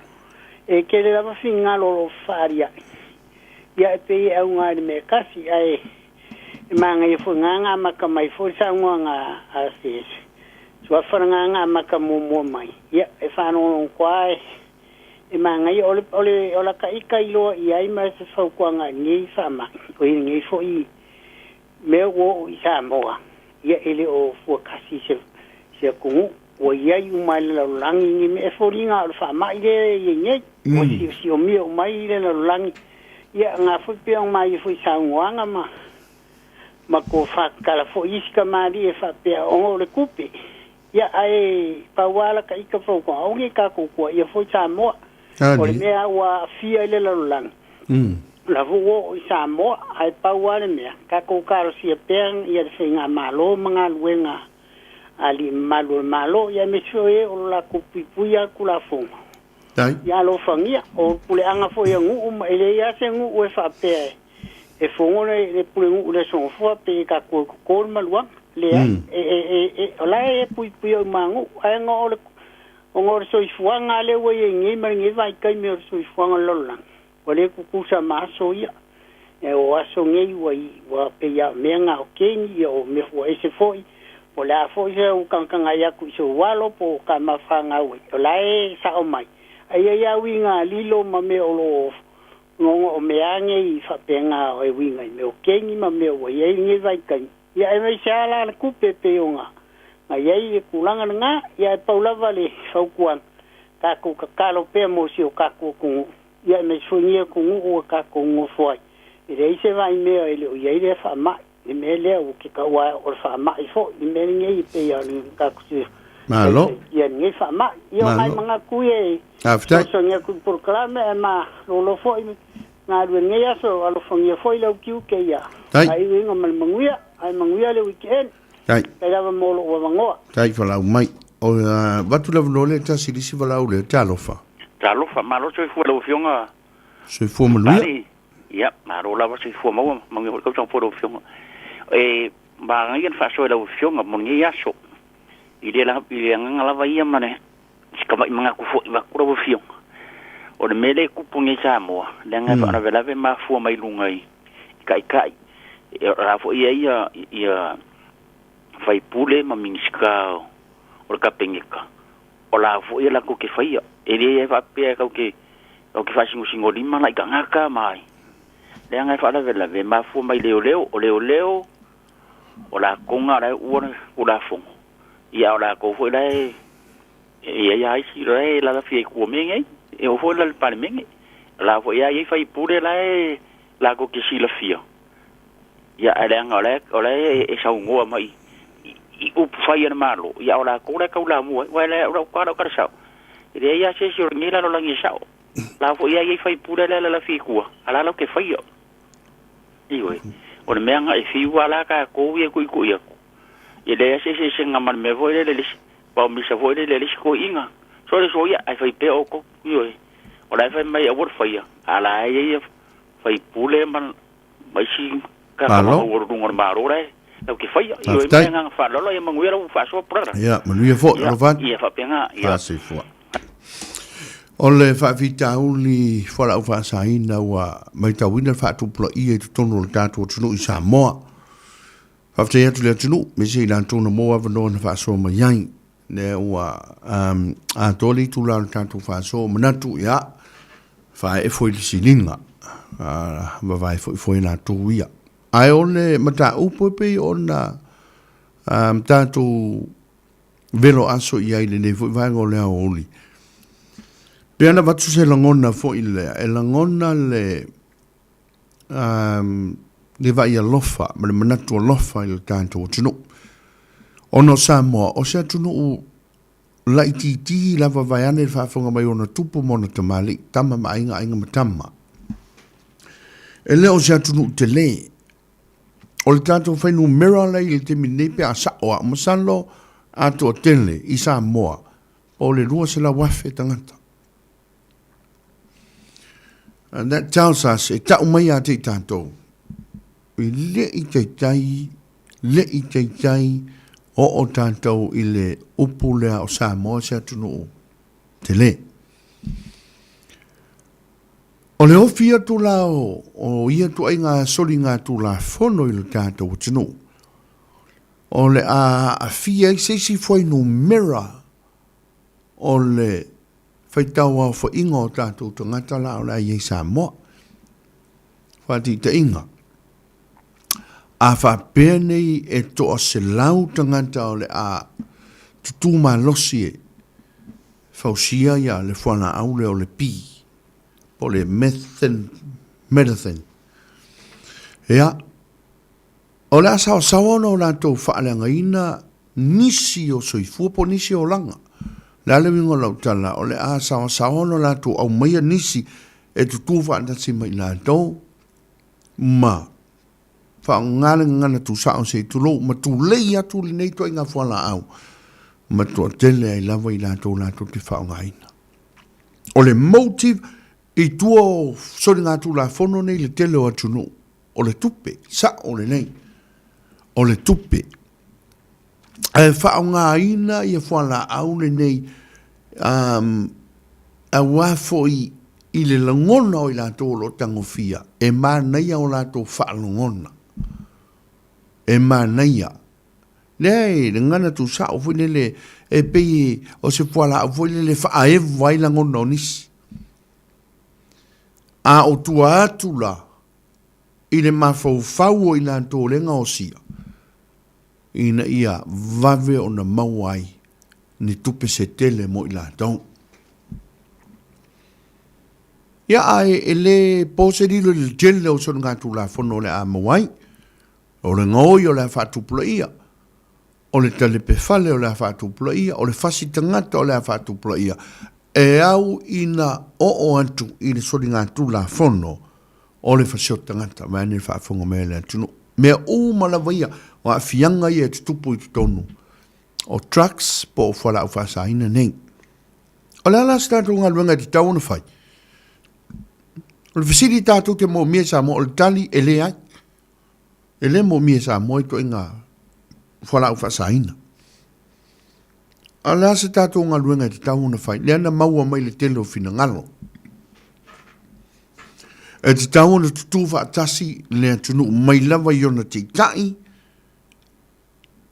S21: e ke le lava finga lo faria ya pe e unha me kasi ai manga e funga maka mai forsa nga asis so fanga nga maka mo mai ya e fano kwai e manga i ole ola ka ikailo i ai mai se fo kwanga ni sama o ni fo i me wo i Samoa ya ele o fo kasi se ku o ia i mai la langi ni me foringa al fa mai le ye o si o mio mai le la langi ia nga fu pe mai fu Samoa ma ko fa kala fo iska mari e fa pe o le kupi ia ai pa wala ka ika fo ko o ka ko ia fo Samoa o le mea wa fia le la langi la vo I Samoa ai paua le mea ka ko karo sia peng ia le finga malo manga luenga ali malo ia me soe o la kupipuia kula fonga ia lo fangia o pule anga fo ia ngu ele ia se ngu e fa pe e fongo le pule ngu le son fo pe ka ko malua le e ola e pui o mangu ai ngo le ngor so ifuanga le we ngi mar ngi vai kai me so ifuanga lolang ole kukusa maso ia e o aso ngi wa pe ya menga o keni o me fo ese foi o la foi o kankanga ya ku so walo po ka mafanga we ola e sa o mai ai ya winga lilo ma me o lo ngo o me ange I fa penga o winga me o keni ma me o ye ngi vai kai ya e me sala ku pe pe onga ai e kulanga nga ya paula vale faukuan ka ku kalo pe mo si o ka ku ia me sonia ku ngu ka ku ngu foi e se vai me ele o ia ile fa ma e me le o ki ka wa o fa ma I fo I me ngi pe ya ni ka ku si
S1: malo
S21: ia ngi fa ma io mai manga ku e sonia ku proclame ma lo fo nga lu ngi ya so alo fongia foi lo ki ke ya ai winga mal manguia le weekend
S1: tai
S21: lava molo o vangoa
S1: tai falau mai o batu lava no le tasi lisi falau le talofa
S4: malo so fu lo fionga
S1: so fu manuia
S4: ya malo lava so fu mo mangi ko tong fo lo fionga e ba ngi fa so lo fionga mo ngi yaso ile nga lava ia mane kama manga ku fo ba ku lo fionga o le mele ku pungi Samoa le nga fa vela ve ma fu mai lungai kai ra fo ia fai pule ma minska o ka pengeka o la fu ia la ko ke fai ele fa pe ka ke o ke fa singo lima la ngaka mai le nga fa la vela ve ma fu mai leo o la konga la o la fu ia o la ko fu la ia si la fi ku menge e o fu la pa menge la fu ia fai pule la ko ke si la fia ia ale nga ole e sa ngo mai I fai na malo ia ora ko la kaula mo wala ora ka sa ile ia se si ngila lo langi sa la fo ia fai pura la fi ku ala lo ke fai iwe o me anga e fi wala ka ko ia ku ia ile se ngaman me vo le ba mi se vo le ko inga so ia ai fai pe o ko iwe ora fai mai a wor fai ala ia fai pule man mai si ka ma wor ngor maro re o ke fai io menga fa lo ia manguera u fa so pra
S1: ia manuia fo lo van
S4: ia fa penga ia
S1: se fo ole fa vita uli fora u fa saina wa mai ta wina fa tu plo ia tu tonu ta tu tunu I Samoa fa te atu le tunu me se lan tonu mo ava no fa so ma yang ne wa a toli tu la ta tu fa so manatu ia fa e foi silinga ma vai foi na tu ia ai ole mata upo pe ona tanto velo aso ia ile ne vai ngole oli pe ana vatu se langona fo ile e langona le vai a lofa ma le manatu lofa il tanto tunu ono Samoa o se tunu la ititi la vai ane fa fonga mai ona tupu mona tamali tama mai inga matama ele o se tunu te le o le tātou whai numera lei il te minepe a saoa masalo a to tele I Samoa o le rua se la wafe tangata. And that tells us e tau mai a te tātou I le I te tai o tātou I le upu lea o Samoa se atunu te le. O le ofia tu la o ia tu ai ngā soli ngā tu la fono I le tātou tinu. O le a fia I seisi foi no mera o le whaitaua fo inga o tātou tangata la o la iei Samoa. Whati te inga. A whapea nei e toa se lau tangata o le a tutuma losi e fausia ia le whana aule o le pii. O le medicine. Ea, o le asa o sawana o lātou whaalanga ina nisi o soifua po nisi o langa. Le ale wingo lau tala, o le asa o sawana o lātou au maia nisi e tutuwa andasi mai lātou ma fa ngale ngana tu sa se tu lo ma tu le ya tu le nei to inga fo la au ma tu tele ai lava i la to te fa ngaina o le motive i tuo so ngā tu la fono nei le tele o tunu o le tupe sa o le nei o le tupe e fa ngaina i fo la au le nei a wafo i le langona o i la to lo tangofia e ma nei o la to fa langona e ma nei le ngana tu sa o fune le e pe o se poala o fune le fa e vai langona nis a o tua atula i le mafau i la to lenga o sia ina ia vave o na mauai ni tupe se tele mo i la tau ia ai ele poserilo le tele o son ngatu la fono le a mauai o le ngoi o le fatu ia o le tele pefale o le fatu ia o le fasi tangata o le fatu ia e au ina o antu i le sori ngatu la fono o le fasio tangata mai ni fa fonga me le tunu me o malavia o a fianga i e tupu i tonu o trucks po fala o fasa ina nei o le ala statu ngā luenga te tau na fai o le fasiri tātou te mo mia sa mo o le tali e le ai e le mo mia sa mo i to inga fala o fasa ina ala se tātou ngā luenga te tau na fai le ana maua mai le tele o fina ngalo e te tau na tutuwa atasi le atunu mai lava i ona te kai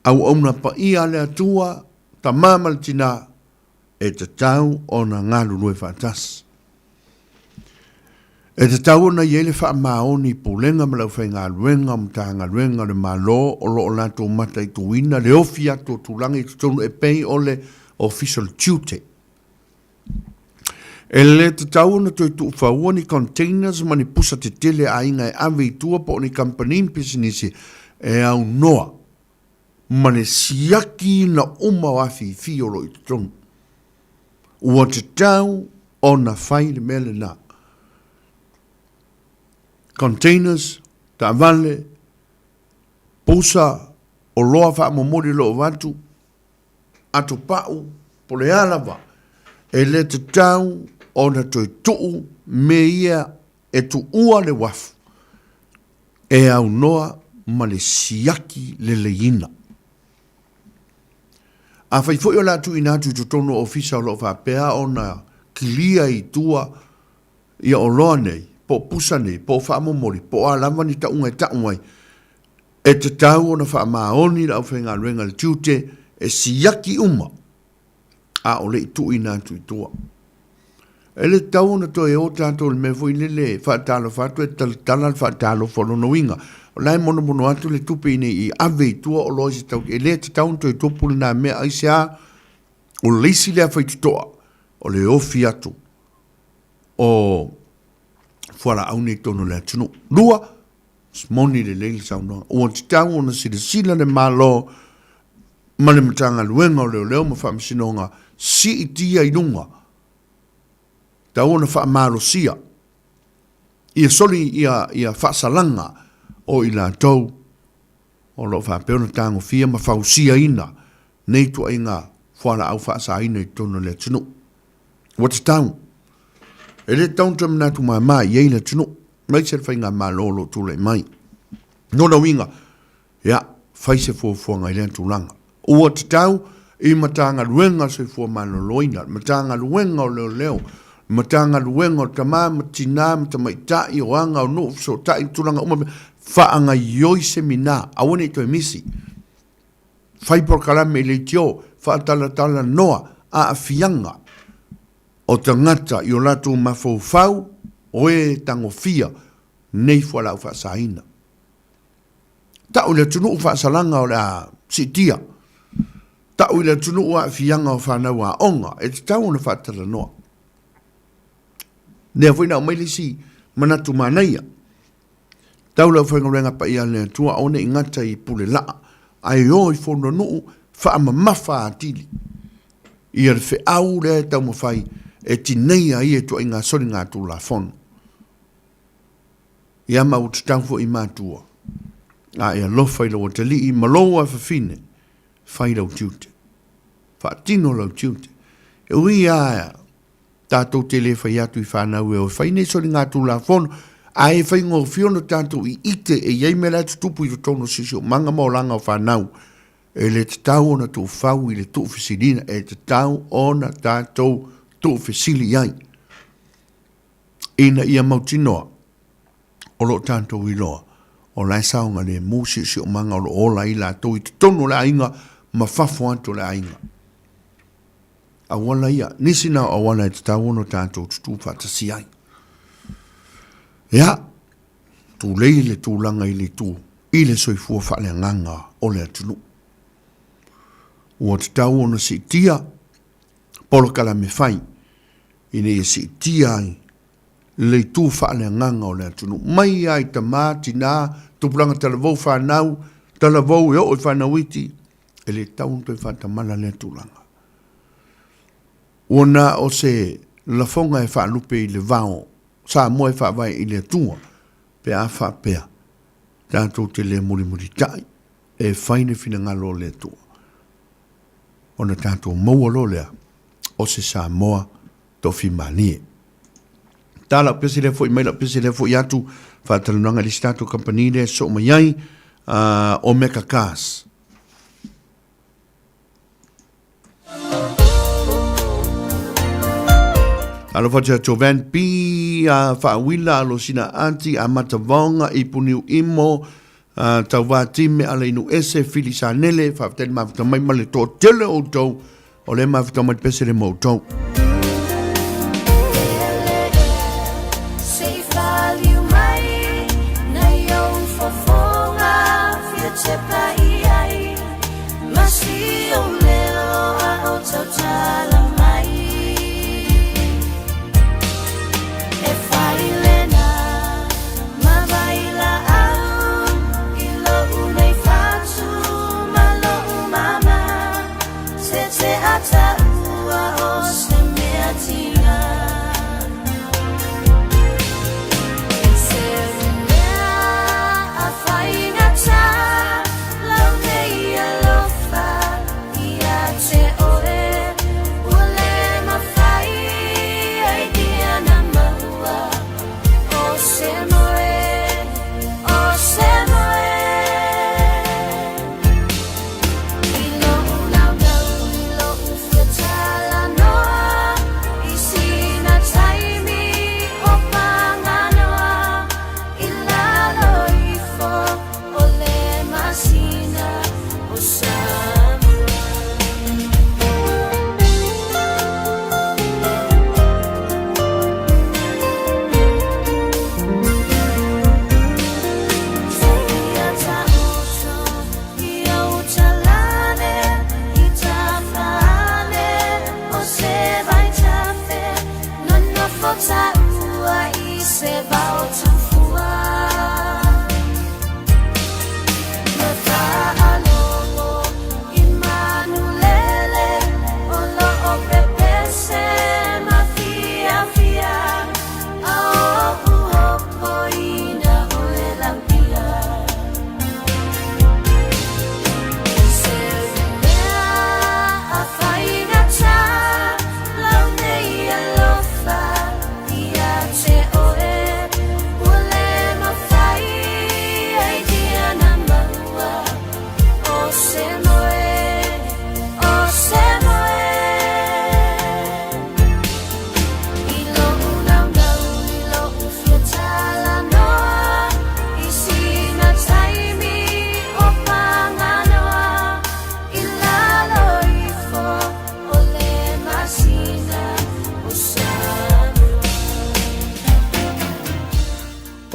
S1: au ona pa ia le atua ta mamal tina e te tau ona ngā lulue whaatasi. E te tau na iele wha maoni pulenga ma lau whai ngā luenga mta ngā luenga le malo o lo o lato mata i tuina le ofi ato tulangi i tutonu e pei o le official duty. E le te tau na toi tu whaua ni containers ma ni pusa te tele a inga e ave i tua po ni company business e au noa ma ne siaki na uma wafi fiolo i tutonu. Ua te tau o na whai le mele na. Containers, ta vale, pusa, o loa wha momori lo watu, ato pau, pole alawa, e le te tau o na toi tuu me ia e tu ua le wafu, e au noa ma le siaki le leina. A whai fwoi o la tu inatu tu tono ofisa o lo wha pea o na kilia i tua ia o loa nei, po pusa nei, po wha momori, po alama ni ta unga e ta ungai, e te tau o na wha maoni la au whainga ruenga le tiute, e siaki uma, a o le tu inatu i tua. E le tau na to e o tato le me fwoi lele wha talo whatu e tala wha talo wholono inga, o lai mono atu le tupe ine i ave i tua o loa si tau, e le te tau to e topule na mea aise a, o leisi lea whai tutoa, o le ofi atu, o fuara au nei tono le atunu. Lua, smoni le leili saunonga, o te tau o na sila le malo, ma le matanga luenga o leo ma wha misinonga, si i tia i nunga, tau o na wha malo sia, ia soli ia wha salanga, o i la tau, o lo wha peona tango fia ma whau sia ina, nei tua inga, fuara au wha sa ina i tono le atunu. What is tau? E le tau tamina tu mai iei le tunu, mai se whai ngā malolo tu le mai. Nona winga, ia, whai se fua ngai le tulanga. Ua te tau, i matanga luenga se fua maloloina, matanga luenga o leo, matanga luenga o tamā, matina, matamaitai, o anga o no, so tai tulanga umame, whaanga ioi se mina, awane i toi misi. Whai porkalame le tio, whaatala noa, a fianga, o tangata i o latu mafaufau o e tango fia nei fuala u whaasaina. Tau le tunu u whaasalanga o la sitia. Tau le tunu u fianga o whanau a onga. E te tau na whaatala noa. Nea whaina o mailisi manatu manaia. Tau le whaingarenga pa ia le tua o ne ingata i pule laa. Ai o i whono nuu whaamamafa atili. Ia le wheau le tau mawhai e ti nei a ie tua inga sori ngā tū la fono. ia maututau fo i matua. A ia lofa i lau tali i maloa fafine, fai lau tiute. Whaatino lau tiute. E ui aia, tātou te le fai atu i whanau e o fai nei sori ngā tū la fono, a e fai ngō whiona tātou i ite e iei me la tutupu i tono sisi o manga maolanga o whanau. E le te tau ona tō whau i le tō whisilina, e te tau ona tātou tō whisili ai. Ina ia mautinoa, o lo tātou i loa, o lai saunga le mūsi si o manga o lo ola i la tō i te tono le ainga, ma whafo anto le ainga. A wala ia, nisi nao a wala e te tau ono tātou tutu whatasi ai. Ia, tū leile tū langa i le tū, i le soifua whale nganga o le atunu. Ua te tau ono si tia, polo kala me whai, ine e si tia ai, le tū whaale nganga o le atunu. Mai ai ta māti nā, tupuranga talavou whanau, talavou e o i whanau iti, e le tau nto i whantamala le tūlanga. Ua nā o se lafonga e whaalupe i le vao, sa mo e whaavai i le atua, pe a whaapea, tātou te le muri tai, e whaine whina ngalo le atua. Ona tātou maua lo lea, o se Samoa, tofi manie. Tala pese le fo i maila pese le fo i atu, whātalunanga li stato kampanile, so maiai, o meka kas. Alo whatia tō van pi, whaawila alo sina anti, a matavonga, i puniu imo, tau wātime ala inu ese, fili sa nele, whaafuteni mawuta mai male tō tele o tau, o le mawuta mai pese le mau tau.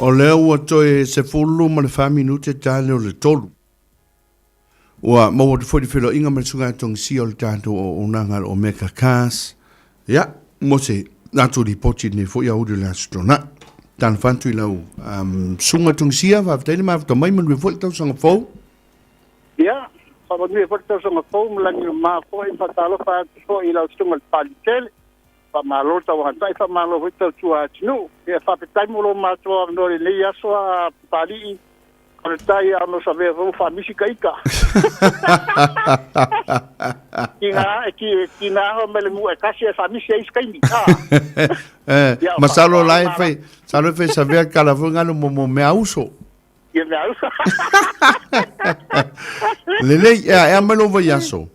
S1: O leo ua toe se fulu ma le 5 minute tale o le tolu. Ua maua te fwoi whilo inga ma sunga tong si o le tātou o unanga o meka kas. Ia, mo se nātou li poti ne fwoi au de la stona. Tāna whantu i lau sunga tong sia, whawhataini mawhata mai manu e fwoi tau sanga fwou.
S21: Ia, whawhataini e fwoi tau sanga fwou, mlangi ma fwoi whatalo whawhatu fwoi i lau sunga le Papaliitele. fa malo ta wa tai fa malo ho ta tua tinu e fa pe tai mo lo ma to no le ya so pali o tai ano sa ve vo fa misi kaika kina ho mele mu e kasi fa misi e skai mi
S1: masalo lai fe sa ve kala funga no mo me auso
S21: ye me auso
S1: le ya me lo voy aso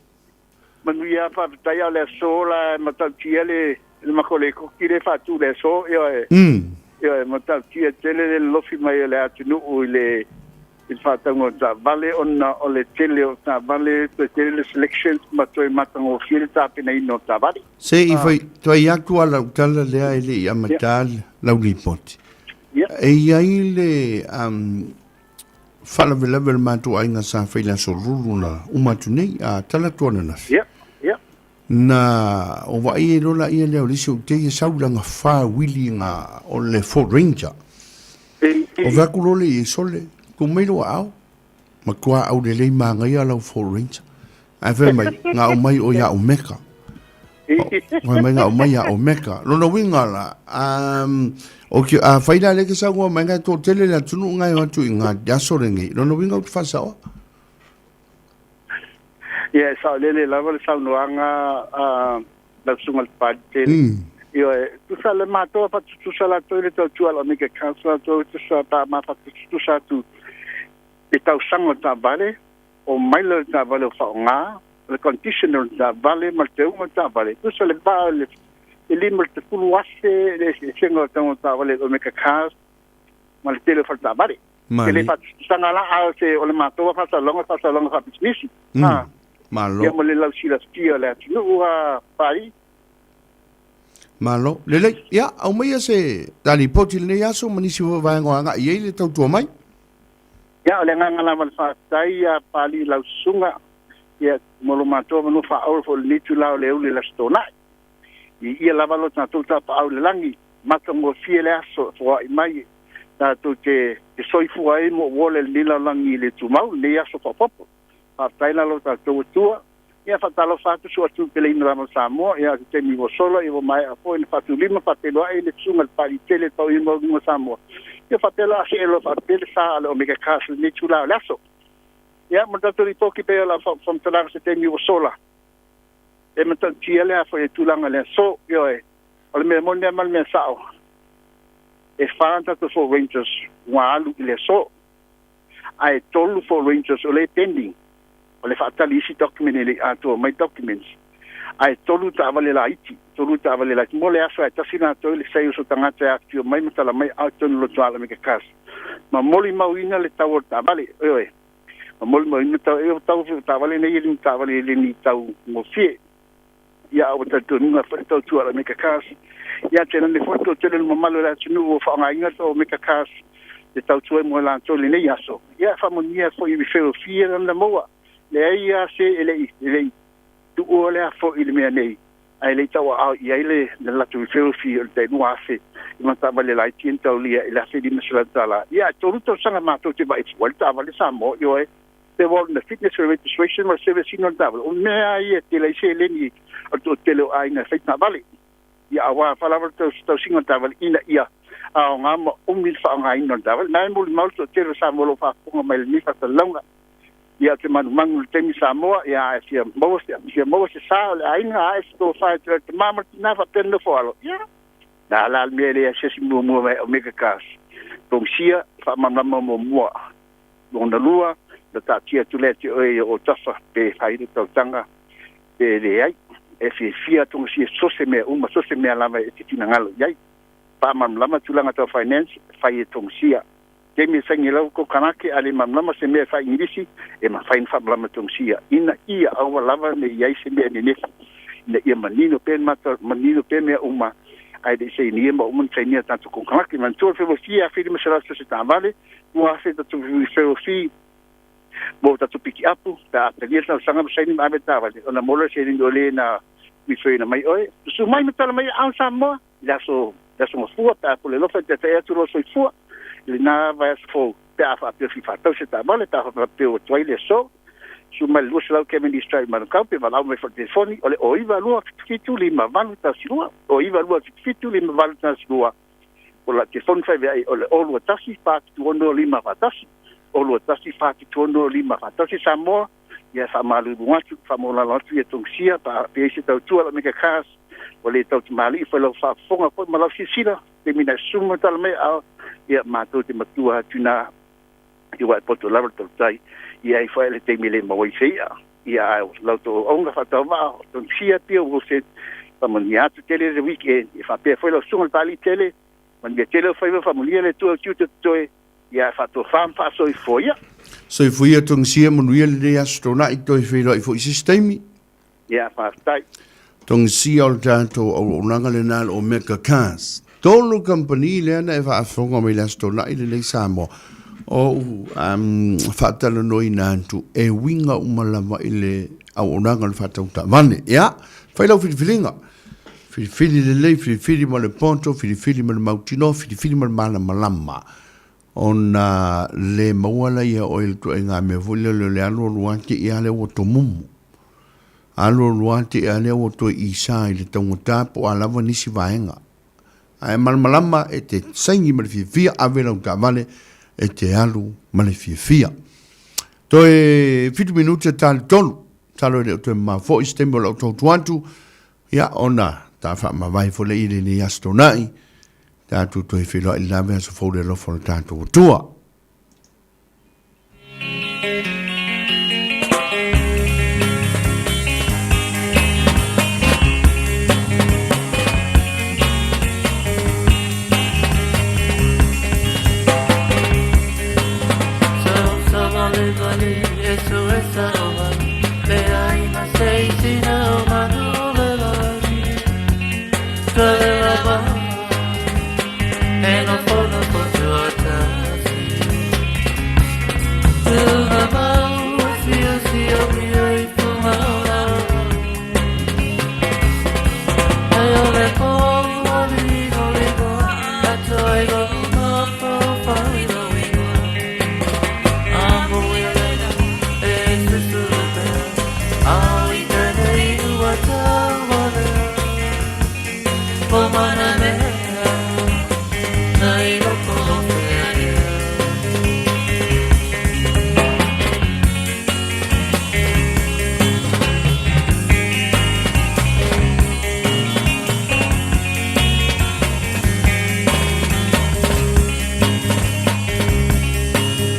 S21: manu ya fa tai ale sola mata tiele ma kole ko kire fa tu le so yo mata tie tele lo fi mai le atinu o le il fatango ta vale ona o le tele o ta vale to tele selections ma to matango filta pina ino ta vale
S1: se i foi to ia ku ala tala le ai ya matal la report e ai le fala level ma to ai nga sa fa la so ruluna uma tuni a tala tona na na o vai no la ia le o liso te sa ulanga fa willi nga o le for ranger o va ku le sole ku me lo au ma kwa au le manga ia la for ranger ai ve mai nga o mai o ya o meka o mai nga o mai ya o meka no no winga la o ki a faila le ke sa ngo manga to tele la tunu nga yo tu nga ya so rengi no no winga tu fa sa
S21: yeah, so lele level sa nuanga la sungal parte yo tu sa le mato pa tu sa la to le to tu ala mega cancer to tu sa ta ma pa tu sa tu e tau sango ta vale o mai le ta vale fa nga le conditioner ta vale ma te un ta vale tu sa le vale ele mo te pulu wase le sengo ta vale o mega cancer ma le tele fa ta vale ele fa sanga la a se o le mato fa sa longa fa business malo ya mo le lau sila stia le atu ua pai
S1: malo le ya au mai se tali poti le ya so manisi va nga ia le tau tua mai
S21: ya le nga la mal fa tai ya pali lau sunga ya mo lo mato mo fa au fo le tu lau le ule la stona ia la valo na tu ta pa au le langi mato mo fiele aso fo mai ta tu te soifu ai mo wole le la langi le tu mau le ya so popo taila lo ta tua ia fatalo fatu so tu pele ina mo Samoa ia te mi solo e mai a foi fatu lima fatelo ai le tsunga Papaliitele to i mo Samoa ia fatelo a se lo fatelo sa lo mega castle ni chula laso ia mo ta tori poki pe la from tala se te mi sola e mo ta tiele a foi tulanga le so io e al me mo ne mal me sao e fanta to for rangers wa alu le so ai tolu for rangers o le pending o le fatali si document le ato my documents ai tolu ta vale la iti tolu ta vale la mo le aso ta sina to le sei so tanga ta actio mai mata mai auto lo tsala me kas ma moli mawina le tawor ta vale oi ma moli mawina ta vale ne yeli ta vale le ni tau mo fie ya o ta to nga fa to tsala me kas ya tena le foto tele mo malo la tsunu o fa nga inga me kas le tau tsue mo la to le ne yaso ya fa mo nia fo i feo fie na moa le ia se ele tu ole a fo ile me nei ai le tawa au ia ile la tu feel te no afe ma ta vale la tinta olia ila se di mesla tala ia to sanga ma to te vai volta vale samo yo e te vol na fitness registration ma service no table o me ai te le se le ni to te lo ai na fit na vale ia wa fala to singa table ina ia a nga mo umil fa nga ino table na mo to te samo lo fa ko ma ni fa longa ia te manumang te mi Samoa ia sia mo se sa le ainga ai sto fa te mama na fa pende folo ia na la me le se si mo o mega kas tom sia fa mama mo ona lua da ta tia tu le te o tafa pe ai to tanga pe le ai e fia tu si so se me lava e tina ngalo ia pa mama lama tulanga to finance fa e tom sia te me sangi lau ko kanake ale mamlama se me fa ingisi e ma fain fa blama tongsia ina ia awa lava ne ia se me ne ne ia manino pen me uma ai de se ni ma umun se ni tanto ko kanake man to fe fia fe de mesara se ta vale mo afe ta tu fe fi mo ta tu piki apu ta te sa sanga se ni ma beta vale ona mola se ni dole na mi fe na mai oi su mai me tala mai an samo la so mo fu ta po le lo fe te tu lo so fu le na vai fo pe a fa pe fi fa to se ta vale ta fa pe o toile so
S9: Suma lu slau ke meni strai man ka pe vala me fa telefoni ole o iva lu fitu lima valu ta silua o iva lu fitu lima valu ta silua ola telefoni fa vai ole o lu tasi pa tu ono lima fa tasi o lu tasi fa tu ono lima fa tasi Samoa ia fa malu ngatu fa mola latu ia tongsia pa pe se tau tu ala me ka kas ole tau mali fa lo fa fonga po mala sisila te mina suma tal me a ia mato te matua tuna ia poto lava to tai ia i faile te mile mo i sei ia lauto onga fa tava ton sia pio o se pa mania tu tele de weekend e fa pe foi lo sunga Papaliitele man dia tele fa familia le tu tu tu ia fa to fam fa so i foia
S1: so i foia ton sia mo nuia le astona i to i filo i foi sistemi
S9: ia fa tai
S1: ton sia o tanto o nanga le nal o meka cars tolo company le na e fa fonga me le astona i le Samoa o fatala noi nantu e winga umalama ile au onanga le fatauta vane ya faila filifilinga filifili le filifili ma le ponto filifili ma le mautino filifili ma le malama ona le mawala ia o il to nga me volle le alo luanti ia le woto mumu alo luanti ia le woto isa ile tongota po ala vanisi vaenga ai malama e te sangi ma le fia avela uta vale e te alu male fia. To e 5 minuti tal tolu. Talo e te ma fo istembo la tuantu. Ya ona ta fa ma vai fo le ile ni astonai. Ta tu to e filo il lave so fo le lo fo tanto tua.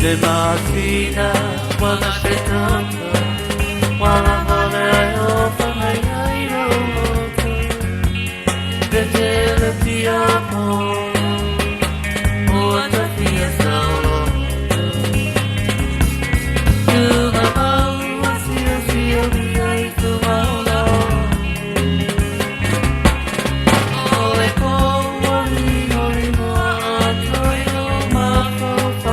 S17: Le mattina quando aspettando quando volevo fare vedere ti amo quando fia solo tu ma paura sia mi hai tu ma ole como li ma tu ma fai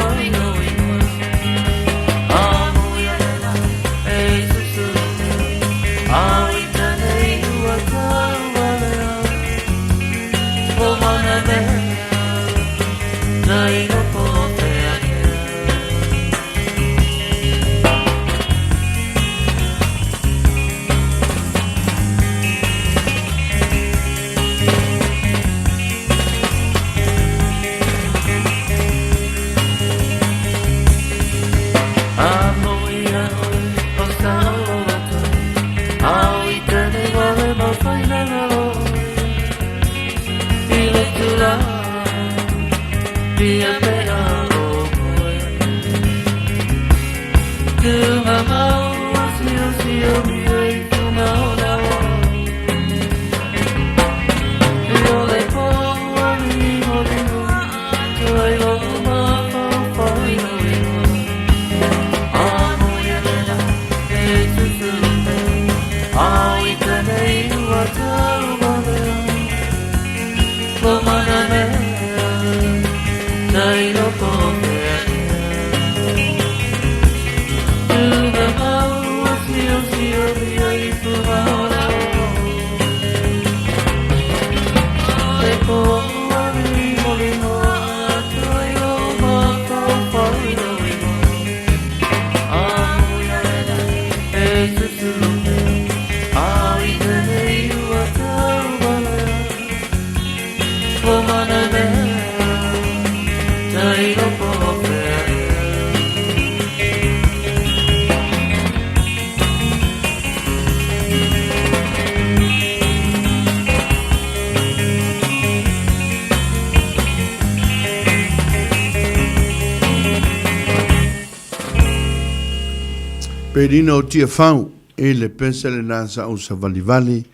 S1: Perino tia fau e le pensele na sa o sa valivali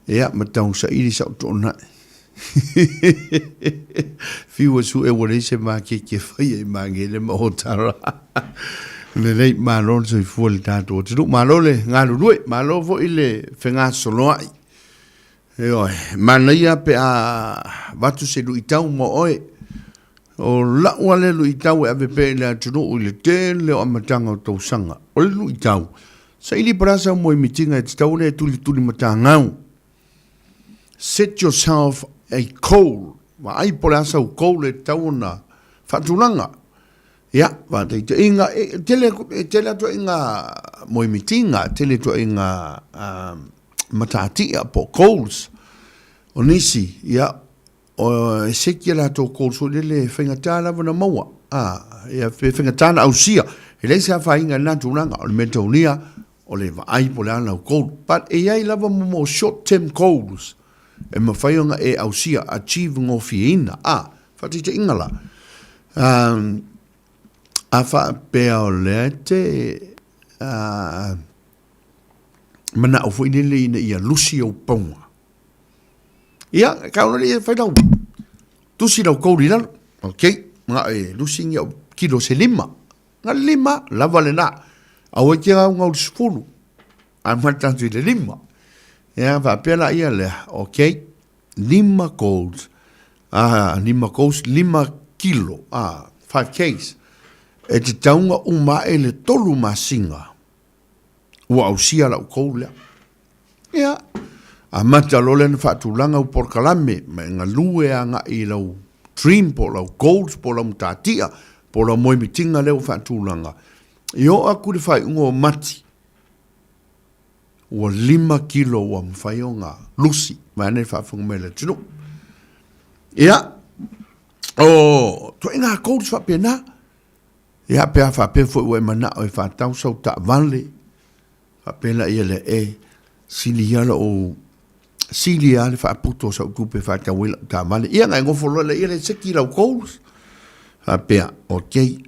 S1: e a matau sa iri sa tona. Fiwa su e wale se ma ke fai e ma ngele ma hotara. Le lei ma lon so fu le tato. Tu ma lo le ngalu due ma lo vo ile fenga solo ai. E oi ma na ia pe a vatu se lu itau mo oi. O la wale lu itau e ave pe le atunu o le tele o amatanga o tau sanga. O le lu itau. Sa ili brasa mo i mitinga e tau le tuli matangau. Set yourself a goal. Ma ai brasa o goal e tau na fatulanga. Ya, va te inga tele to inga mo i mitinga, tele to inga matatia po goals. O nisi, ya, o seki la to ko so le fengatala na maua ya fengatala au sia ele sa fa inga na tunanga o metonia o le vai po la ko but e ai lava mo short term goals e ma faionga e au sia achieving of ina fa te ingala a fa peolete mana o foi le ia lucio ponga. Ia, kau nari e whainau. Tusi rau kauri lalo. Ok, nga e lusi ngia kilo se 5. Nga 5, lava le na. Au e kia ngau sifuru. A matantu i le 5. Ia, whapela ia le. Ok, 5 goals. 5 goals, 5 kilo. 5 Ks. E te taunga uma e le tolu masinga. Ua au sia lau kauri lea. Ia, a mata lole na whaatulanga u porkalame, me ngā lue a ngā i lau dream po lau goals po lau mtatia, po lau moi mitinga leo whaatulanga. Io a kuri whai ungo mati, ua 5 kilo ua mwhai o ngā lusi, mai ane whaafunga mele tino. Ia, to ngā goals whapena, ia pia whapea fo ue mana o e whaatau sau ta vale, whapela ia le sili ala o sili ale fa puto sa kupe fa ta wila ta male ia nga ngofo le ia le seki la goals a pe okay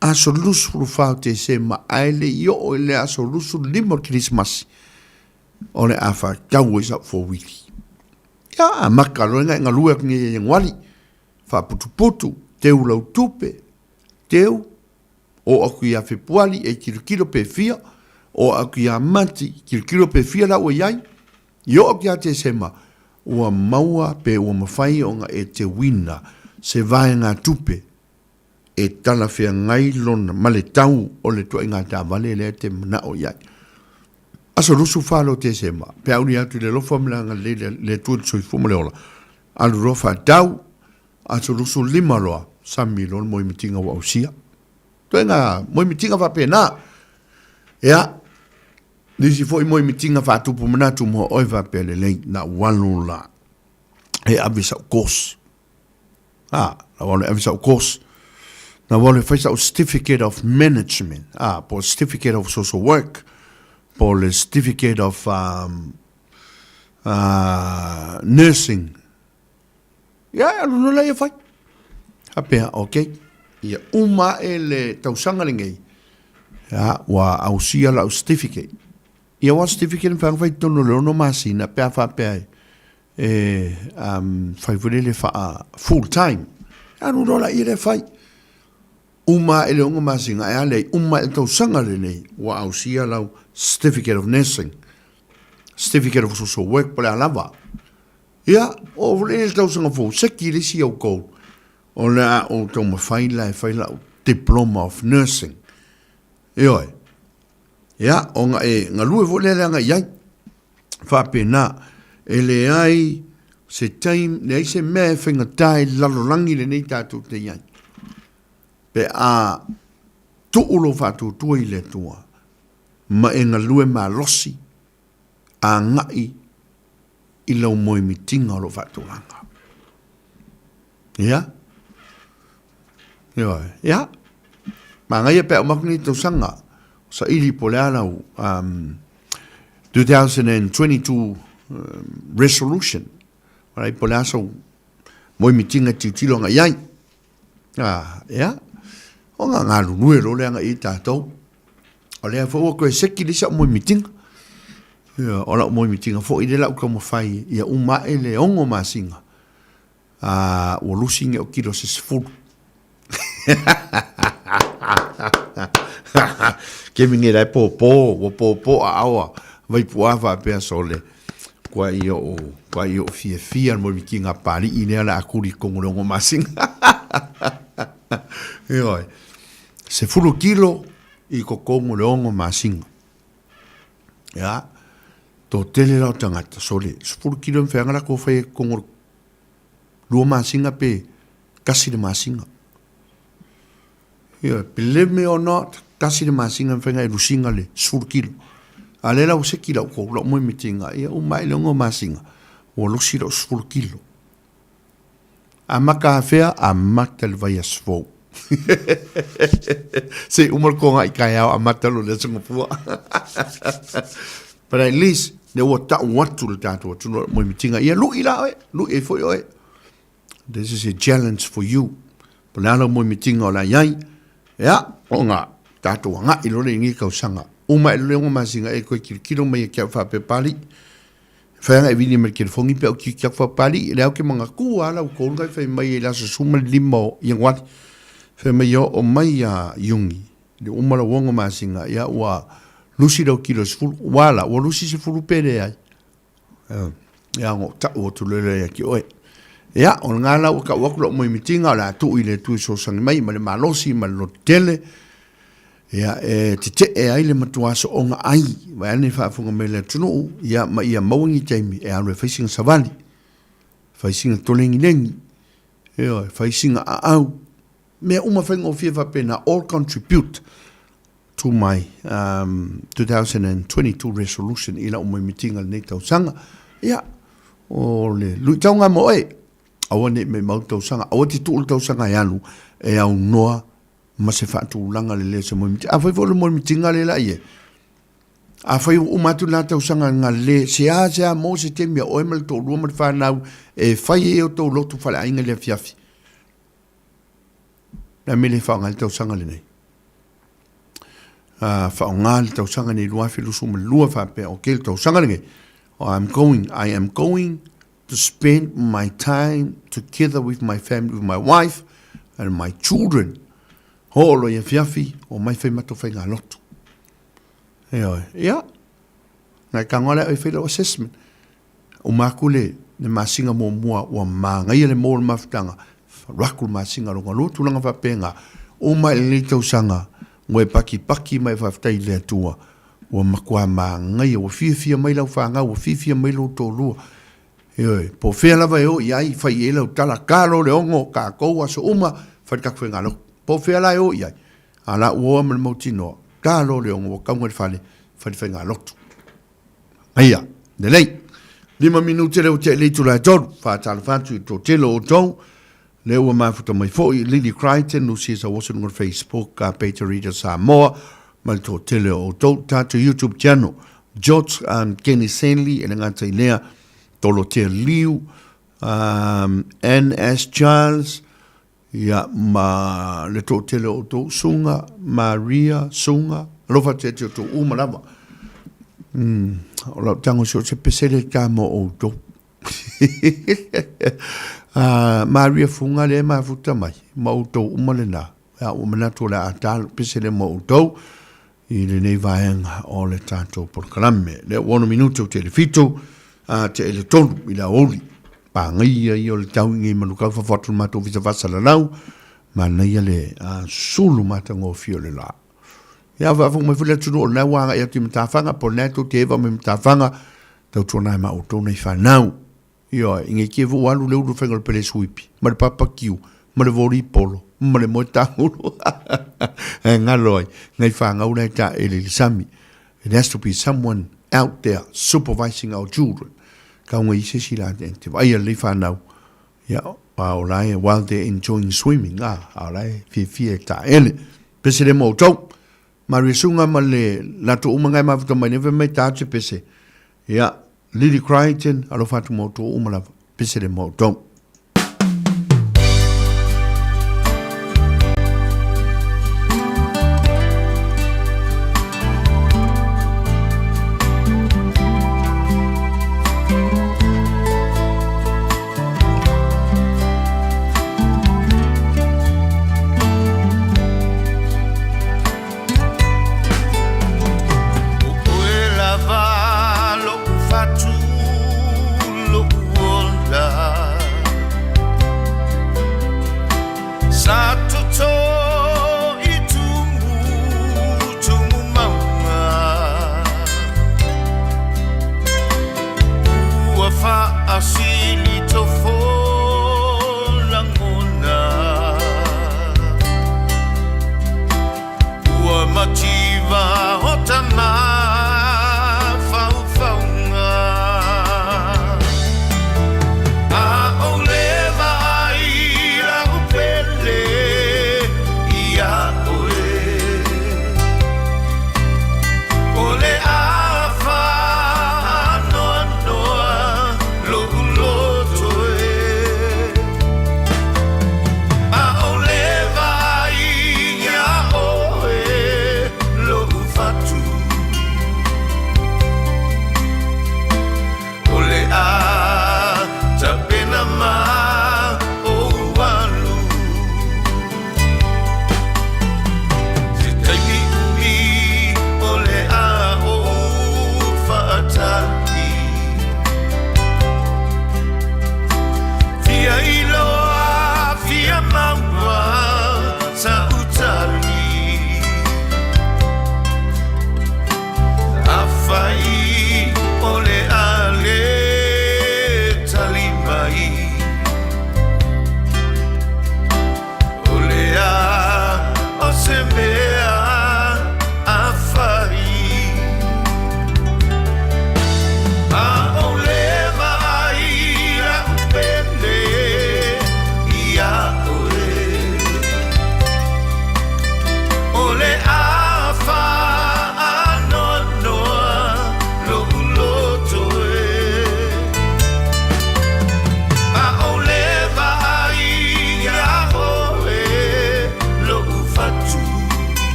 S1: a solusu fa te se ma ale yo le a solusu limo christmas ole a fa ta wisa for week ya a makalo nga lua ngi ngwali fa putu teu la tupe teu o aku ia fe puali e kilo pe fia o aku ia mati kilo pe fia la o yai yo kia te sema ua maua pe ua mawhai o nga e te wina se vai ngā tupe e tala whea ngai lona male tau o le tua ngā tā vale le te mana o iai. Aso rusu whalo te sema pe auri atu le lofa mlanga le tua tsoi fuma le ola alu rofa tau aso rusu 5 loa sami lona moi mitinga wa usia tua ngā moi mitinga wa pena ea Nisi foi moi mitinga whātupu manatu mo oi whapele lei na walu la. E avisa o kos. Na walu avisa o kos. Na walu whaisa o certificate of management. Po certificate of social work. Po le certificate of nursing. Ia, alu la ia whai. Hapea, ok. Ia, uma e le tausanga lingei. Ia, wa au sia la o certificate. Ia wa certificate fa fai tono lo no masina pe fa pe fai volele fa full time anu rola ile fai uma ele unga masinga ale uma to sanga le wa ausia la certificate of nursing certificate of social work para lava ia o volele to sanga fo sekili si o ko ona o to ma fai la diploma of nursing ia ya o nga lue vo le nga yai fa pena ele ai se time nei se me finga tai lalolangi le nei tatu te yai pe a tu ulo fa tu ile tua ma e nga lue ma losi a ngai i lau moi mitinga lo fa tu langa Ia. Ia. Ma ngai pe o makni to sanga. Sa ili polana 2022 resolution. Rai polana so moi mitinga titilo nga yai. Ia. O nga ngalu nui lo le nga i tātou. O lea fo ko seki le sa moi mitinga. Ia, o la moi mitinga fo i le lau ka mo fai ia uma e le ongo masinga. O lusinga o kilo se sefulu. Ke mingi rai po a awa vai puava pe sole. Kwa io fia mo mitinga pari i le ala akuri kongo masinga. Ia. Se fulu kilo i ko kongo le ongo masinga. Ya. To tele lau tangata sole. Se fulu kilo mwhangara ko whai kongo lua masinga pe kasi le masinga. Ya. Believe me or not, kasi le masinga mwhanga i lusinga le se fulu kilo. A le lau se kila ko lau moi mitinga. Ia umai le ongo masinga. O lusi lau se fulu kilo. A maka hawhea a mata le vai a sfou. Se umar ko nga ikai au amata lo le Singapore. But at least ne wa ta watu le tatu watu mo mitinga ia lu ila lu e foi oi. This is a challenge for you. Palala mo mitinga la yai. Ya, o nga tatu nga ilo le ngi kau sanga. Uma ilo le ngoma singa e ko kilo mai ke fa pe pali. Fa nga vini mer ke fongi pe o ki fa pali le au ke manga ku ala ko nga fa mai la so suma limo yangwat. Fe mai o mai a yungi. Le umala wongo masinga ya wa lusi do kilos full wala wa lusi se full pere ai. Ya ngo ta o tu le ya ki oi. Ya on ngala o ka waklo mo mitinga la tu ile tu so sang mai ma le malosi ma lo tele. Ya te ai le matua so onga ai. Wa ne fa funga me le tunu ya ma ia mawangi taimi e anu facing savali. Facing tolengi lengi. Ya facing au me uma whainga o whia whapena all contribute to my 2022 resolution ila o mai mitinga nei tau sanga. Ia, o le lui taunga mo e, awa ne me mau tau sanga, awa ti tuul tau sanga e anu, e au noa ma se whatu langa le le se mo mitinga. A whai wole mo mitinga le la ie. A whai umatu la tau sanga nga le, se a mo se temia o emal tau lua mat whanau, e whai e o tau lotu whale ainga le fiafi. Na mele whaonga le tau sanga le nei. Whaonga le tau sanga nei lua whilu suma lua whape o ke le tau sanga le nei. I am going to spend my time together with my family, with my wife and my children. Holo ia fiafi o mai whai mato whai ngā lotu. Ia. Ngai ka ngole o whai assessment. O makule ne masinga mo mua o mangai le mo le mafutanga. Rakul masinga ronga lotu langa whapenga o mai le tau sanga ngoe paki mai whaftai le atua o makua ngai o fia mai lau whanga o fia mai lau tōlua po whea lava e o iai whai e lau tala kālo le ongo ka koua so uma whaikakwhe ngā lo po whea lai o iai a la ua mana mautinoa kālo le ongo o kaunga le whale whai ngā lotu aia, nelei 5 minute leo te leitu la tolu whātala whātu i tō telo o tau le ua mafuta mai foi Lily Crichton no si sa wasan on Facebook Peter Reader Samoa mal to tele o to tatu YouTube channel George and Kenny Senley and ngata ilea tolo te liu N.S. Charles ya ma le to tele o to sunga Maria sunga lofa te to umalava o la tango so se pesele kamo o to Maria funga le mafuta mai mauto umalena ya umanato la atal pisele mauto i le nei vaenga o le tato por kalame le 1 minuto te le fito te ele tonu i la oli pa ngai i o le tau ngi manuka fa fotu mato visa vasala lau ma nei le sulu mata ngo fio le la ya va fu me fu le tunu na wanga ya ti mtafanga por neto te va me mtafanga tau tona ma auto nei fa nau Io, inge ke vo walu le uru whengal pele suipi. Ma le papa kiu, ma le vori polo, ma le moe tahuru. Ngā loi, ngai whangau nei ta e le sami. It has to be someone out there supervising our children. Ka unga i se si la te. Ai le whanau. Ia, Alright, while they're enjoying swimming, alright, fia ta ele. Pese le mo tau. Marisunga male la tu umangai mafuta mai neve mai tache pese. Ya, Lily Crichton, alo fatu mo tu umala pese le mo tau.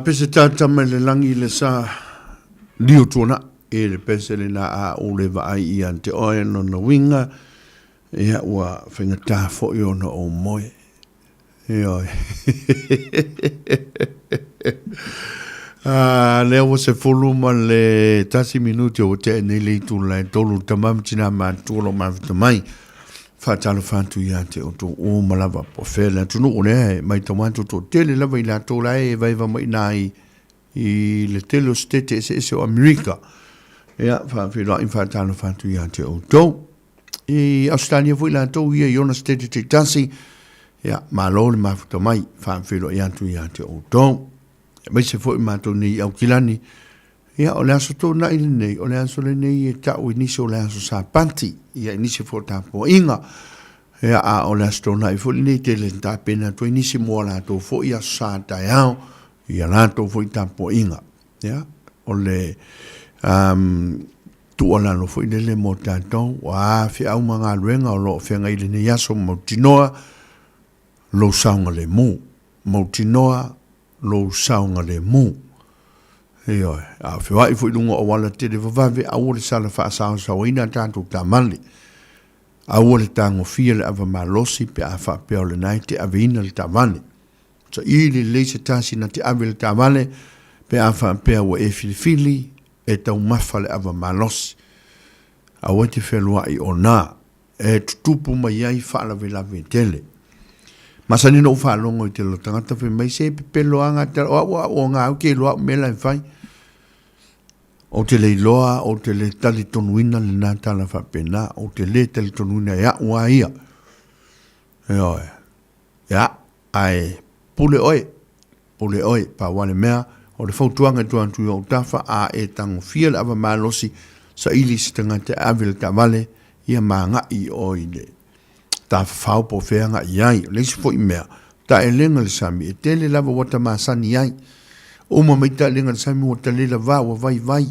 S1: Pese tata me le langi le sa liu tuna e le pese le na a o le va ai ante oe no na winga e ua whenga tā fo i ona o moe e oi lea wa se foluma le tasi minuti o te ne le tu la tolu tamam tina ma tuolo ma vitamai fatalo fantu ia te o to o malava po fela tu no ne mai tomato to tele lava ila to la e vai va mai nai i le telo stete se o America ia fa filo in fatalo fantu ia te o to i Australia fu ila to ia Jonas stete te tasi ia malo le mafuta mai fa filo ia tu ia te o to mai se foi ma to ni au kilani Ia o le aso tōna i nei, o le aso le nei e tau i nisi o le aso sa panti, ia i nisi fo tapo inga. Ia a o le aso tōna i fo nei te le ta pena to i nisi mua la tō fo i aso sa tai au, ia la tō fo i tapo inga. Ia o le tu ala no fo i le mo tātou, wa fi au manga ruenga o lo whenga i le nei aso mo tinoa, lo saunga le mu. Mo tinoa, lo saunga le mu. Eo, a whiwa i fo i lunga o wala te le vavave, a ua le sala wha asao sa waina tātou tā mali. A ua le tāngo fia le ava malosi pe a wha peo le nai te aveina le tā mali. So i le leise tāsi na te ave le tā mali, pe a wha peo wa e filifili, e tau mawha le ava malosi. A ua te whelua i o nā, e tutupu mai ai wha la lave tele. Masani no fa longo i te lo tangata fe mai se pelo anga te o nga au ke loa mela i fai. O te le loa, o te le tali tonuina le nā tala fa pena, o te le tali tonuina ia ua ia. Eoe. Ia, ai, pule oe, pa wale mea, o le fautuanga tuan tui o tafa a e tango fia le ava malosi sa ili si tangata avil ta vale, ia maa nga i o i le. Ta fau po feanga iai, leisi fo i mea, ta e lenga le sami, e tele lava wata maasani iai, uma mai ta lenga le sami wata le lava wa vai vai,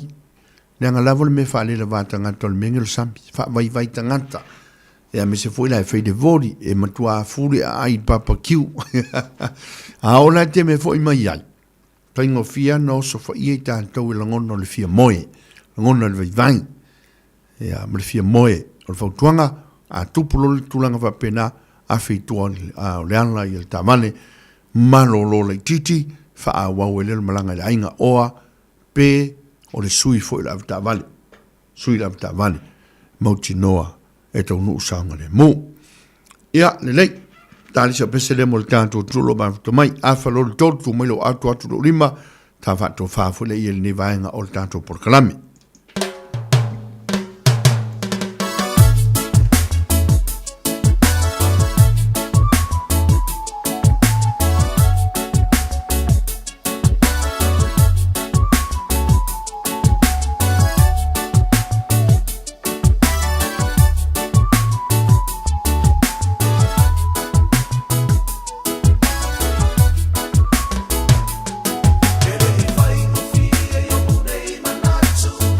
S1: lenga lava le me fa le lava tangata le menga le sami, fa vai vai tangata, e me se fo i lai fei de vori, e matua furi a ai papa kiu, a ola te me fo i mai iai, taingo fia no so fo i e ta tau i langono le fia moe, langono le vai vai, e me le fia moe, o le fautuanga, a tupulo le tulanga wa pena a feitua a leana i el tamane malo lo le titi fa a wau le malanga le ainga oa pe o le sui fo i la vale sui la vale mauti noa e tau nu usanga le mu ia le lei tali sa pese le mo le tanto tulo ma mai a fa lo le totu mai lo atu lo lima ta fa to fa fo le i el ni vaenga o le tanto por kalami.
S6: Thank you.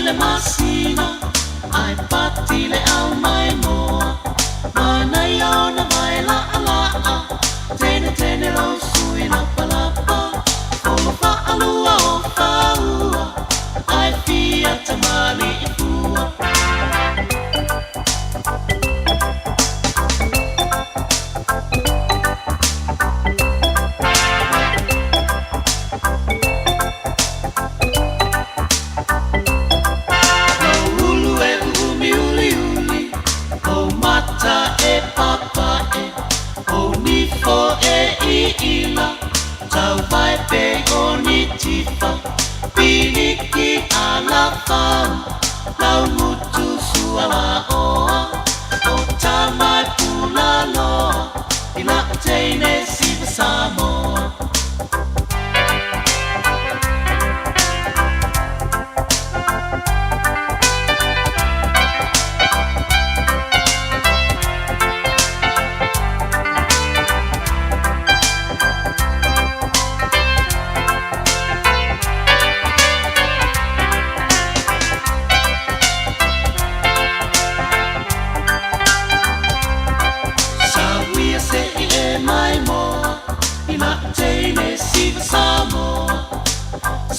S17: le masina ai pati le au mai moa mana ia ona mai la ala tene tene lo sui la palapa o fa alua o faua ai fia tamali i pua ila tau vai pe oni tifa piniki ala fam lau mutu suala oa o tamai pula loa ila teine siva Samoa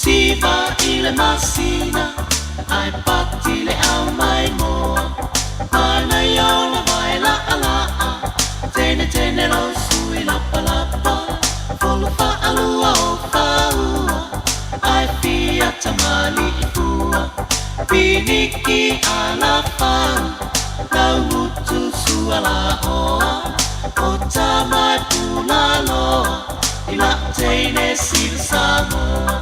S17: Siva ile masina ai pati le au mai moa mana iona vai la ala tene tene lo sui la palapa folo fa alua o faua ai fia tamali i pua piniki ala fan lau mutu suala oa o tamai pula loa ila teine siva Samoa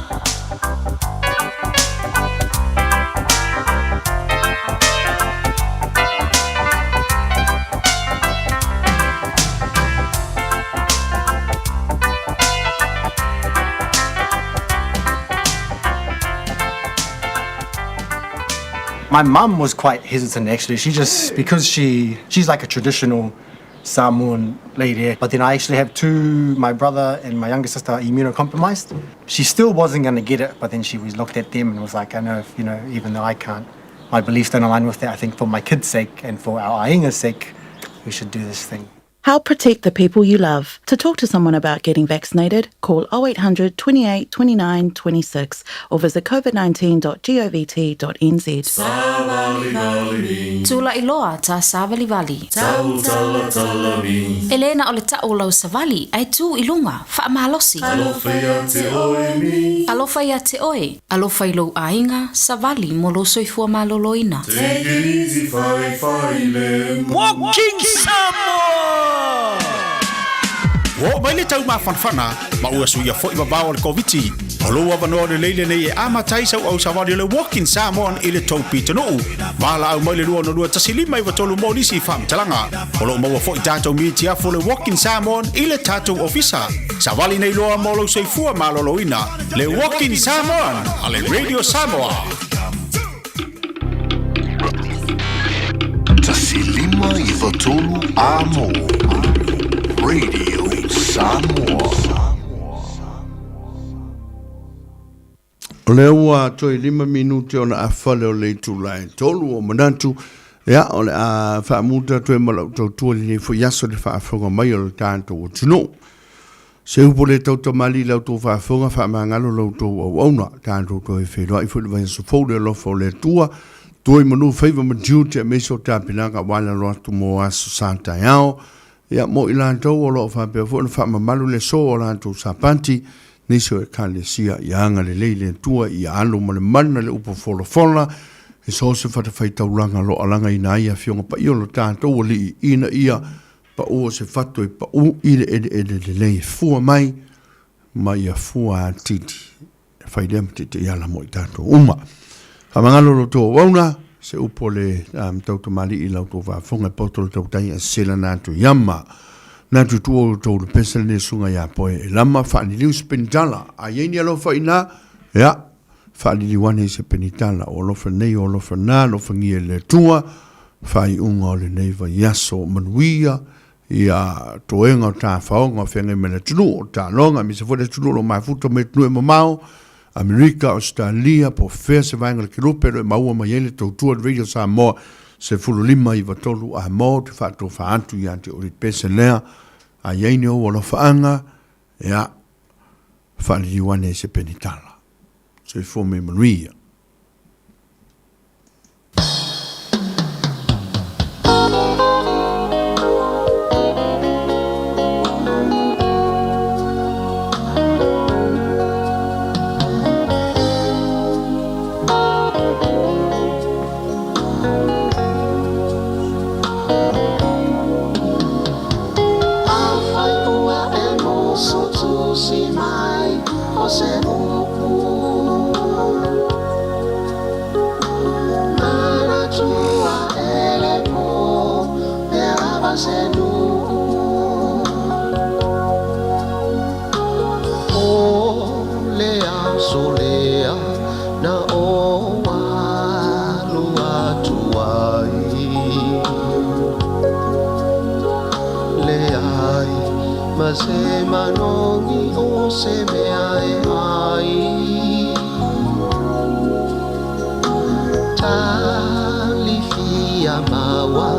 S10: My mum was quite hesitant actually. Because she's like a traditional Samoan lady. But then I actually have my brother and my younger sister are immunocompromised. She still wasn't going to get it, but then she was looked at them and was like, I know if, even though I can't, my beliefs don't align with that. I think for my kids' sake and for our ainga's sake, we should do this thing.
S16: Help protect the people you love. To talk to someone about getting vaccinated, call 0800 28 29 26 or visit covid19.govt.nz.
S11: Tula iloa ta savali vali. Elena o le tau lau savali ai tu ilunga wha mahalosi. Alofa ia te oe. Alofa ilo ainga savali molo soifua maloloina.
S6: Take it easy, fai
S14: Walking Samoa! Wo mai le tau mafanfana ma ua suia foi babao le COVID. O lo ava no le leile nei e amatai sau au savali le Walking Samoa i le taupi tanu. Mala au mai le lua no lua tasilima i watolu monisi whamtalanga. O lo maua foi tātou mitia fo le Walking Samoa i le tātou ofisa. Savali nei loa molo soifua maloloina. Le Walking Samoa a le Radio Samoa.
S12: Tasilima i watolu amo. Radio Samoa.
S1: O le ua toi 5 minuti o na awhale o le tūlai tolu o manatu. Ea o le a whaamuta toi malau tau tuali ni fu yaso le whaafonga mai o le tātou o tuno. Se upo le tau tamali lau tau whaafonga whaamangalo lau tau au auna. Tātou toi wheroa i fulu vai so fau le lofa o le tua. Toi manu whaiva majiute me so tāpilanga wala loa tu mo aso santa yao. Ia mo ilantou o loo whapea fo na whaamamalu le so o lantou sapanti niso e kale sia i anga le leile tua i alo ma le mana le upo fola e so se whatawhai tauranga lo alanga ina ia fionga pa i o lo tātou o li ina ia pa o se whatu e pa u i le ede le lei fua mai ma ia fua titi whai lem titi i ala mo i tātou uma whamangalo lo tō wauna se upo le tau tamari i lau tō whafonga potolo tau tai a sela nātu yama. Nātu tuo tō le pesale ne sunga ia poe e lama whaani liu se penitala. A ieni alofa ina, ea, whaani liwane se penitala. O lofa nei, o lofa nā, lofa ngia le tua, whai unga o le neiva yaso manuia, ia toenga o tā whaonga whenga me le tunu o tā longa, mi se fwere tunu lo mai futo me tunu e mamao, Amerika, Australia, po fea se vaenga le kilope lo e maua mai ele tautua le radio Samoa se fululima i watolu a mo te whaato whaantu i ante o le pese lea a yeini o wala whaanga e a whaali iwane se penitala. So i fome manuia.
S13: Se manongi o se mea e ai tali fia maua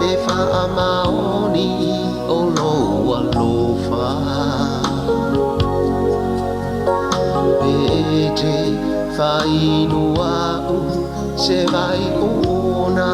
S13: e wha maoni o loa lofa e te whainua se vai ona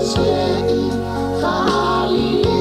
S13: Se i fali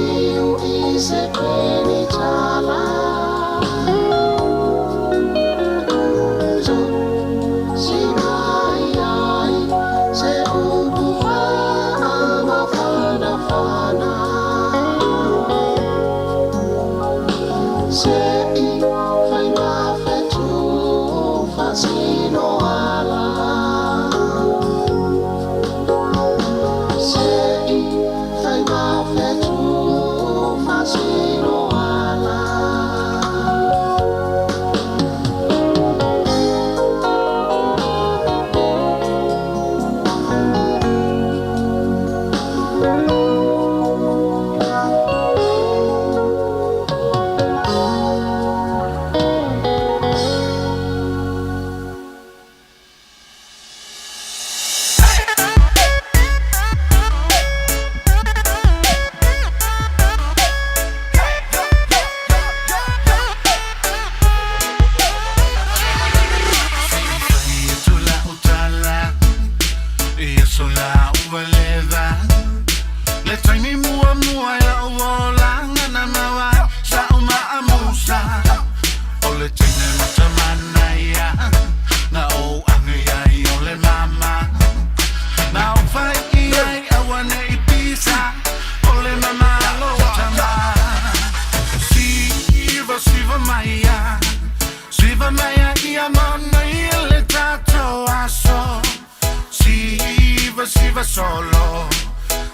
S15: siva solo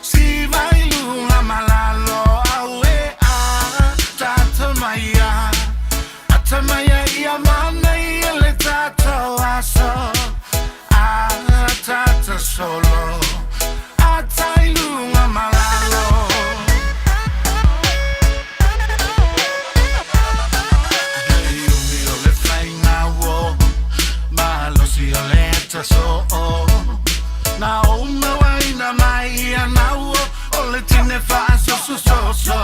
S15: siva ilunga malalo awe atamaya ia mana ia le tato aso tata solo atailunga malalo Io le fai na wo malo si aleta so na uma waina mai na wo ole tine fa so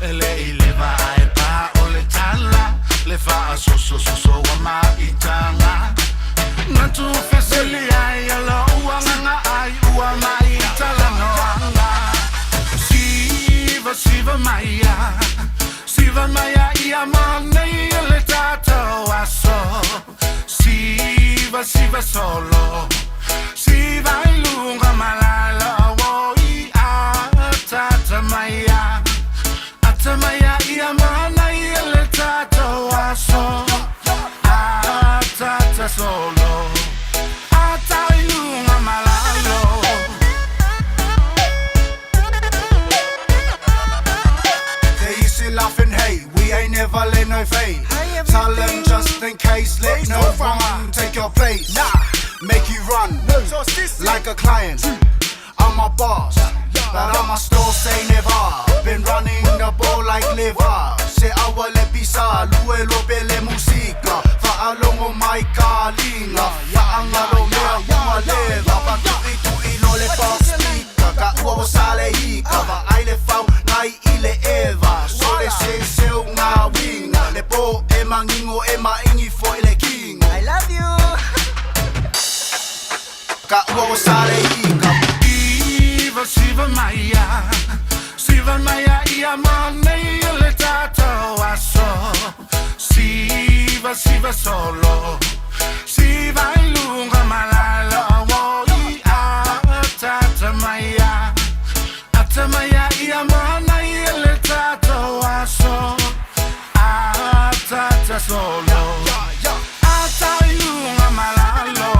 S15: ele vai pa ole tala le fa so wa mai tanga na tu feseli ai lo uanga ai ua mai tala no anga siva maya ia mane le tato aso siva solo siva ilunga malala wo atamaya ia mane le tato aso tata solo atailunga malalo
S19: They used to laugh and hate, we ain't never let no fade. Tell them just in case, let no one take your place. Make you run like a client. I'm a boss, but I'm a store say never. Been running the ball like liver. Se awale pisa, luelo bele musica. Fa'alongo mai kalinga. Fa'angalo mea umaleva. Patu'i no le box speaker. Ka uo sale hika. Va'aile fau nai ile eva. Sole se ngā winga. Le po e mangingo e maingi fo ile king. I love you. Ka uo sale hika.
S15: Siva maya ia mane le tato aso siva solo siva ilunga malala wo atamaya ia mane le tato aso tata solo ata ilunga malalo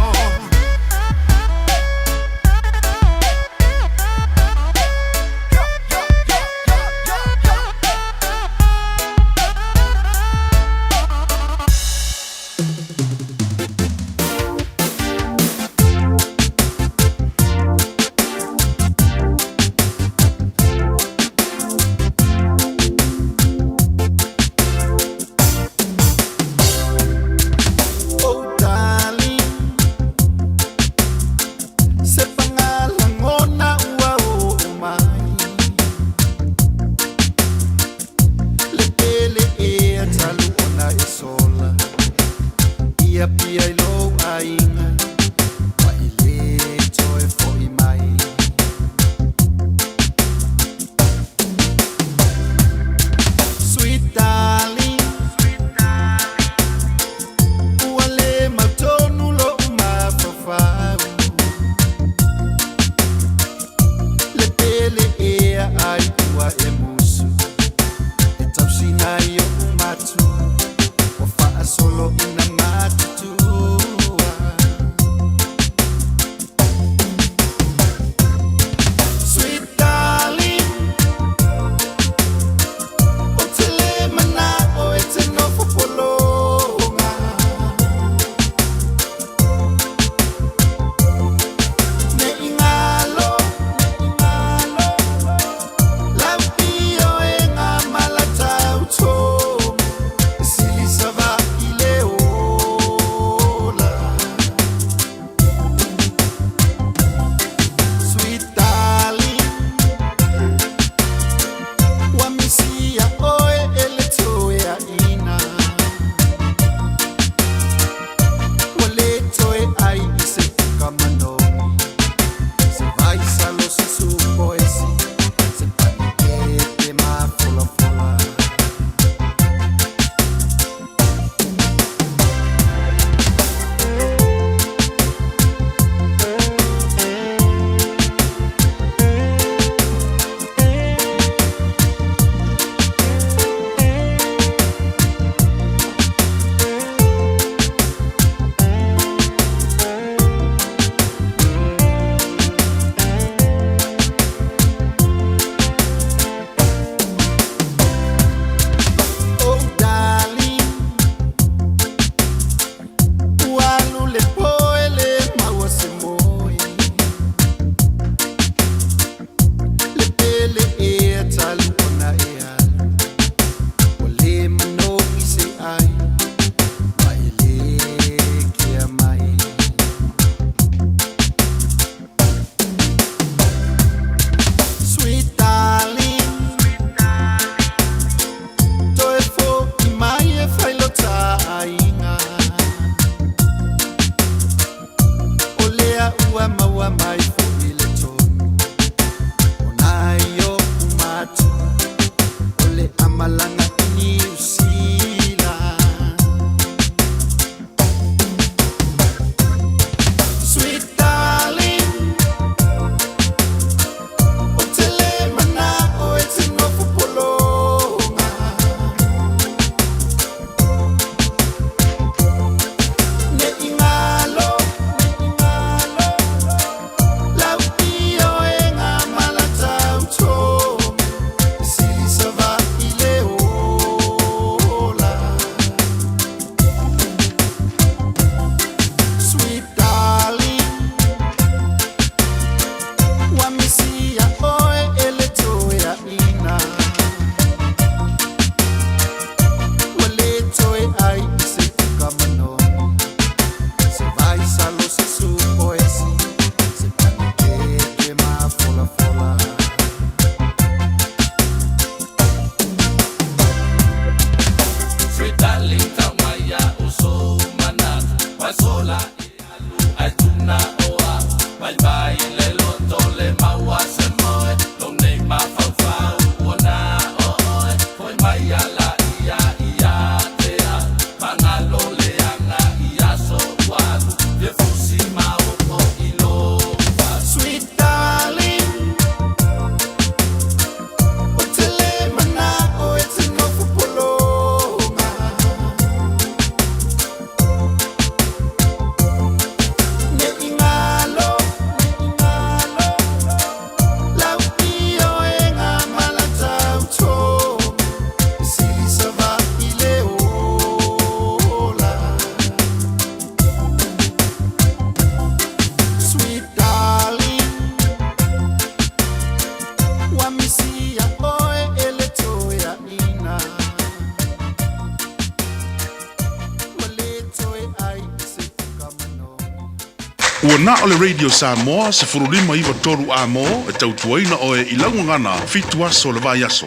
S14: Ua na o le Radio Samoa se furulima iwa toru a mo e tautuaina o e ilaungangana fitu aso le vai aso.